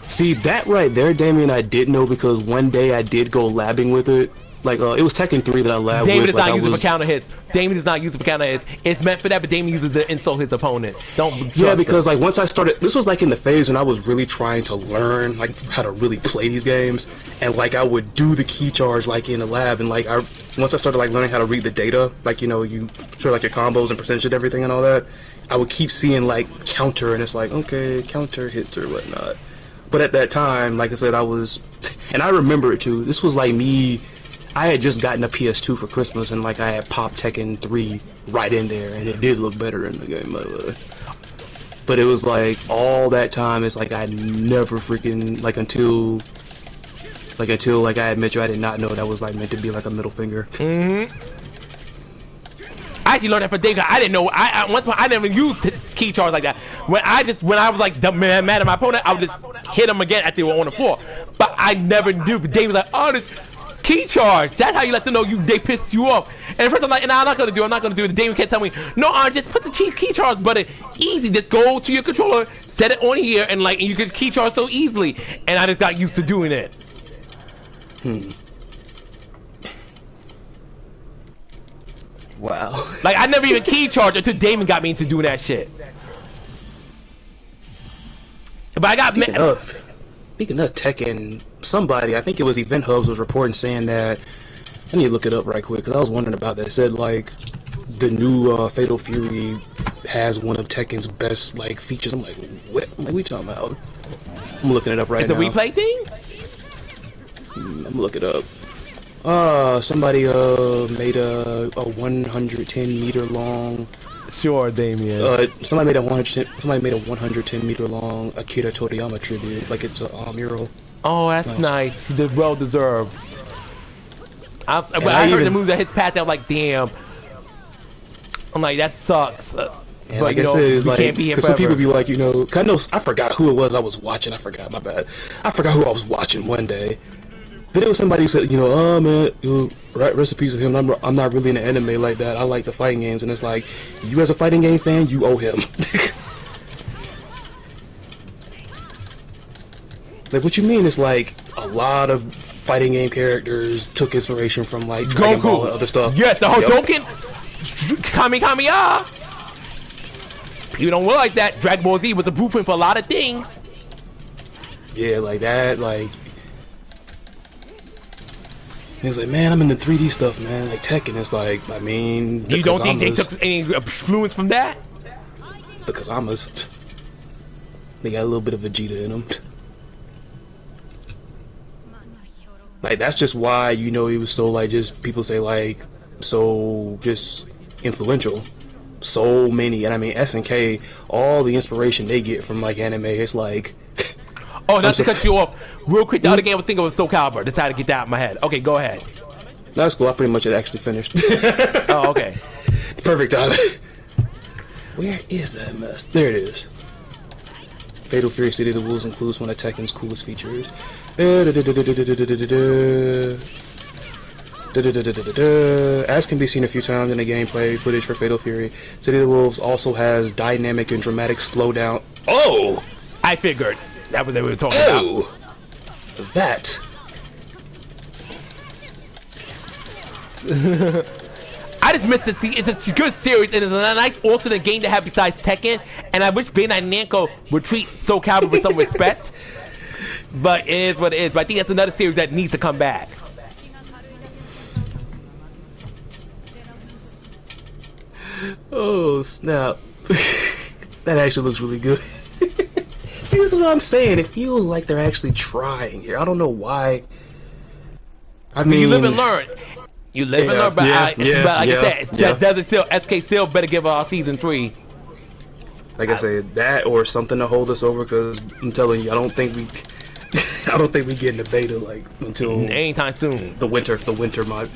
See, that right there, Damien, I did know because one day I did go labbing with it. Like, it was Tekken 3 that I labbed Damien with. is not using for counter hits. Damien is not using for counter hits. It's meant for that, but Damien uses it to insult his opponent. Don't. Yeah, because like once I started, this was like in the phase when I was really trying to learn like how to really play these games, and like I would do the key charge like in the lab, and like once I started like learning how to read the data, like you know you sort of like your combos and percentage and everything and all that, I would keep seeing like counter, and it's like okay, counter hits or whatnot. But at that time, like I said, I was, and I remember it too. This was like me. I had just gotten a PS2 for Christmas, and like I had popped Tekken 3 right in there, and it did look better in the game, by the way. But it was like all that time, it's like I never freaking like until like I admit you, I did not know that was like meant to be like a middle finger. I actually learned that for David. I didn't know. I never used key charge like that. When I was like mad at my opponent, I would just hit him again after they were on the floor. But I never knew. But David was like, oh, this key charge. That's how you let them know they pissed you off. And at first I'm like, nah, I'm not gonna do it. And David kept telling me, no, just put the key charge button. Easy. Just go to your controller, set it on here, and like you can key charge so easily. And I just got used to doing it. Wow. Like I never even key charged until Damon got me into doing that shit. But I got speaking of Tekken, somebody, I think it was Event Hubs, was reporting saying that, I need to look it up right quick, because I was wondering about that. It said, like, the new Fatal Fury has one of Tekken's best, like, features. I'm like, what? What are we talking about? I'm looking it up right now. The replay thing? I'm gonna look it up. Somebody made a 110 meter long. Sure, Damien. Somebody made a 110 meter long Akira Toriyama tribute, like it's a mural. Oh, that's nice. Well deserved. I heard the move that hits past. I'm like, damn. I'm like, that sucks. And like I said, it's like, because some people be like, you know, cause I forgot who it was I was watching. I forgot, my bad. I forgot who I was watching one day. But it was somebody who said, you know, oh man, right, recipes of him. I'm not really in the anime like that. I like the fighting games, and it's like, you as a fighting game fan, you owe him. Like, what you mean? It's like a lot of fighting game characters took inspiration from like Dragon Ball and other stuff. Yes, the Hadouken, Kami-Kami-Ya. You don't realize that Dragon Ball Z was a blueprint for a lot of things. Yeah, like that, like. He's like, man, I'm in the 3D stuff, man. Like Tekken, it's like, I mean, you don't think they took any influence from that? The Kazamas, they got a little bit of Vegeta in them. Like that's just why, you know, he was so like, just people say like, so just influential. So many, and I mean SNK, all the inspiration they get from like anime, it's like. Oh, not to cut you off, real quick. The other game I was thinking was Soul Calibur. That's how to get that out of my head. Okay, go ahead. That's cool. I pretty much had actually finished. Oh, okay. Perfect timing. Where is that mess? There it is. Fatal Fury City of the Wolves includes one of Tekken's coolest features. As can be seen a few times in the gameplay footage for Fatal Fury, City of the Wolves also has dynamic and dramatic slowdown. Oh! I figured. That's what they were talking about. That. I just missed it. It's a good series, and it's a nice alternate game to have besides Tekken. And I wish Bandai Namco would treat Soul Calibur with some respect. But it is what it is. But I think that's another series that needs to come back. Oh snap! That actually looks really good. See, this is what I'm saying. It feels like they're actually trying here. I don't know why. I mean, you live and learn. You live and learn, but like I said, doesn't still SK still better give our season 3. Like I said, that or something to hold us over, because I'm telling you, I don't think we get in the beta like until anytime soon. The winter mod.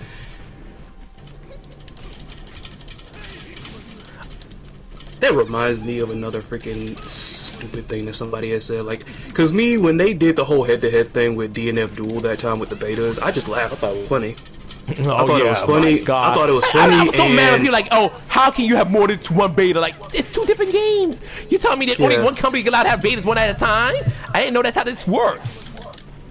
That reminds me of another freaking stupid thing that somebody has said, like, cause me, when they did the whole head-to-head thing with DNF Duel that time with the betas, I just laughed. I thought it was funny. I thought it was funny. I thought it was funny. I was so mad at people like, oh, how can you have more than one beta? Like, it's 2 different games. You telling me that only one company can allowed to have betas one at a time? I didn't know that's how this works.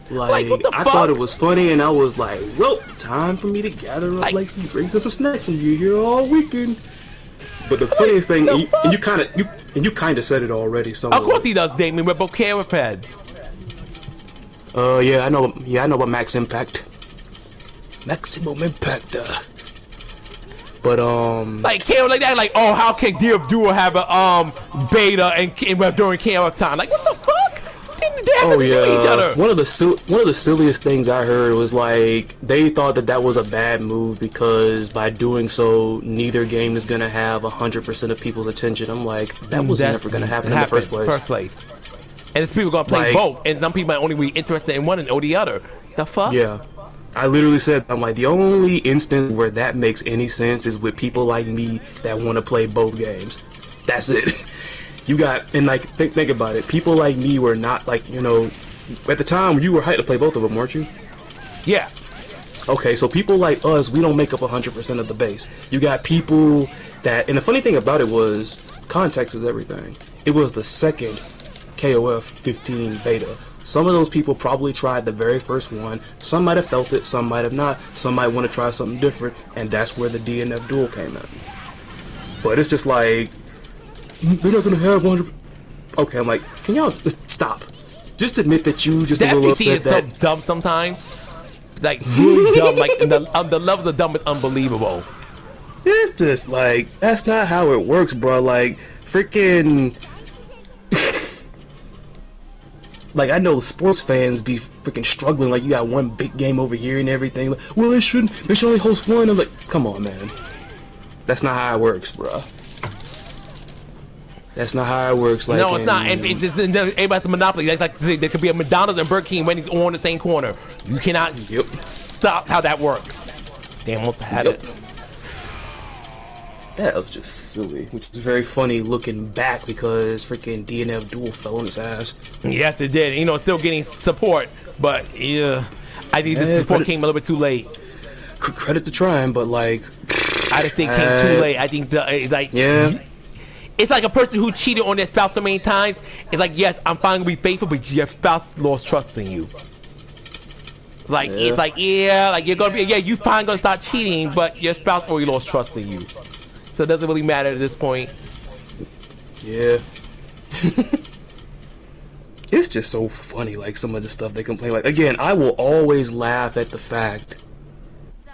Like what the fuck? I thought it was funny, and I was like, well, time for me to gather up like some drinks and some snacks and you here all weekend. But the funniest thing, and you kind of said it already. Somewhere. Of course he does, Damien. We're both KOFXIV. Yeah, I know. Yeah, I know about Max Impact. Maximum Impact. But like KO like that, like, oh, how can DF Duo have a beta and during KO time? Like, what the fuck? They have to each other. One of the silliest things I heard was like they thought that was a bad move because by doing so, neither game is gonna have 100% of people's attention. I'm like, that was never gonna happen in the first place. And it's people gonna play both, and some people might only be interested in one and or the other. The fuck? Yeah. I literally said, I'm like, the only instance where that makes any sense is with people like me that want to play both games. That's it. You got, and like, think about it. People like me were not like, you know, at the time you were hyped to play both of them, weren't you? Yeah. Okay, so people like us, we don't make up 100% of the base. You got people that, and the funny thing about it was, context is everything. It was the second KOF15 beta. Some of those people probably tried the very first one. Some might have felt it, some might have not. Some might want to try something different, and that's where the DNF Duel came in. But it's just like, they're not gonna have 100. Okay, I'm like, can y'all just stop? just admit that you just The a little FTC upset is that. so dumb sometimes. Like really dumb. Like the level of dumb is unbelievable. It's just like that's not how it works, bro. Like freaking. Like I know sports fans be freaking struggling. Like you got one big game over here and everything. Like, well, they should only host one. I'm like, come on, man. That's not how it works, bro. That's not how it works. Like, No, it's not. And everybody's a monopoly. That's like there could be a McDonald's and Burger King when it's on the same corner. You cannot stop how that works. Damn, almost had it. That was just silly, which is very funny looking back because freaking DNF Duel fell on his ass. Yes, it did. You know, still getting support, but yeah, I think the support came a little bit too late. Credit to trying, but like, I just think it came too late. I think it's like a person who cheated on their spouse so many times. It's like, yes, I'm finally gonna be faithful, but your spouse lost trust in you. Like it's like like you're gonna be you finally gonna start cheating, but your spouse already lost trust in you. So it doesn't really matter at this point. Yeah. It's just so funny, like some of the stuff they complain. Like again, I will always laugh at the fact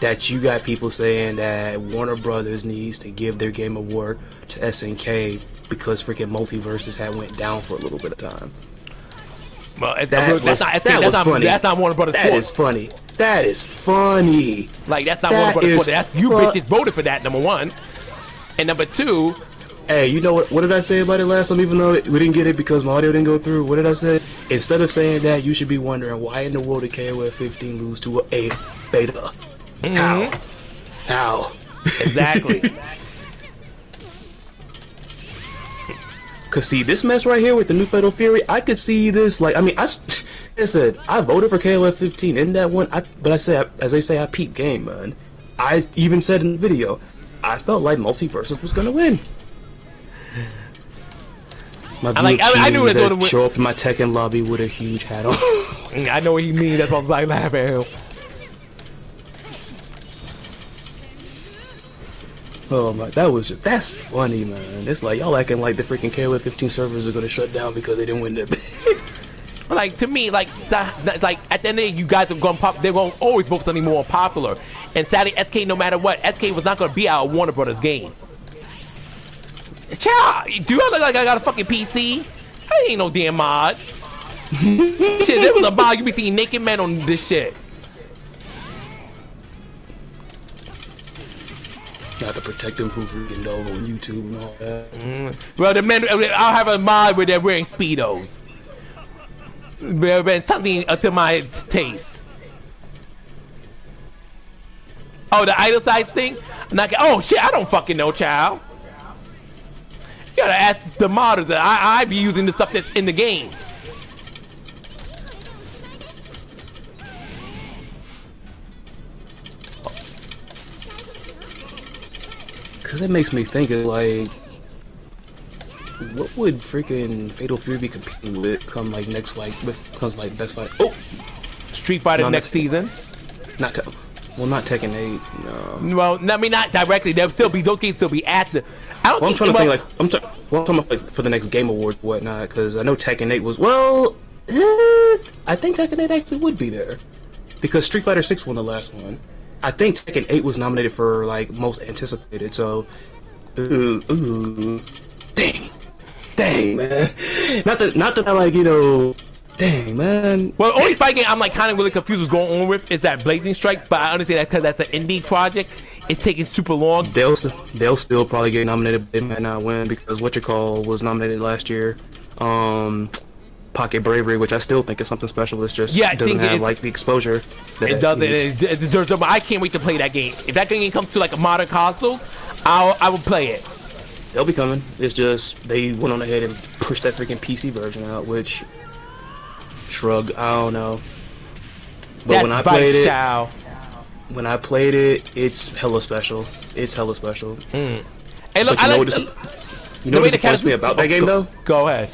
that you got people saying that Warner Brothers needs to give their Game Award to SNK because freaking Multiverses had went down for a little bit of time. Well, that's not Warner Brothers. That is funny. That is funny. Like that's not Warner Brothers. That's you bitches voted for that. Number one. And number two, hey, you know what? What did I say about it last time? Even though we didn't get it because my audio didn't go through. What did I say? Instead of saying that, you should be wondering why in the world did KOFXIV lose to a beta? Mm-hmm. How? Exactly. Cause see this mess right here with the new Fatal Fury, I could see this. Like, I mean, I said I voted for KOF15 in that one. But I said, as they say, I peep game, man. I even said in the video, I felt like Multiverses was gonna win. I knew it was gonna win. Show up in my Tekken lobby with a huge hat on. I know what you mean. That's why I was like laughing at him. Oh my, that's funny, man. It's like y'all acting like the freaking KOF15 servers are gonna shut down because they didn't win that. Like to me, like at the end of the day, you guys are going pop. They're going to always vote something more popular. And sadly, SK, no matter what, SK was not going to be our Warner Brothers game. Child, do I look like I got a fucking PC? I ain't no damn mod. Shit, there was a mod. You be seeing naked men on this shit. Got to protect them from freaking dog on YouTube and all that. Well, the men, I'll have a mod where they're wearing Speedos. Been something to my taste. Oh, the idle size thing? Oh shit, I don't fucking know, child. You gotta ask the modders that I be using the stuff that's in the game. Cause it makes me think of like, what would freaking Fatal Fury be competing with come like next comes like Best Fight? Oh, Street Fighter next season. Not Tekken 8. No. Well, I mean not directly. They'll still be those games still be at the. I'm talking about like for the next Game Awards and whatnot. Because I know Tekken 8 was I think Tekken 8 actually would be there because Street Fighter 6 won the last one. I think Tekken 8 was nominated for like most anticipated. So, dang man. Not that I like dang man. Well, only fight game I'm like kind of really confused what's going on with is that Blazing Strike, but I understand that because that's an indie project. It's taking super long. They'll still probably get nominated, but they might not win because was nominated last year. Pocket Bravery, which I still think is something special. It's just doesn't have like the exposure. It doesn't. I can't wait to play that game. If that game comes to like a modern console, I will play it. They'll be coming. It's just they went on ahead and pushed that freaking PC version out, which shrug. I don't know. But when I played it, it's hella special. It's hella special. Hey, look, you know what disappoints me about that game though? Go ahead.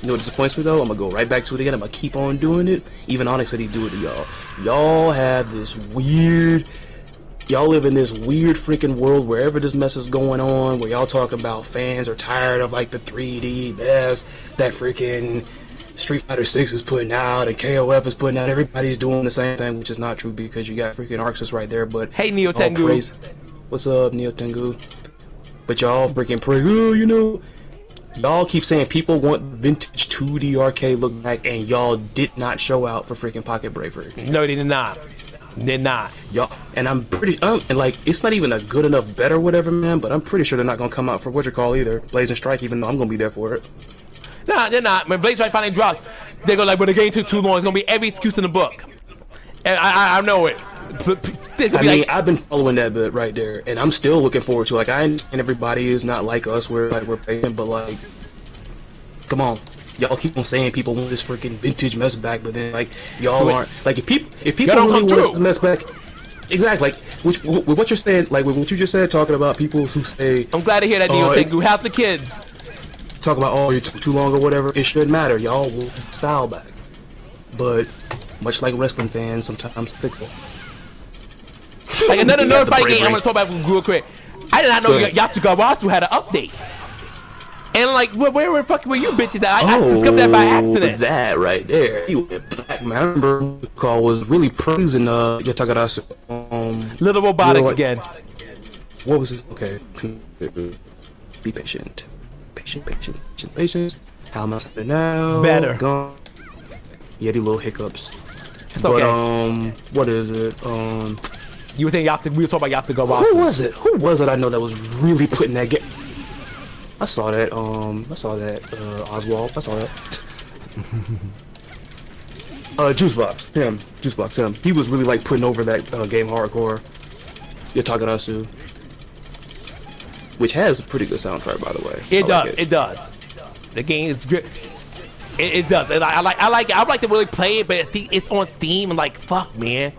You know what disappoints me though? I'm gonna go right back to it again. I'm gonna keep on doing it. Even Onyxe said he'd do it to y'all. Y'all have this weird. Y'all live in this weird freaking world wherever this mess is going on, where y'all talk about fans are tired of like the 3D, that freaking Street Fighter 6 is putting out, and KOF is putting out. Everybody's doing the same thing, which is not true because you got freaking Onyxe right there. But hey, Neo Tengu. What's up, Neo Tengu? But y'all freaking praise. Oh, you know, y'all keep saying people want vintage 2D arcade look back, and y'all did not show out for freaking Pocket Bravery. No, they did not. Did not. Y'all, and I'm pretty, and like, it's not even a good enough bet or whatever, man. But I'm pretty sure they're not gonna come out for what you call either Blazing Strike, even though I'm gonna be there for it. Nah, they're not. When Blazing Strike finally drops, they go like, "But the game took too long. It's gonna be every excuse in the book." And I know it. I mean, I've been following that bit right there, and I'm still looking forward to. Like, and everybody is not like us. We're patient, but like, come on. Y'all keep on saying people want this freaking vintage mess back, but then like y'all aren't. Like if people really want this mess back, exactly. Like with what you're saying, like with what you just said, talking about people who say, I'm glad to hear that, Neo Tengu. How's the kids? Talk about, oh, you took too long or whatever. It shouldn't matter. Y'all will style back, but much like wrestling fans, sometimes fickle. Like another nerd fight game, I'm gonna talk about real quick. I did not know Yatsugawasu had an update. And like, where the fuck were you bitches at? I discovered that by accident. That right there. He went black, man. I remember the call was really praising Yatagarasu. Little robotics again. What was it? Okay. Be patient. Patient. How am I saying now? Better. Gone. Yeah, the little hiccups. It's okay. But what is it? You were saying we were talking about Yatsugawasu. Who was it? I know that was really putting that game. I saw that, Oswald, I saw that. Juicebox, him. He was really, like, putting over that game hardcore. Yatagarasu. Which has a pretty good soundtrack, by the way. It does. The game is good. It does. And I like it. I'd like to really play it, but it's on Steam, and like, fuck, man.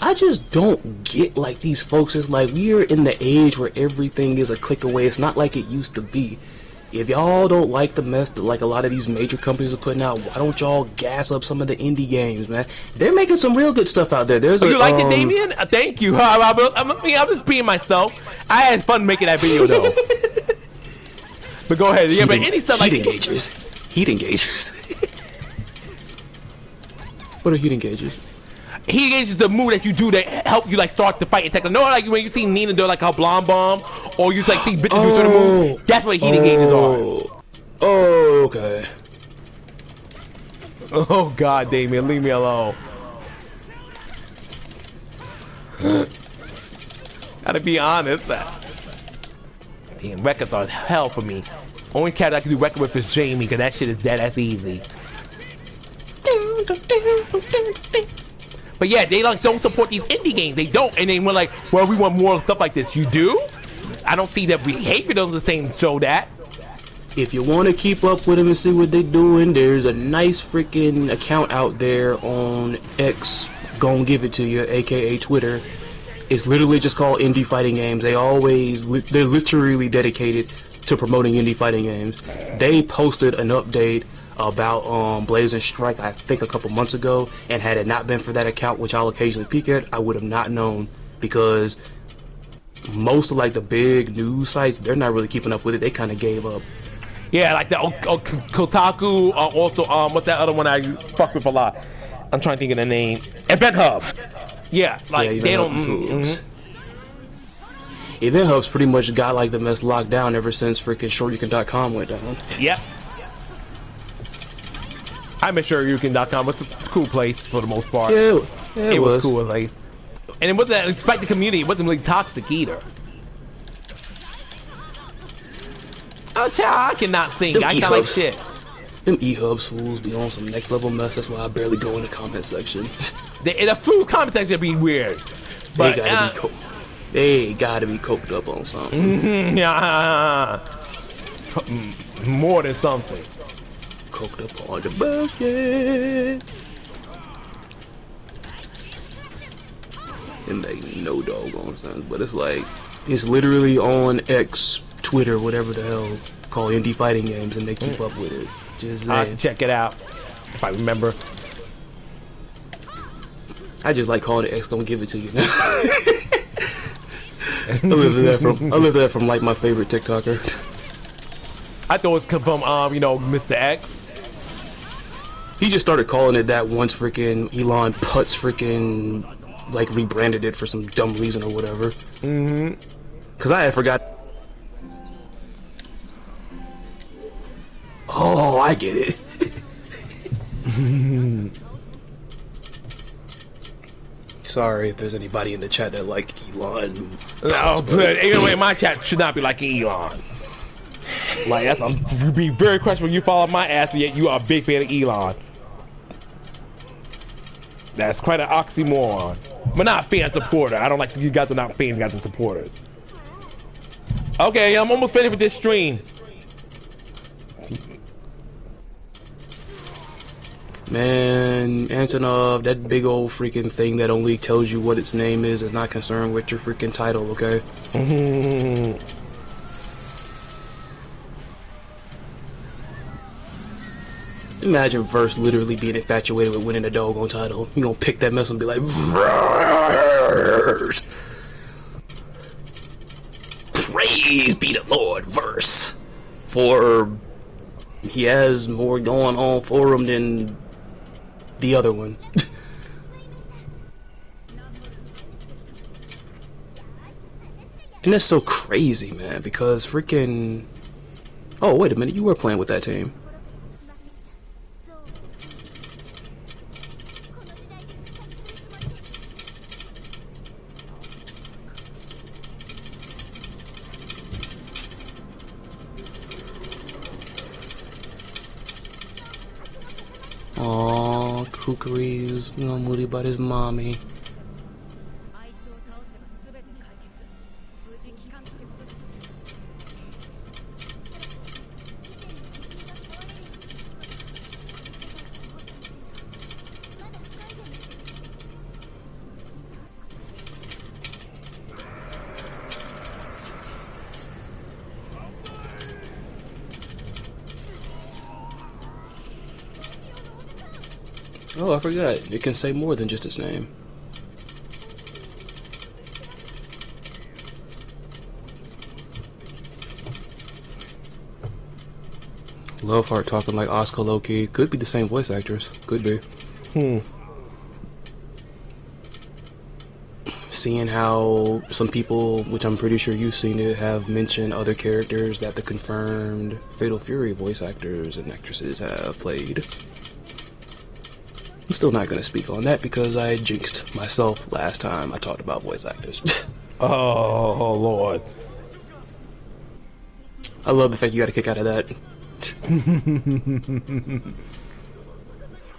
I just don't get, like, these folks. It's like we're in the age where everything is a click away. It's not like it used to be. If y'all don't like the mess that like a lot of these major companies are putting out, why don't y'all gas up some of the indie games, man? They're making some real good stuff out there. You like it, Damien? Thank you. I'm just being myself. I had fun making that video though. But go ahead. Yeah, but any stuff like heat engagers. What are heat engagers? He engages the move that you do to help you like start the fight and take. No, like when you see Nina do like her blonde bomb, or you like see bitches do certain moves. That's what heat engages are. Oh, okay. Oh God, Damien, leave me alone. Gotta be honest. Damn, records are hell for me. Only character I can do record with is Jamie, cause that shit is dead. That's easy. But yeah, they like don't support these indie games. They don't, and then we're like, well, we want more stuff like this. You do? I don't see that behavior doesn't the same show that. If you want to keep up with them and see what they're doing, there's a nice freaking account out there on X. Gonna give it to you, aka Twitter. It's literally just called Indie Fighting Games. They're literally dedicated to promoting indie fighting games. They posted an update about Blazing Strike, I think a couple months ago, and had it not been for that account, which I'll occasionally peek at, I would have not known, because most of like the big news sites, they're not really keeping up with it. They kind of gave up. Yeah, like the Kotaku, also what's that other one I fuck with a lot? I'm trying to think of the name. Event Hub. Yeah, like yeah, they don't. Event Hub's pretty much got like the mess locked down ever since freaking Shoryuken.com went down. Yep. I'm sure Shoryuken.com was a cool place for the most part. Yeah, it was cool at least. And it wasn't, despite the community, it wasn't really toxic either. Oh, child, I cannot sing. I can't like shit. Them E-Hubs fools be on some next level mess. That's why I barely go in the comment section. The food comment section be weird. But they gotta be coked up on something. Yeah. More than something. Coked up on the bucket. It makes no doggone sense, but it's like, it's literally on X, Twitter, whatever the hell, called Indie Fighting Games, and they keep up with it. Just I can check it out if I remember. I just like calling it X. Gonna give it to you now. I lived that from like my favorite TikToker. I thought it was from you know, Mr. X. He just started calling it that once freaking Elon Putz freaking like rebranded it for some dumb reason or whatever. Mm-hmm. Cause I had forgot. Oh, I get it. Sorry if there's anybody in the chat that like Elon. No, but anyway, my chat should not be like Elon. Like that's, I'm be very questionable. You follow my ass, yet you are a big fan of Elon. That's quite an oxymoron. But not fan supporter. I don't like you guys are not fans, you guys are supporters. Okay, I'm almost finished with this stream. Man, Antonov, that big old freaking thing that only tells you what its name is not concerned with your freaking title, okay? Imagine Verse literally being infatuated with winning a doggone title. You gonna pick that mess and be like, Verse! Praise be the Lord, Verse! For he has more going on for him than the other one. And that's so crazy, man, because freaking... Oh, wait a minute, you were playing with that team. Aww, Kukuri's moody about his mommy. Oh, I forgot. It can say more than just its name. Loveheart talking like Asuka Loki. Could be the same voice actors. Could be. Seeing how some people, which I'm pretty sure you've seen it, have mentioned other characters that the confirmed Fatal Fury voice actors and actresses have played. I'm still not going to speak on that because I jinxed myself last time I talked about voice actors. Oh, Lord. I love the fact you got a kick out of that.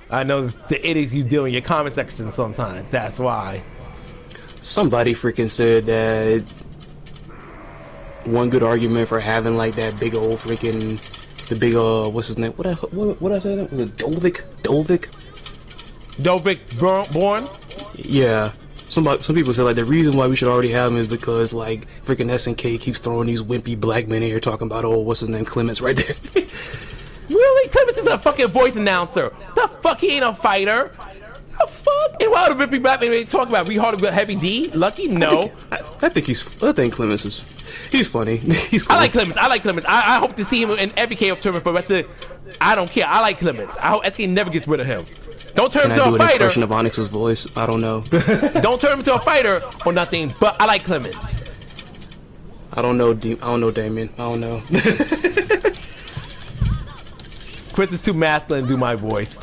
I know the idiots you do in your comment section sometimes, that's why. Somebody freaking said that one good argument for having like that big old freaking, the big what's his name? What I said? Was it Dolvik? Born? Yeah. Some people say like the reason why we should already have him is because like freaking SNK keeps throwing these wimpy black men in here talking about, oh, what's his name, Clements right there. Really? Clements is a fucking voice announcer. The fuck, he ain't a fighter. The fuck? And why the wimpy black men they talk about? We hard to Heavy D? Lucky? No. I think Clements is, he's funny. He's cool. I like Clements. I hope to see him in every KO tournament for the rest of the, I don't care. I like Clements. I hope SK never gets rid of him. Don't turn him into a fighter. Can I do an impression of Onyx's voice? I don't know. Don't turn him into a fighter or nothing, but I like Clements. I don't know Damien. I don't know. Chris is too masculine to do my voice.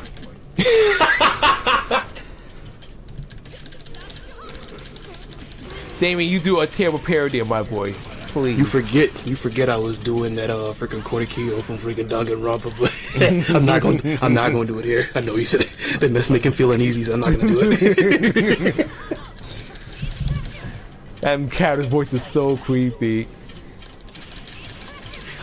Damien, you do a terrible parody of my voice. Please. You forget I was doing that freaking Korikio from freaking Danganronpa, but I'm not gonna do it here. I know you said that mess make him feel uneasy, so I'm not gonna do it. That character's voice is so creepy.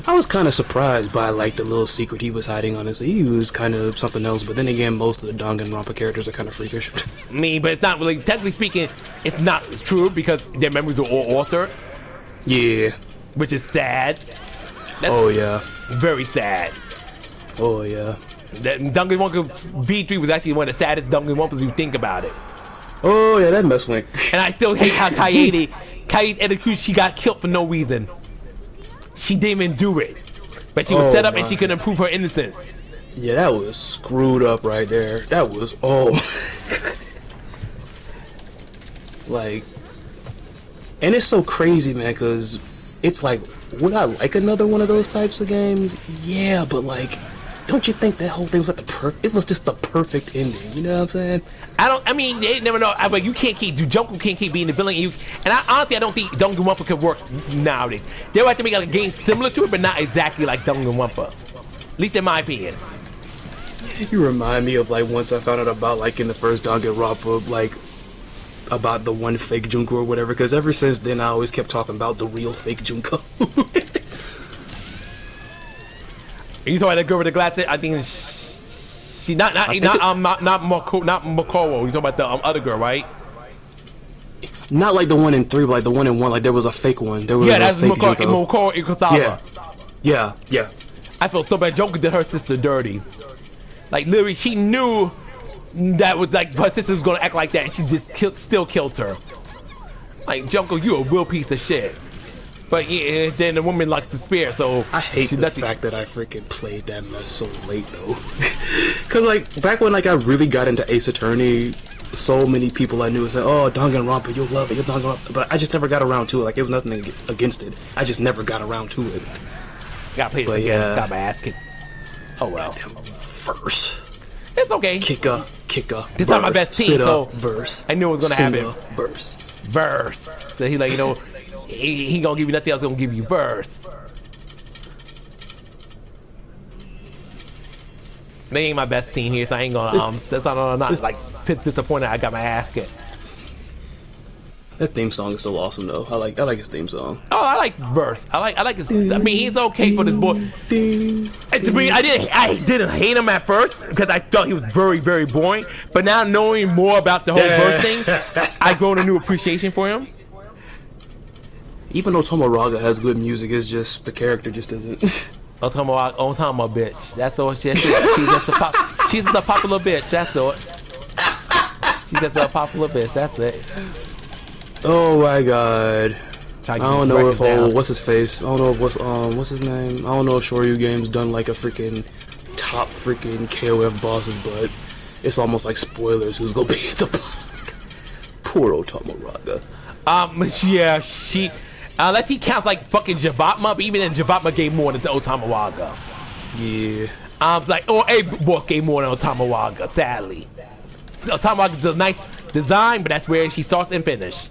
I was kind of surprised by like the little secret he was hiding on his. He was kind of something else, but then again, most of the Danganronpa characters are kind of freakish. But it's not really, technically speaking, it's not true because their memories are all altered. Yeah. Which is sad. Oh yeah. Very sad. Oh yeah. That Danganronpa V3 was actually one of the saddest Danganronpas you think about it. Oh yeah, that mess went. And I still hate how Kaede Edoku, she got killed for no reason. She didn't even do it. But she was set up and she couldn't prove her innocence. Yeah, that was screwed up right there. That was like, and it's so crazy, man, because it's like, would I like another one of those types of games? Yeah, but like, don't you think that whole thing was like it was just the perfect ending, you know what I'm saying? I mean, they never know. But you can't keep, Junko can't keep being the villain. And honestly, I don't think Danganronpa could work nowadays. They would have to make a game similar to it, but not exactly like Danganronpa. At least in my opinion. You remind me of like once I found out about like in the first Danganronpa, like about the one fake Junko or whatever, because ever since then I always kept talking about the real fake Junko. You talking about that girl with the glasses? I think she not Makoro. You talking about the other girl, right? Not like the one in 3, but like the one in 1. Like there was a fake one. There was that's fake Makoro Ikusawa. Yeah. I felt so bad. Joker did her sister dirty. Like literally, she knew that was like her sister was gonna act like that, and she just still killed her. Like Junko, you a real piece of shit. But yeah, then the woman likes to spare, so I hate the fact that I freaking played that mess so late though. Cause like back when like I really got into Ace Attorney, so many people I knew said, "Oh, Danganronpa, you'll love it, you'll Danganronpa," but I just never got around to it. Like it was nothing against it. I just never got around to it. Gotta play this again. Got my ass kicked. Oh well. Verse. It's okay. Kicka. This is not my best team, so verse. I knew it was gonna happen. Verse. So he like, you know, he gonna give you nothing else. Gonna give you verse. They ain't my best team here, so I ain't gonna that's not like disappointed. I got my ass kicked. That theme song is still awesome though. I like his theme song. Oh, I like verse. I like his. I mean, he's okay for this boy. And to me, I didn't hate him at first because I thought he was very, very boring. But now knowing more about the whole verse thing, I've grown a new appreciation for him. Even though Tomoraga has good music, it's just the character just isn't. Tomoraga, bitch. That's all she is. She's just a popular bitch. That's all. She's just a popular bitch. That's it. Oh my god. I don't know if what's his face? I don't know if what's his name? I don't know if Shoryu Games done like a freaking top freaking KOF bosses, but it's almost like spoilers who's gonna be the poor old Tomoraga. Yeah, she unless he counts like fucking Javatma, but even then Javatma gave more than Otamawaga. Yeah. Like, a boss gave more than Otamawaga, sadly. Otamawaga does a nice design, but that's where she starts and finishes.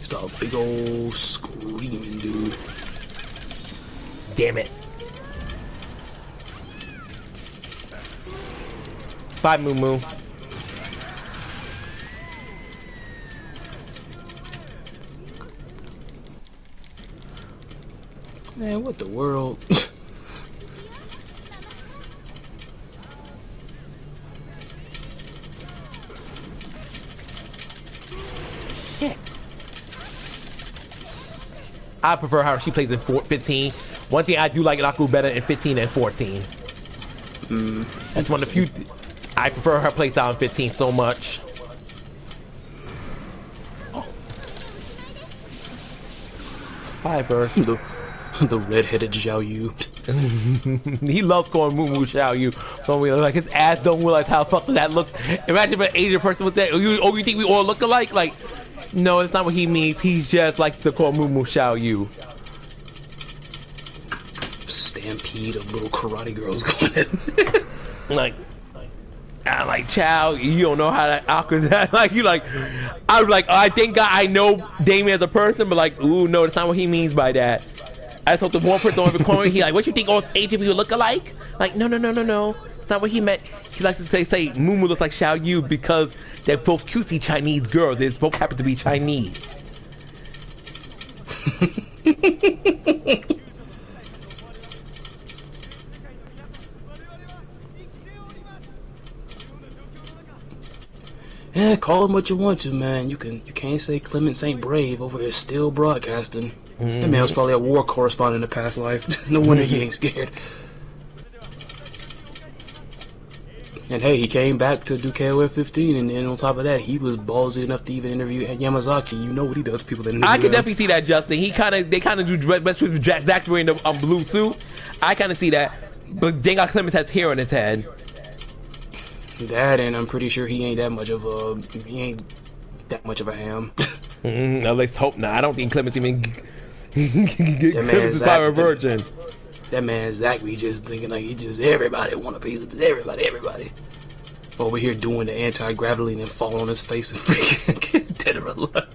It's a big old screaming dude. Damn it. Bye, Moo Moo. Man, what the world? Shit. I prefer how she plays in 15. One thing I do like Aku better in 15 than 14. That's one of the few. I prefer her playstyle in 15 so much. Oh. Bye, Bird. The red-headed Xiao Yu. He loves calling Moo Moo Xiao Yu. So like his ass don't realize how fucking that looks. Imagine if an Asian person would say, "Oh, you think we all look alike?" Like, no, that's not what he means. He's just likes to call Moo Moo Xiao Yu. Stampede of little karate girls going in. like Chow, you don't know how that awkward that. Like you like, I was like, oh, I think I know Damien as a person, but like, ooh, no, that's not what he means by that. I thought the one person over the corner, he like, what you think all Asian people look alike? Like, no, it's not what he meant. He likes to say Moo Moo looks like Xiao Yu because they're both cutesy Chinese girls. They both happen to be Chinese. Yeah, call him what you want to, man. You can't say Clements ain't brave over here still broadcasting. That man was probably a war correspondent in the past life. No wonder he ain't scared. And hey, he came back to do KOF-15, and then on top of that, he was ballsy enough to even interview Yamazaki. You know what he does to people that interview I can him. definitely see that, Justin. They kind of do best with Zach's wearing the blue suit. I kind of see that, but Dengar Clemens has hair on his head. That, and I'm pretty sure he ain't that much of a ham. At least hope not. I don't think Clemens even. Clemens is probably a virgin. That man Zach be just thinking like he just everybody want a piece of this, everybody. Over here doing the anti-gravity and then fall on his face and freaking dead or alive.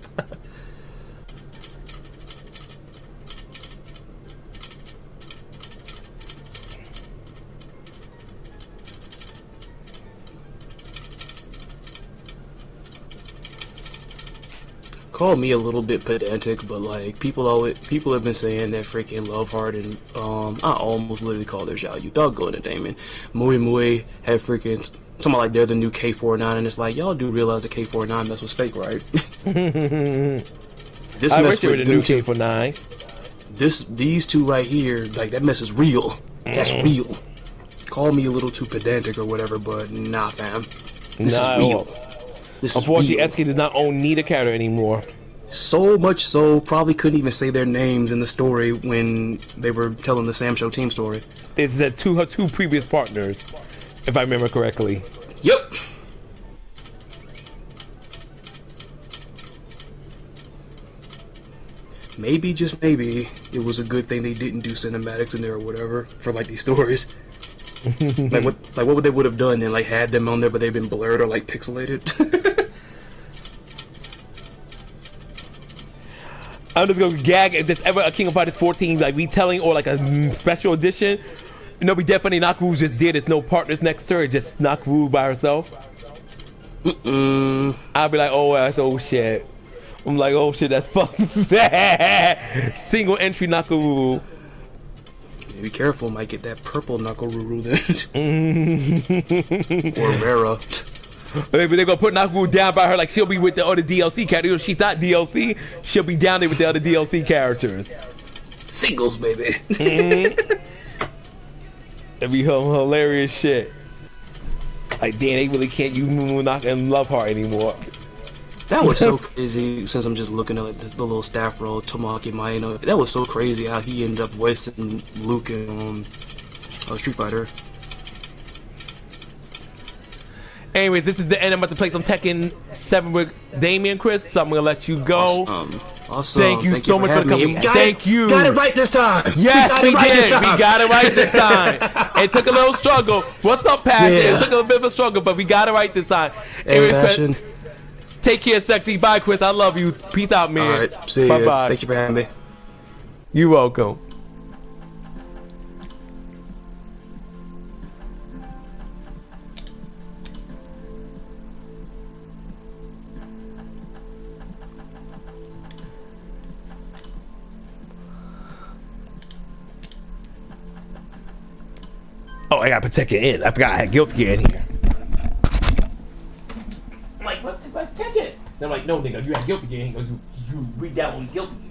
Call me a little bit pedantic, but like people have been saying that freaking Love Heart and I almost literally called their Xiao Yu, doggone it, Damon. Mui Mui had freaking something like they're the new K49, and it's like y'all do realize the K49 mess was fake, right? I wish they were the new K49. These two right here, like that mess is real. That's real. Call me a little too pedantic or whatever, but nah, fam. This is real. Unfortunately, SK does not own neither character anymore. So much so, probably couldn't even say their names in the story when they were telling the Sam Show team story. It's her two previous partners, if I remember correctly. Yep. Maybe, just maybe, it was a good thing they didn't do cinematics in there or whatever for like these stories. like what they would have done and like had them on there, but they've been blurred or like pixelated. I'm just gonna gag if there's ever a King of Fighters 14 like retelling or like a special edition. You know, we definitely Nakamura just did. It's no partners next to her, just Nakamura by herself. I'll be like, oh shit. I'm like, oh shit, that's fucking single entry Nakamura. Be careful, might get that purple Nakamura then. Or Rara. Maybe they're gonna put Nakamura down by her like she'll be with the other DLC characters. She's not DLC, she'll be down there with the other DLC characters. Singles, baby. That'd be hilarious shit. Like, damn, they really can't use Moonlock and Love Heart anymore. That was so crazy, since I'm just looking at like, the little staff role, Tomoaki Maino. That was so crazy how he ended up voicing Luke in Street Fighter. Anyways, this is the end. I'm about to play some Tekken 7 with Damien, Chris, so I'm going to let you go. Awesome. Thank you so much for coming. Thank you. Got it right this time. Yes, we did. We got it right this time. It took a little struggle. What's up, Passion? Yeah. It took a little bit of a struggle, but we got it right this time. Hey, Anyways, Chris, take care, sexy. Bye, Chris. I love you. Peace out, man. All right. See you. Bye-bye. Thank you for having me. You're welcome. Oh, I gotta protect it in. I forgot I had Guilty Gear in here. I'm like, what? Protect it. I'm like, no, nigga, you have Guilty Gear. You read down on Guilty Gear.